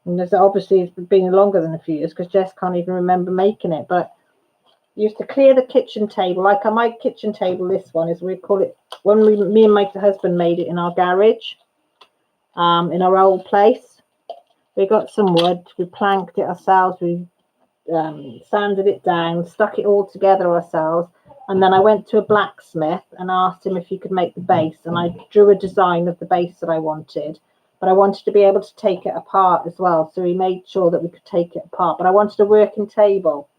S1: And obviously it's been longer than a few years because Jess can't even remember making it. But I used to clear the kitchen table. Like on my kitchen table, this one is, we call it, me and my husband made it in our garage, in our old place. We got some wood, we planked it ourselves, we sanded it down, stuck it all together ourselves, and then I went to a blacksmith and asked him if he could make the base, and I drew a design of the base that I wanted, but I wanted to be able to take it apart as well, so he made sure that we could take it apart. But I wanted a working table.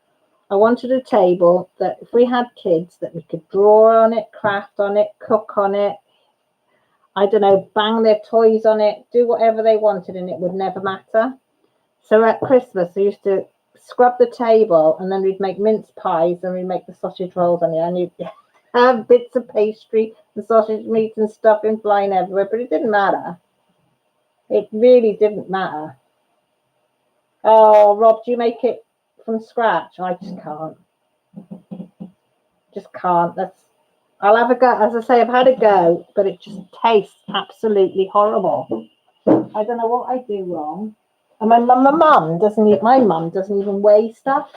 S1: I wanted a table that if we had kids, that we could draw on it, craft on it, cook on it, I don't know, bang their toys on it, do whatever they wanted, and it would never matter. So at Christmas, I used to scrub the table, and then we'd make mince pies, and we'd make the sausage rolls on it, and you'd have bits of pastry and sausage meat and stuffing flying everywhere, but it didn't matter. It really didn't matter. Oh, Rob, do you make it from scratch? I just can't. Just can't. I'll have a go. As I say, I've had a go, but it just tastes absolutely horrible. I don't know what I do wrong. And my mum doesn't even weigh stuff.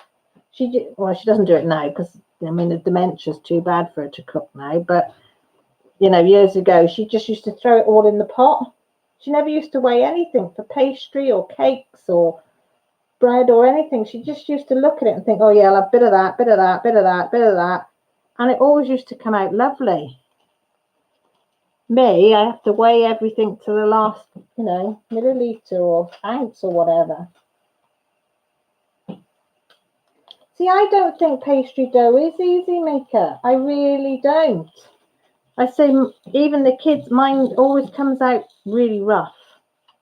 S1: She doesn't do it now because the dementia's too bad for her to cook now. But years ago, she just used to throw it all in the pot. She never used to weigh anything for pastry or cakes or bread or anything. She just used to look at it and think, oh yeah, I'll have a bit of that, bit of that, bit of that, bit of that. And it always used to come out lovely. Me, I have to weigh everything to the last, milliliter or ounce or whatever. See, I don't think pastry dough is easy, Maker. I really don't. I say, even the kids, mine always comes out really rough.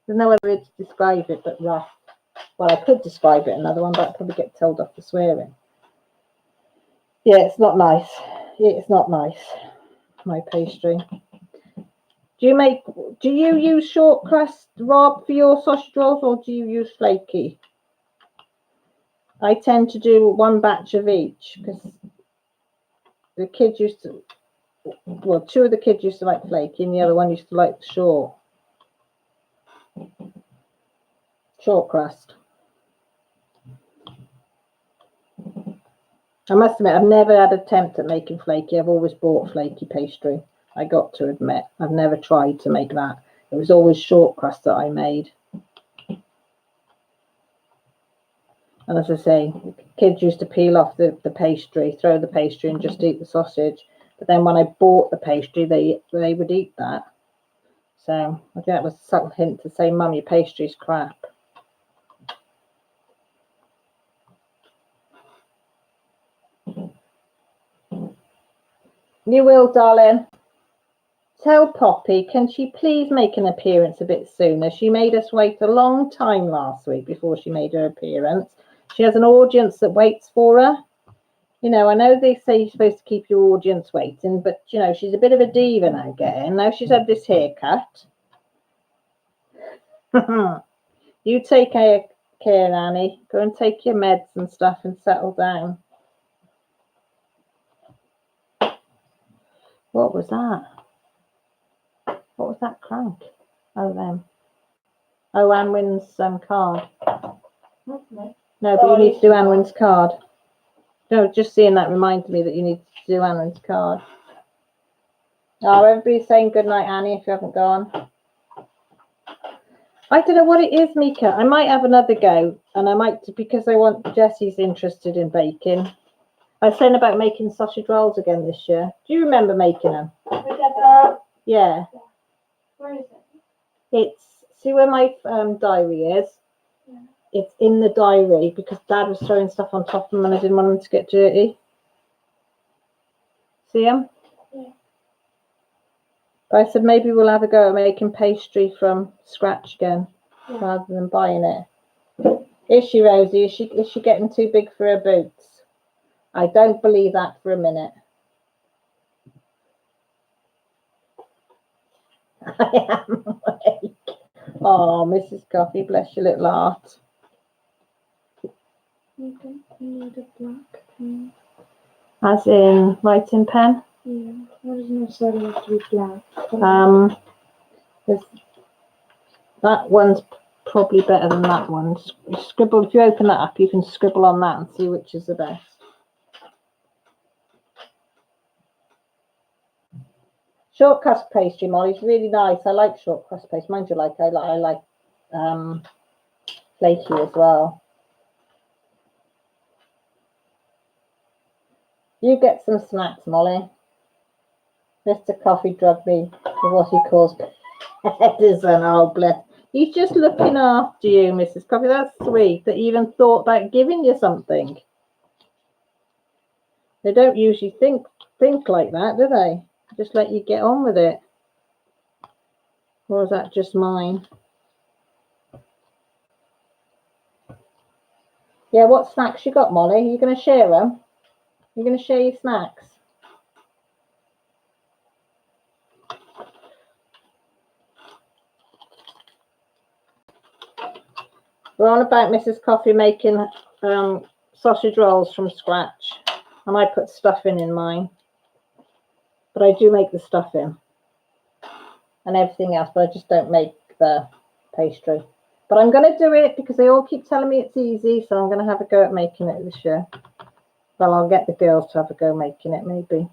S1: There's no other way to describe it but rough. Well, I could describe it another one, but I'd probably get told off for swearing. Yeah, it's not nice. It's not nice, my pastry. Do you use short crust, Rob, for your sausage rolls, or do you use flaky? I tend to do one batch of each because the kids used to, well, two of the kids used to like flaky and the other one used to like short crust. I must admit, I've never had an attempt at making flaky. I've always bought flaky pastry. I got to admit. I've never tried to make that. It was always short crust that I made. And as I say, kids used to peel off the pastry, throw the pastry and just eat the sausage. But then when I bought the pastry, they would eat that. So I think that was a subtle hint to say, Mum, your pastry's crap. You will, darling. Tell Poppy, can she please make an appearance a bit sooner? She made us wait a long time last week before she made her appearance. She has an audience that waits for her. You know, I know they say you're supposed to keep your audience waiting, but, you know, she's a bit of a diva now getting. Now she's had this haircut. You take care, Annie. Go and take your meds and stuff and settle down. What was that? What was that crank? Oh, them. Oh, Anwin's card.
S3: Okay.
S1: No, but you need to do Anwin's card. No, just seeing that reminded me that you need to do Anwin's card. Oh, everybody's saying good night, Annie, if you haven't gone. I don't know what it is, Mika. I might have another go, and I might, because I want Jessie's interested in baking. I was saying about making sausage rolls again this year. Do you remember making them? Yeah.
S3: Where is it?
S1: It's, see where my diary is?
S3: Yeah.
S1: It's in the diary because Dad was throwing stuff on top of them and I didn't want them to get dirty. See them?
S3: Yeah.
S1: But I said maybe we'll have a go at making pastry from scratch again,
S3: Yeah.
S1: rather than buying it. Is she, Rosie? Is she getting too big for her boots? I don't believe that for a minute. I am awake. Oh, Mrs. Coffee, bless your little heart.
S4: You don't need a black pen.
S1: As in writing pen?
S4: Yeah, that doesn't necessarily have to be black.
S1: That one's probably better than that one. You scribble, if you open that up, you can scribble on that and see which is the best. Short crust pastry, Molly, is really nice. I like short crust pastry. Mind you, I like flaky as well. You get some snacks, Molly. Mr. Coffee drugged me with what he calls Edison. Oh, bless. He's just looking after you, Mrs. Coffee. That's sweet that he even thought about giving you something. They don't usually think like that, do they? Just let you get on with it. Or is that just mine? Yeah, what snacks you got, Molly? Are you going to share them? You're going to share your snacks? We're on about Mrs. Coffee making sausage rolls from scratch. And I put stuffing in mine. But I do make the stuffing. And everything else, but I just don't make the pastry. But I'm going to do it because they all keep telling me it's easy, so I'm going to have a go at making it this year. Well, I'll get the girls to have a go making it, maybe.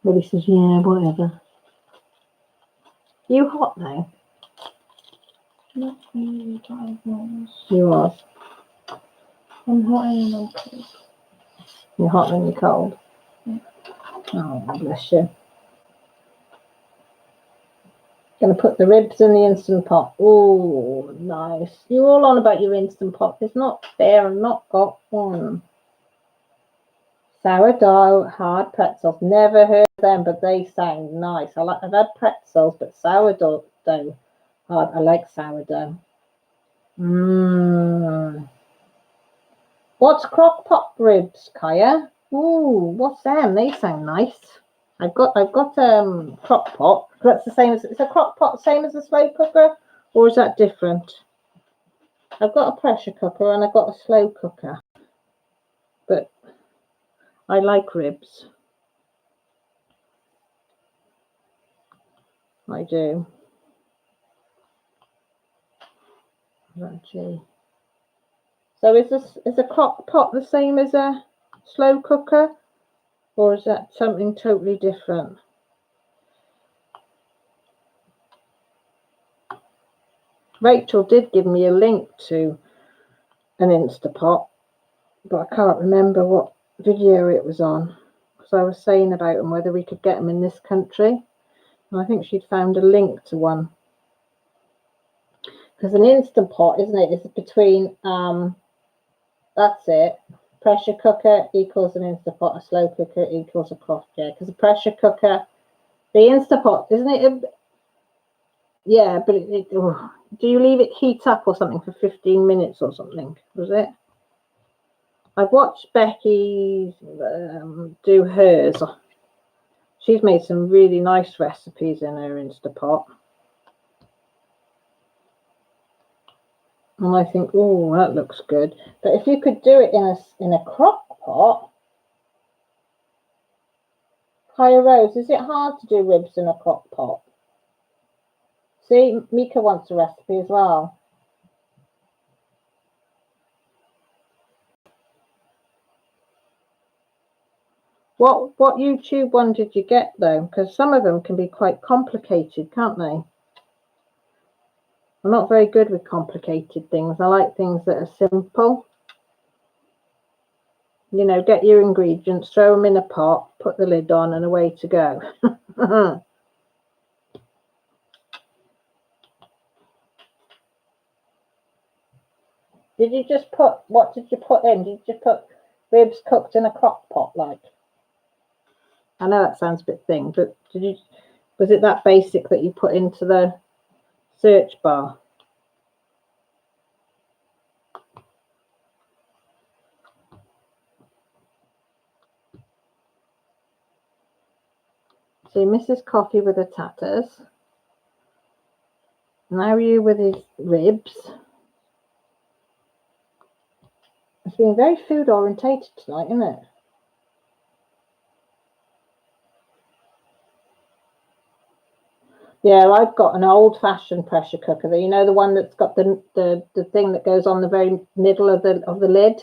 S1: Maybe says, yeah, whatever. You hot now?
S4: Not really, but I was.
S1: You are.
S4: I'm hot and I'm cold.
S1: You're hot and you're cold?
S4: Yeah.
S1: Oh, bless you. Going to put the ribs in the Instant Pot. Oh, nice. You're all on about your Instant Pot. It's not fair. I've not got one. Sourdough hard pretzels. Never heard them, but they sound nice. I've had pretzels, but sourdough hard. I like sourdough. What's crock pot ribs, Kaya? Ooh, what's them? They sound nice. I've got crock pot. That's the same as, is a crock pot the same as a slow cooker, or is that different? I've got a pressure cooker and I've got a slow cooker, but I like ribs. I do. Gee. So is a crock pot the same as a slow cooker? Or is that something totally different? Rachel did give me a link to an Instapot, but I can't remember what video it was on. Because I was saying about them, whether we could get them in this country. And I think she'd found a link to one. Because an Instant Pot, isn't it? It's between, that's it. Pressure cooker equals an Instant Pot. A slow cooker equals a cloth. Yeah, because a pressure cooker, the Instant Pot, isn't it? Yeah, but do you leave it heat up or something for 15 minutes or something? Was it? I've watched Becky do hers. She's made some really nice recipes in her Instapot. And I think, oh, that looks good. But if you could do it in a crock pot, Kaya Rose, is it hard to do ribs in a crock pot? See, Mika wants a recipe as well. What YouTube one did you get though? Because some of them can be quite complicated, can't they? I'm not very good with complicated things. I like things that are simple. You know, get your ingredients, throw them in a pot, put the lid on, and away to go. Did you just put, what did you put in? Did you put ribs cooked in a crock pot like? I know that sounds a bit thin, but was it that basic that you put into the search bar? So Mrs. Coffee with the tatters. Now you with his ribs. It's been very food orientated tonight, isn't it? Yeah, I've got an old-fashioned pressure cooker. You know, the one that's got the thing that goes on the very middle of the lid,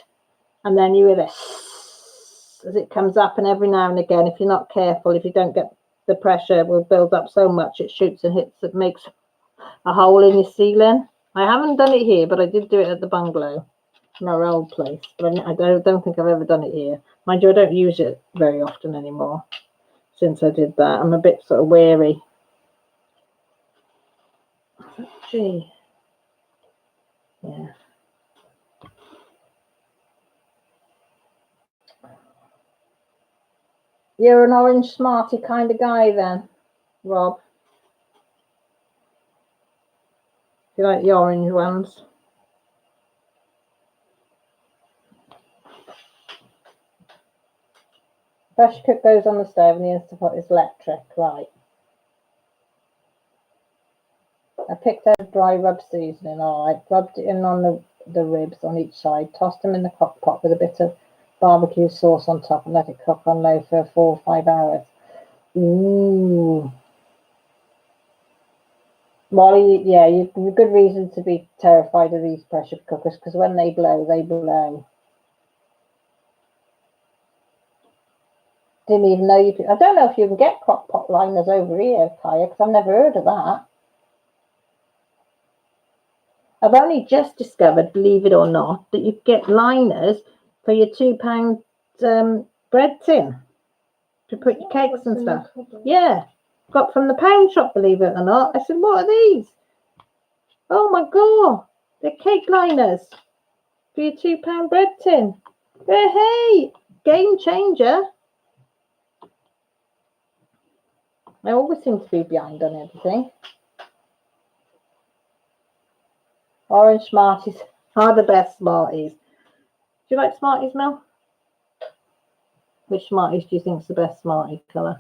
S1: and then you hear this as it comes up, and every now and again, if you're not careful, if you don't get the pressure, will build up so much it shoots and hits. It makes a hole in your ceiling. I haven't done it here, but I did do it at the bungalow, in our old place. But I don't think I've ever done it here. Mind you, I don't use it very often anymore since I did that. I'm a bit sort of wary. Gee. Yeah. You're an orange smarty kind of guy then, Rob. You like the orange ones? Pressure cook goes on the stove and the Instant Pot is electric, right. I picked out dry rub seasoning, alright, rubbed it in on the ribs on each side, tossed them in the crock pot with a bit of barbecue sauce on top and let it cook on low for 4 or 5 hours. Ooh. Well, yeah, you've a good reason to be terrified of these pressure cookers because when they blow, they blow. Didn't even know you could. I don't know if you can get crock pot liners over here, Kaya, because I've never heard of that. I've only just discovered, believe it or not, that you get liners for your £2 bread tin to put your cakes and stuff. Yeah, got from the pound shop, believe it or not. I said, what are these? Oh my God, they're cake liners for your £2 bread tin. Hey, game changer. I always seem to be behind on everything. Orange Smarties are the best Smarties. Do you like Smarties, Mel? Which Smarties do you think is the best Smartie colour?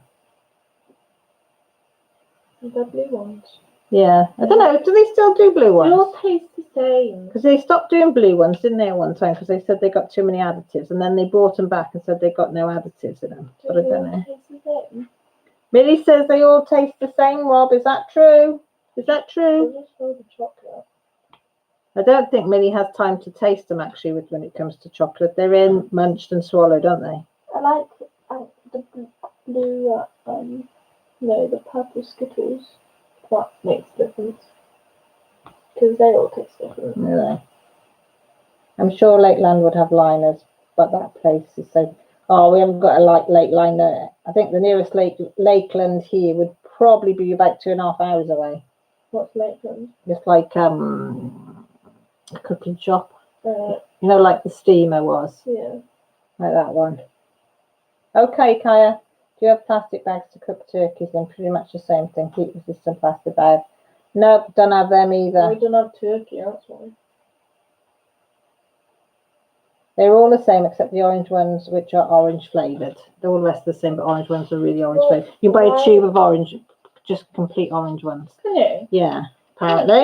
S3: The blue ones.
S1: Yeah, I don't know. Do they still do blue ones?
S3: They all taste the same.
S1: Because they stopped doing blue ones, didn't they, at one time? Because they said they got too many additives, and then they brought them back and said they got no additives in them. But I don't know.
S3: Taste the same.
S1: Millie says they all taste the same, Rob. Is that true? Is that true?
S3: Just for the chocolate.
S1: I don't think Millie has time to taste them, actually, when it comes to chocolate. They're in, munched and swallowed, aren't they?
S3: I like
S4: the blue, no, the purple Skittles. That makes a difference. Because they all taste different.
S1: Really. I'm sure Lakeland would have liners, but that place is so. Oh, we haven't got a lake line there. I think the nearest Lakeland here would probably be about 2.5 hours away.
S4: What's Lakeland?
S1: It's like a cooking shop. You know, like the steamer was.
S4: Yeah.
S1: Like that one. Okay, Kaya. Do you have plastic bags to cook turkeys in? Pretty much the same thing. Heat resistant plastic bag. Nope, don't have them either.
S4: We don't have turkey, that's why.
S1: They're all the same except the orange ones, which are orange flavoured. They're all the rest of the same, but orange ones are really orange flavoured. You buy a tube of orange, just complete orange ones.
S4: Can you?
S1: Yeah, apparently.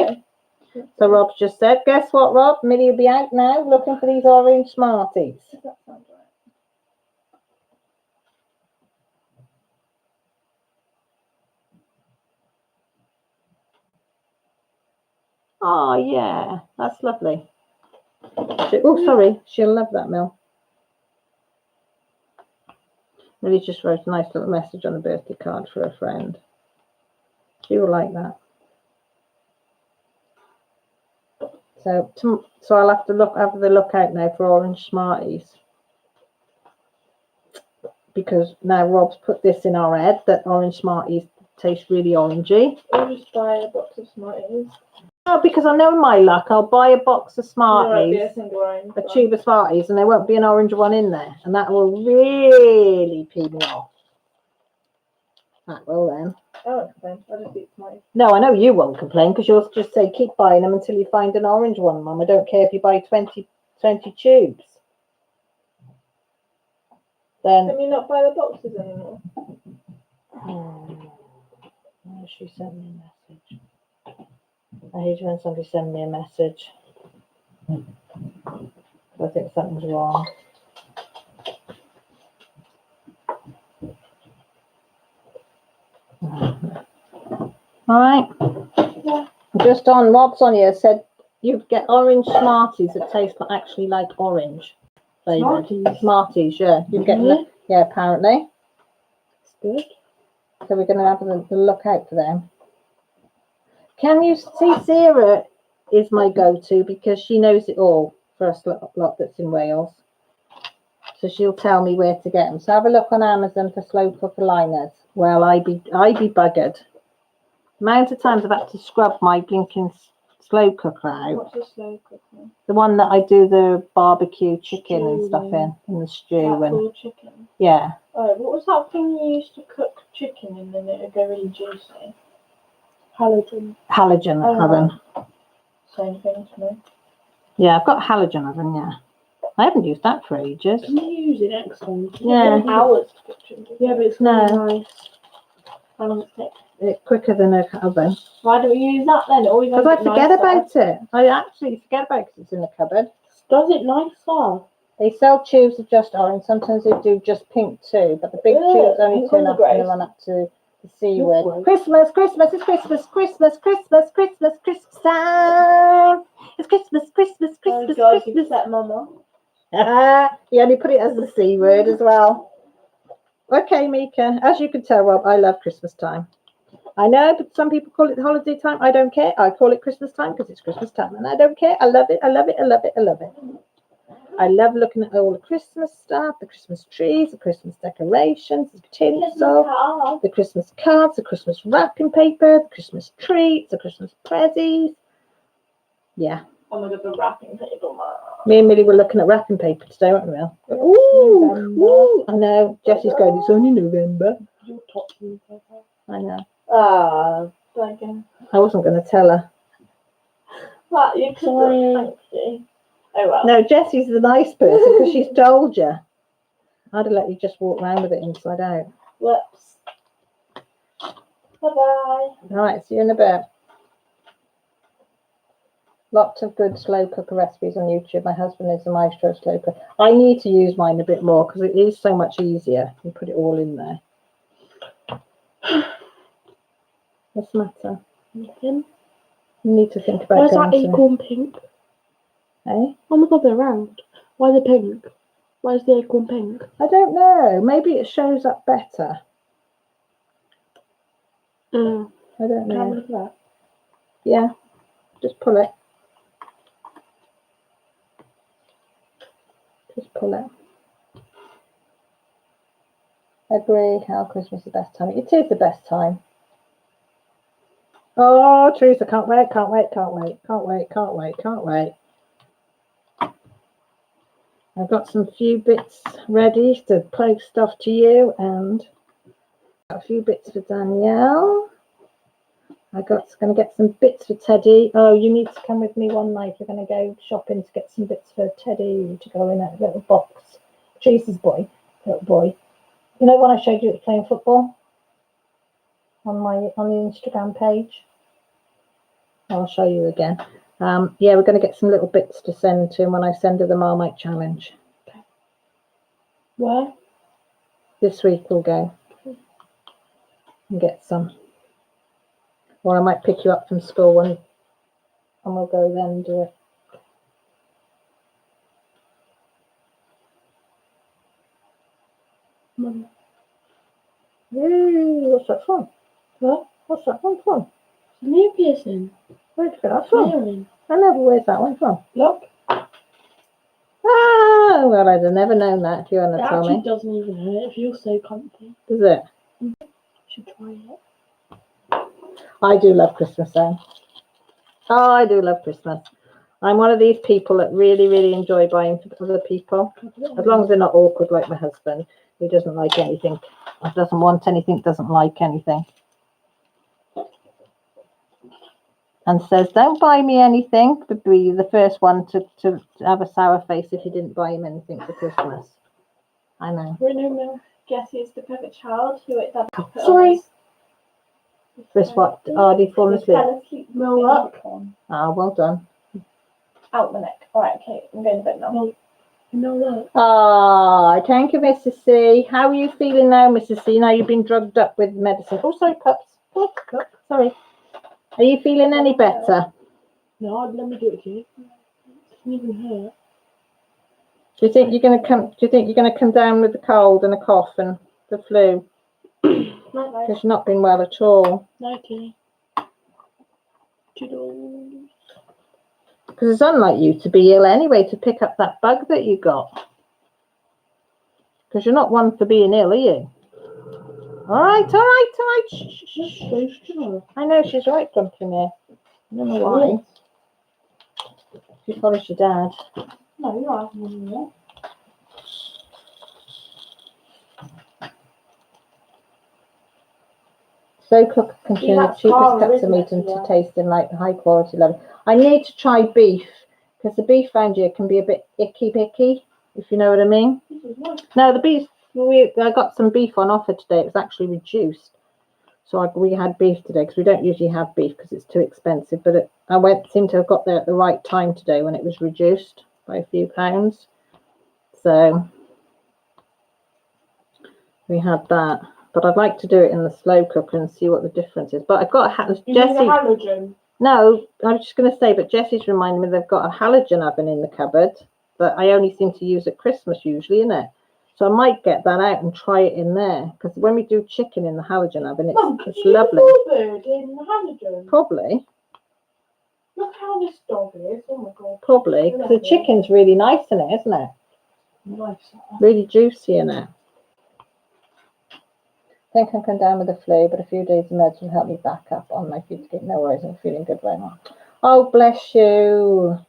S4: Okay.
S1: So Rob's just said, guess what, Rob? Millie will be out now looking for these orange Smarties.
S4: That sounds right.
S1: Oh, yeah, that's lovely. Oh, sorry, she'll love that, Mel. Millie just wrote a nice little message on a birthday card for a friend. She will like that. So I'll have to have the lookout now for orange Smarties. Because now Rob's put this in our head that orange Smarties taste really orangey.
S4: I'll just buy a box of Smarties.
S1: No, because I know my luck, I'll buy a box of Smarties,
S4: No, a single orange
S1: a
S4: one.
S1: tube of Smarties, and there won't be an orange one in there. And that will really pee me off. That will then.
S4: I won't complain. I'll just eat Smarties.
S1: No, I know you won't complain because you'll just say keep buying them until you find an orange one, Mum. I don't care if you buy 20 tubes. Then
S4: Can you not buy the boxes anymore?
S1: She sent me a message. I hate when somebody sends me a message. I think something's wrong. All right.
S4: Yeah.
S1: Just on Rob's on here said you get orange Smarties that taste actually like orange flavoured. Smarties, yeah. You get yeah, apparently.
S4: It's good.
S1: So we're going to have to look out for them. Can you see Sarah is my go-to because she knows it all for us lot that's in Wales. So she'll tell me where to get them. So have a look on Amazon for slow cooker liners. Well, I be buggered. The amount of times I've had to scrub my blinking slow cooker out.
S4: What's a slow cooker?
S1: The one that I do the barbecue chicken and stuff in the stew.
S4: That
S1: And
S4: called chicken?
S1: yeah.
S4: Oh, what was that thing you used to cook chicken and then it would go really juicy? Halogen.
S1: Halogen oven.
S4: Same thing to me.
S1: Yeah, I've got a halogen oven, yeah. I haven't used that for ages.
S4: Can you use it next time?
S1: Yeah.
S4: Hours to cook chicken. Yeah, but it's
S1: No.
S4: nice. How long does it take?
S1: It's quicker than an oven.
S4: Why don't you use that then? It always
S1: Because I
S4: makes it
S1: forget
S4: nicer.
S1: about it. I actually forget about it because it's in the cupboard.
S4: Does it nicer?
S1: They sell tubes of just orange. Sometimes they do just pink too. But the big tubes only turn up when they run up to the C word. Christmas, Christmas, it's Christmas, Christmas, Christmas, Christmas, Christmas time. It's Christmas, Christmas, Christmas,
S4: Oh God,
S1: Christmas.
S4: you set Mama.
S1: You only put it as the C word as well. Okay, Mika. As you can tell, Rob, I love Christmas time. I know, but some people call it holiday time. I don't care. I call it Christmas time because it's Christmas time, and I don't care. I love it. I love it. I love it. I love it. I love looking at all the Christmas stuff, the Christmas trees, the Christmas decorations, the tinsel, the Christmas cards, the Christmas wrapping paper, the Christmas treats, the Christmas prezzies. Yeah.
S4: Oh my God, the wrapping paper.
S1: Me and Millie were looking at wrapping paper today, weren't we, Mel? Ooh, I know. Jessie's going, it's only November.
S4: You're touching me.
S1: I know.
S4: Again.
S1: I wasn't going to tell her.
S4: What? You could have. Thank you. Oh well.
S1: No, Jessie's the nice person because she's told you. I'd have let you just walk around with it inside out.
S4: Whoops. Bye-bye.
S1: All right, see you in a bit. Lots of good slow cooker recipes on YouTube. My husband is a maestro slow cooker. I need to use mine a bit more because it is so much easier. You put it all in there. What's the matter?
S4: Nothing.
S1: You need to think about
S4: Where's
S1: going
S4: that
S1: to...
S4: acorn pink?
S1: Eh?
S4: Oh my God, they're round. Why are they pink? Why is the acorn pink?
S1: I don't know. Maybe it shows up better.
S4: Mm.
S1: I don't
S4: Can I have a
S1: know.
S4: look at that?
S1: Yeah, just pull it. Just pull it. Agree. How Christmas is the best time? It is the best time. Oh, Teresa, can't wait, can't wait, can't wait, can't wait, can't wait, can't wait. I've got some few bits ready to post off to you, and a few bits for Danielle. I got going to get some bits for Teddy. Oh, you need to come with me one night. We're going to go shopping to get some bits for Teddy to go in a little box. Teresa's boy, little boy. You know when I showed you playing football on the Instagram page? I'll show you again. Yeah, we're going to get some little bits to send to him when I send her the Marmite challenge.
S4: Where?
S1: This week we'll go and get some. Or I might pick you up from school and we'll go then and do it.
S4: Mum.
S1: Yay, what's that from?
S4: What?
S1: What's that one from?
S4: It's an ear piercing.
S1: Where'd you get that from?
S4: Earring.
S1: I never, where's that one from?
S4: Look.
S1: Ah, well, I'd have never known that if you hadn't
S4: It
S1: told
S4: actually
S1: me.
S4: doesn't even hurt. It feels so comfy.
S1: Does it?
S4: You should try it.
S1: I do love Christmas though. Oh, I do love Christmas. I'm one of these people that really, really enjoy buying for other people. As long as they're not awkward like my husband, who doesn't like anything, or doesn't want anything, doesn't like anything. And says, don't buy me anything, but be the first one to have a sour face if you didn't buy him anything for Christmas. I know.
S3: Remember, Jessie is the perfect child who it does.
S4: Sorry.
S1: Chris, what? Oh, did he fall asleep?
S3: Fell asleep.
S4: No luck.
S1: Ah, well done.
S3: Out the neck. Alright, okay, I'm going to bed now.
S4: No luck.
S1: Ah, thank you, Mrs. C. How are you feeling now, Mrs. C? Now you've been drugged up with medicine. Oh, sorry, pups. Oh, look, sorry. Are you feeling any better?
S4: No, let me do it to you. It doesn't even hurt.
S1: Do you think you're going to come? Do you think you're going to come down with the cold and a cough and the flu?
S4: Night,
S1: Because you've not been well at all.
S4: nighty. Toodles.
S1: Because it's unlike you to be ill anyway, to pick up that bug that you got. Because you're not one for being ill, are you? All right, all right, all right. Shh, shh, shh. I know she's right, Grumpy Mare. I don't know why. She follows your dad.
S3: No, you're not having any more.
S1: Slow cook contains the
S3: that's
S1: cheapest
S3: Tara,
S1: cuts of
S3: isn't
S1: meat
S3: it,
S1: and to
S3: yeah?
S1: taste in like high quality level. I need to try beef because the beef around here can be a bit icky, if you know what I mean.
S3: This is nice.
S1: No, the beef. I got some beef on offer today. It was actually reduced, so we had beef today because we don't usually have beef because it's too expensive. But I seemed to have got there at the right time today when it was reduced by a few pounds. So we had that. But I'd like to do it in the slow cooker and see what the difference is. But I've got
S3: You need a
S1: Jessie.
S3: halogen.
S1: No, I was just going to say, but Jessie's reminded me they've got a halogen oven in the cupboard that I only seem to use at Christmas usually, innit? So I might get that out and try it in there because when we do chicken in the halogen oven,
S3: Mum,
S1: it's
S3: do you
S1: lovely.
S3: Bird in the halogen?
S1: Probably,
S3: Look how this dog is. Oh my god.
S1: probably. 'Cause the chicken's really nice in it, isn't it?
S3: Nice.
S1: Really juicy in it. I think I come down with the flu, but a few days of meds will help me back up on my feet. No worries, I'm feeling good right now. Oh, bless you.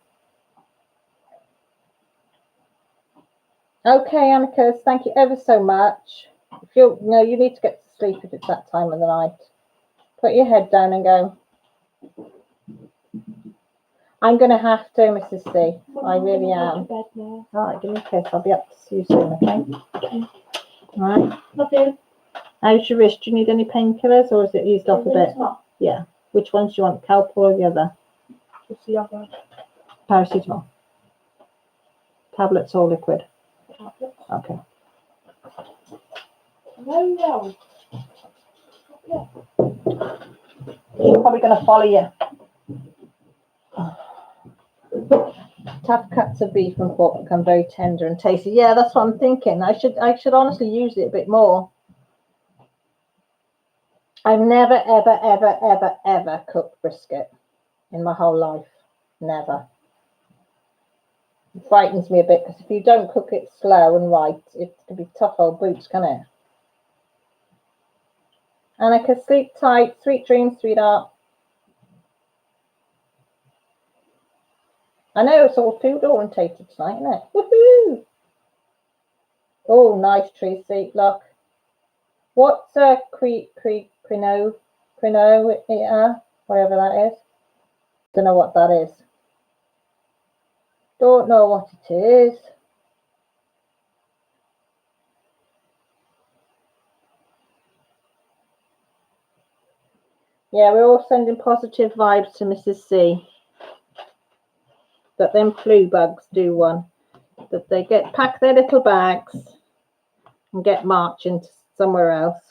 S1: Okay, Annika, thank you ever so much. If you you need to get to sleep if it's that time of the night. Put your head down and go. I'm going to have to, Mrs. C. I really am.
S4: Bed now.
S1: All right, give me a kiss. I'll be up to see you soon, okay? All right.
S3: Nothing.
S1: How's your wrist? Do you need any painkillers or is it eased off a bit? Yeah. Which ones do you want, Calpol or the other?
S3: What's the other?
S1: Paracetamol. Tablets or liquid?
S3: Tablet.
S1: Okay.
S3: No.
S1: She's probably going to follow you. Tough cuts of beef and pork become very tender and tasty. Yeah, that's what I'm thinking. I should honestly use it a bit more. I've never, ever, ever, ever, ever cooked brisket in my whole life. Never. It frightens me a bit because if you don't cook it slow and right, it can be tough old boots, can it? Annika, sleep tight. Sweet dreams, sweetheart. I know it's all food orientated tonight, isn't it? Woohoo! Oh, nice, Tracy. Look. What's quinoa, whatever that is. Don't know what that is. Don't know what it is. Yeah, we're all sending positive vibes to Mrs. C. That them flu bugs do one. That they pack their little bags and get marching to somewhere else.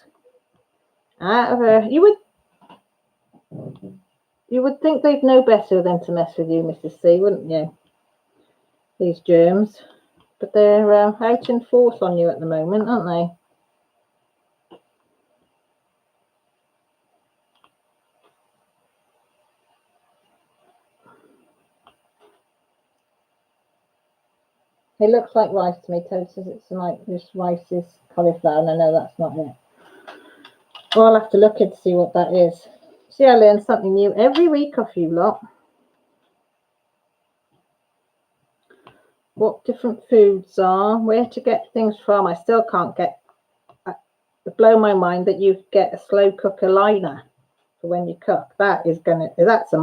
S1: Out of her. You would think they'd know better than to mess with you, Mrs. C, wouldn't you? These germs. But they're out in force on you at the moment, aren't they? It looks like rice to me. Toad says it's like this rice is cauliflower, and I know that's not it. Well, I'll have to look in to see what that is. See, I learn something new every week off you lot. What different foods are, where to get things from. I still can't get, it blow my mind that you get a slow cooker liner for when you cook. That's a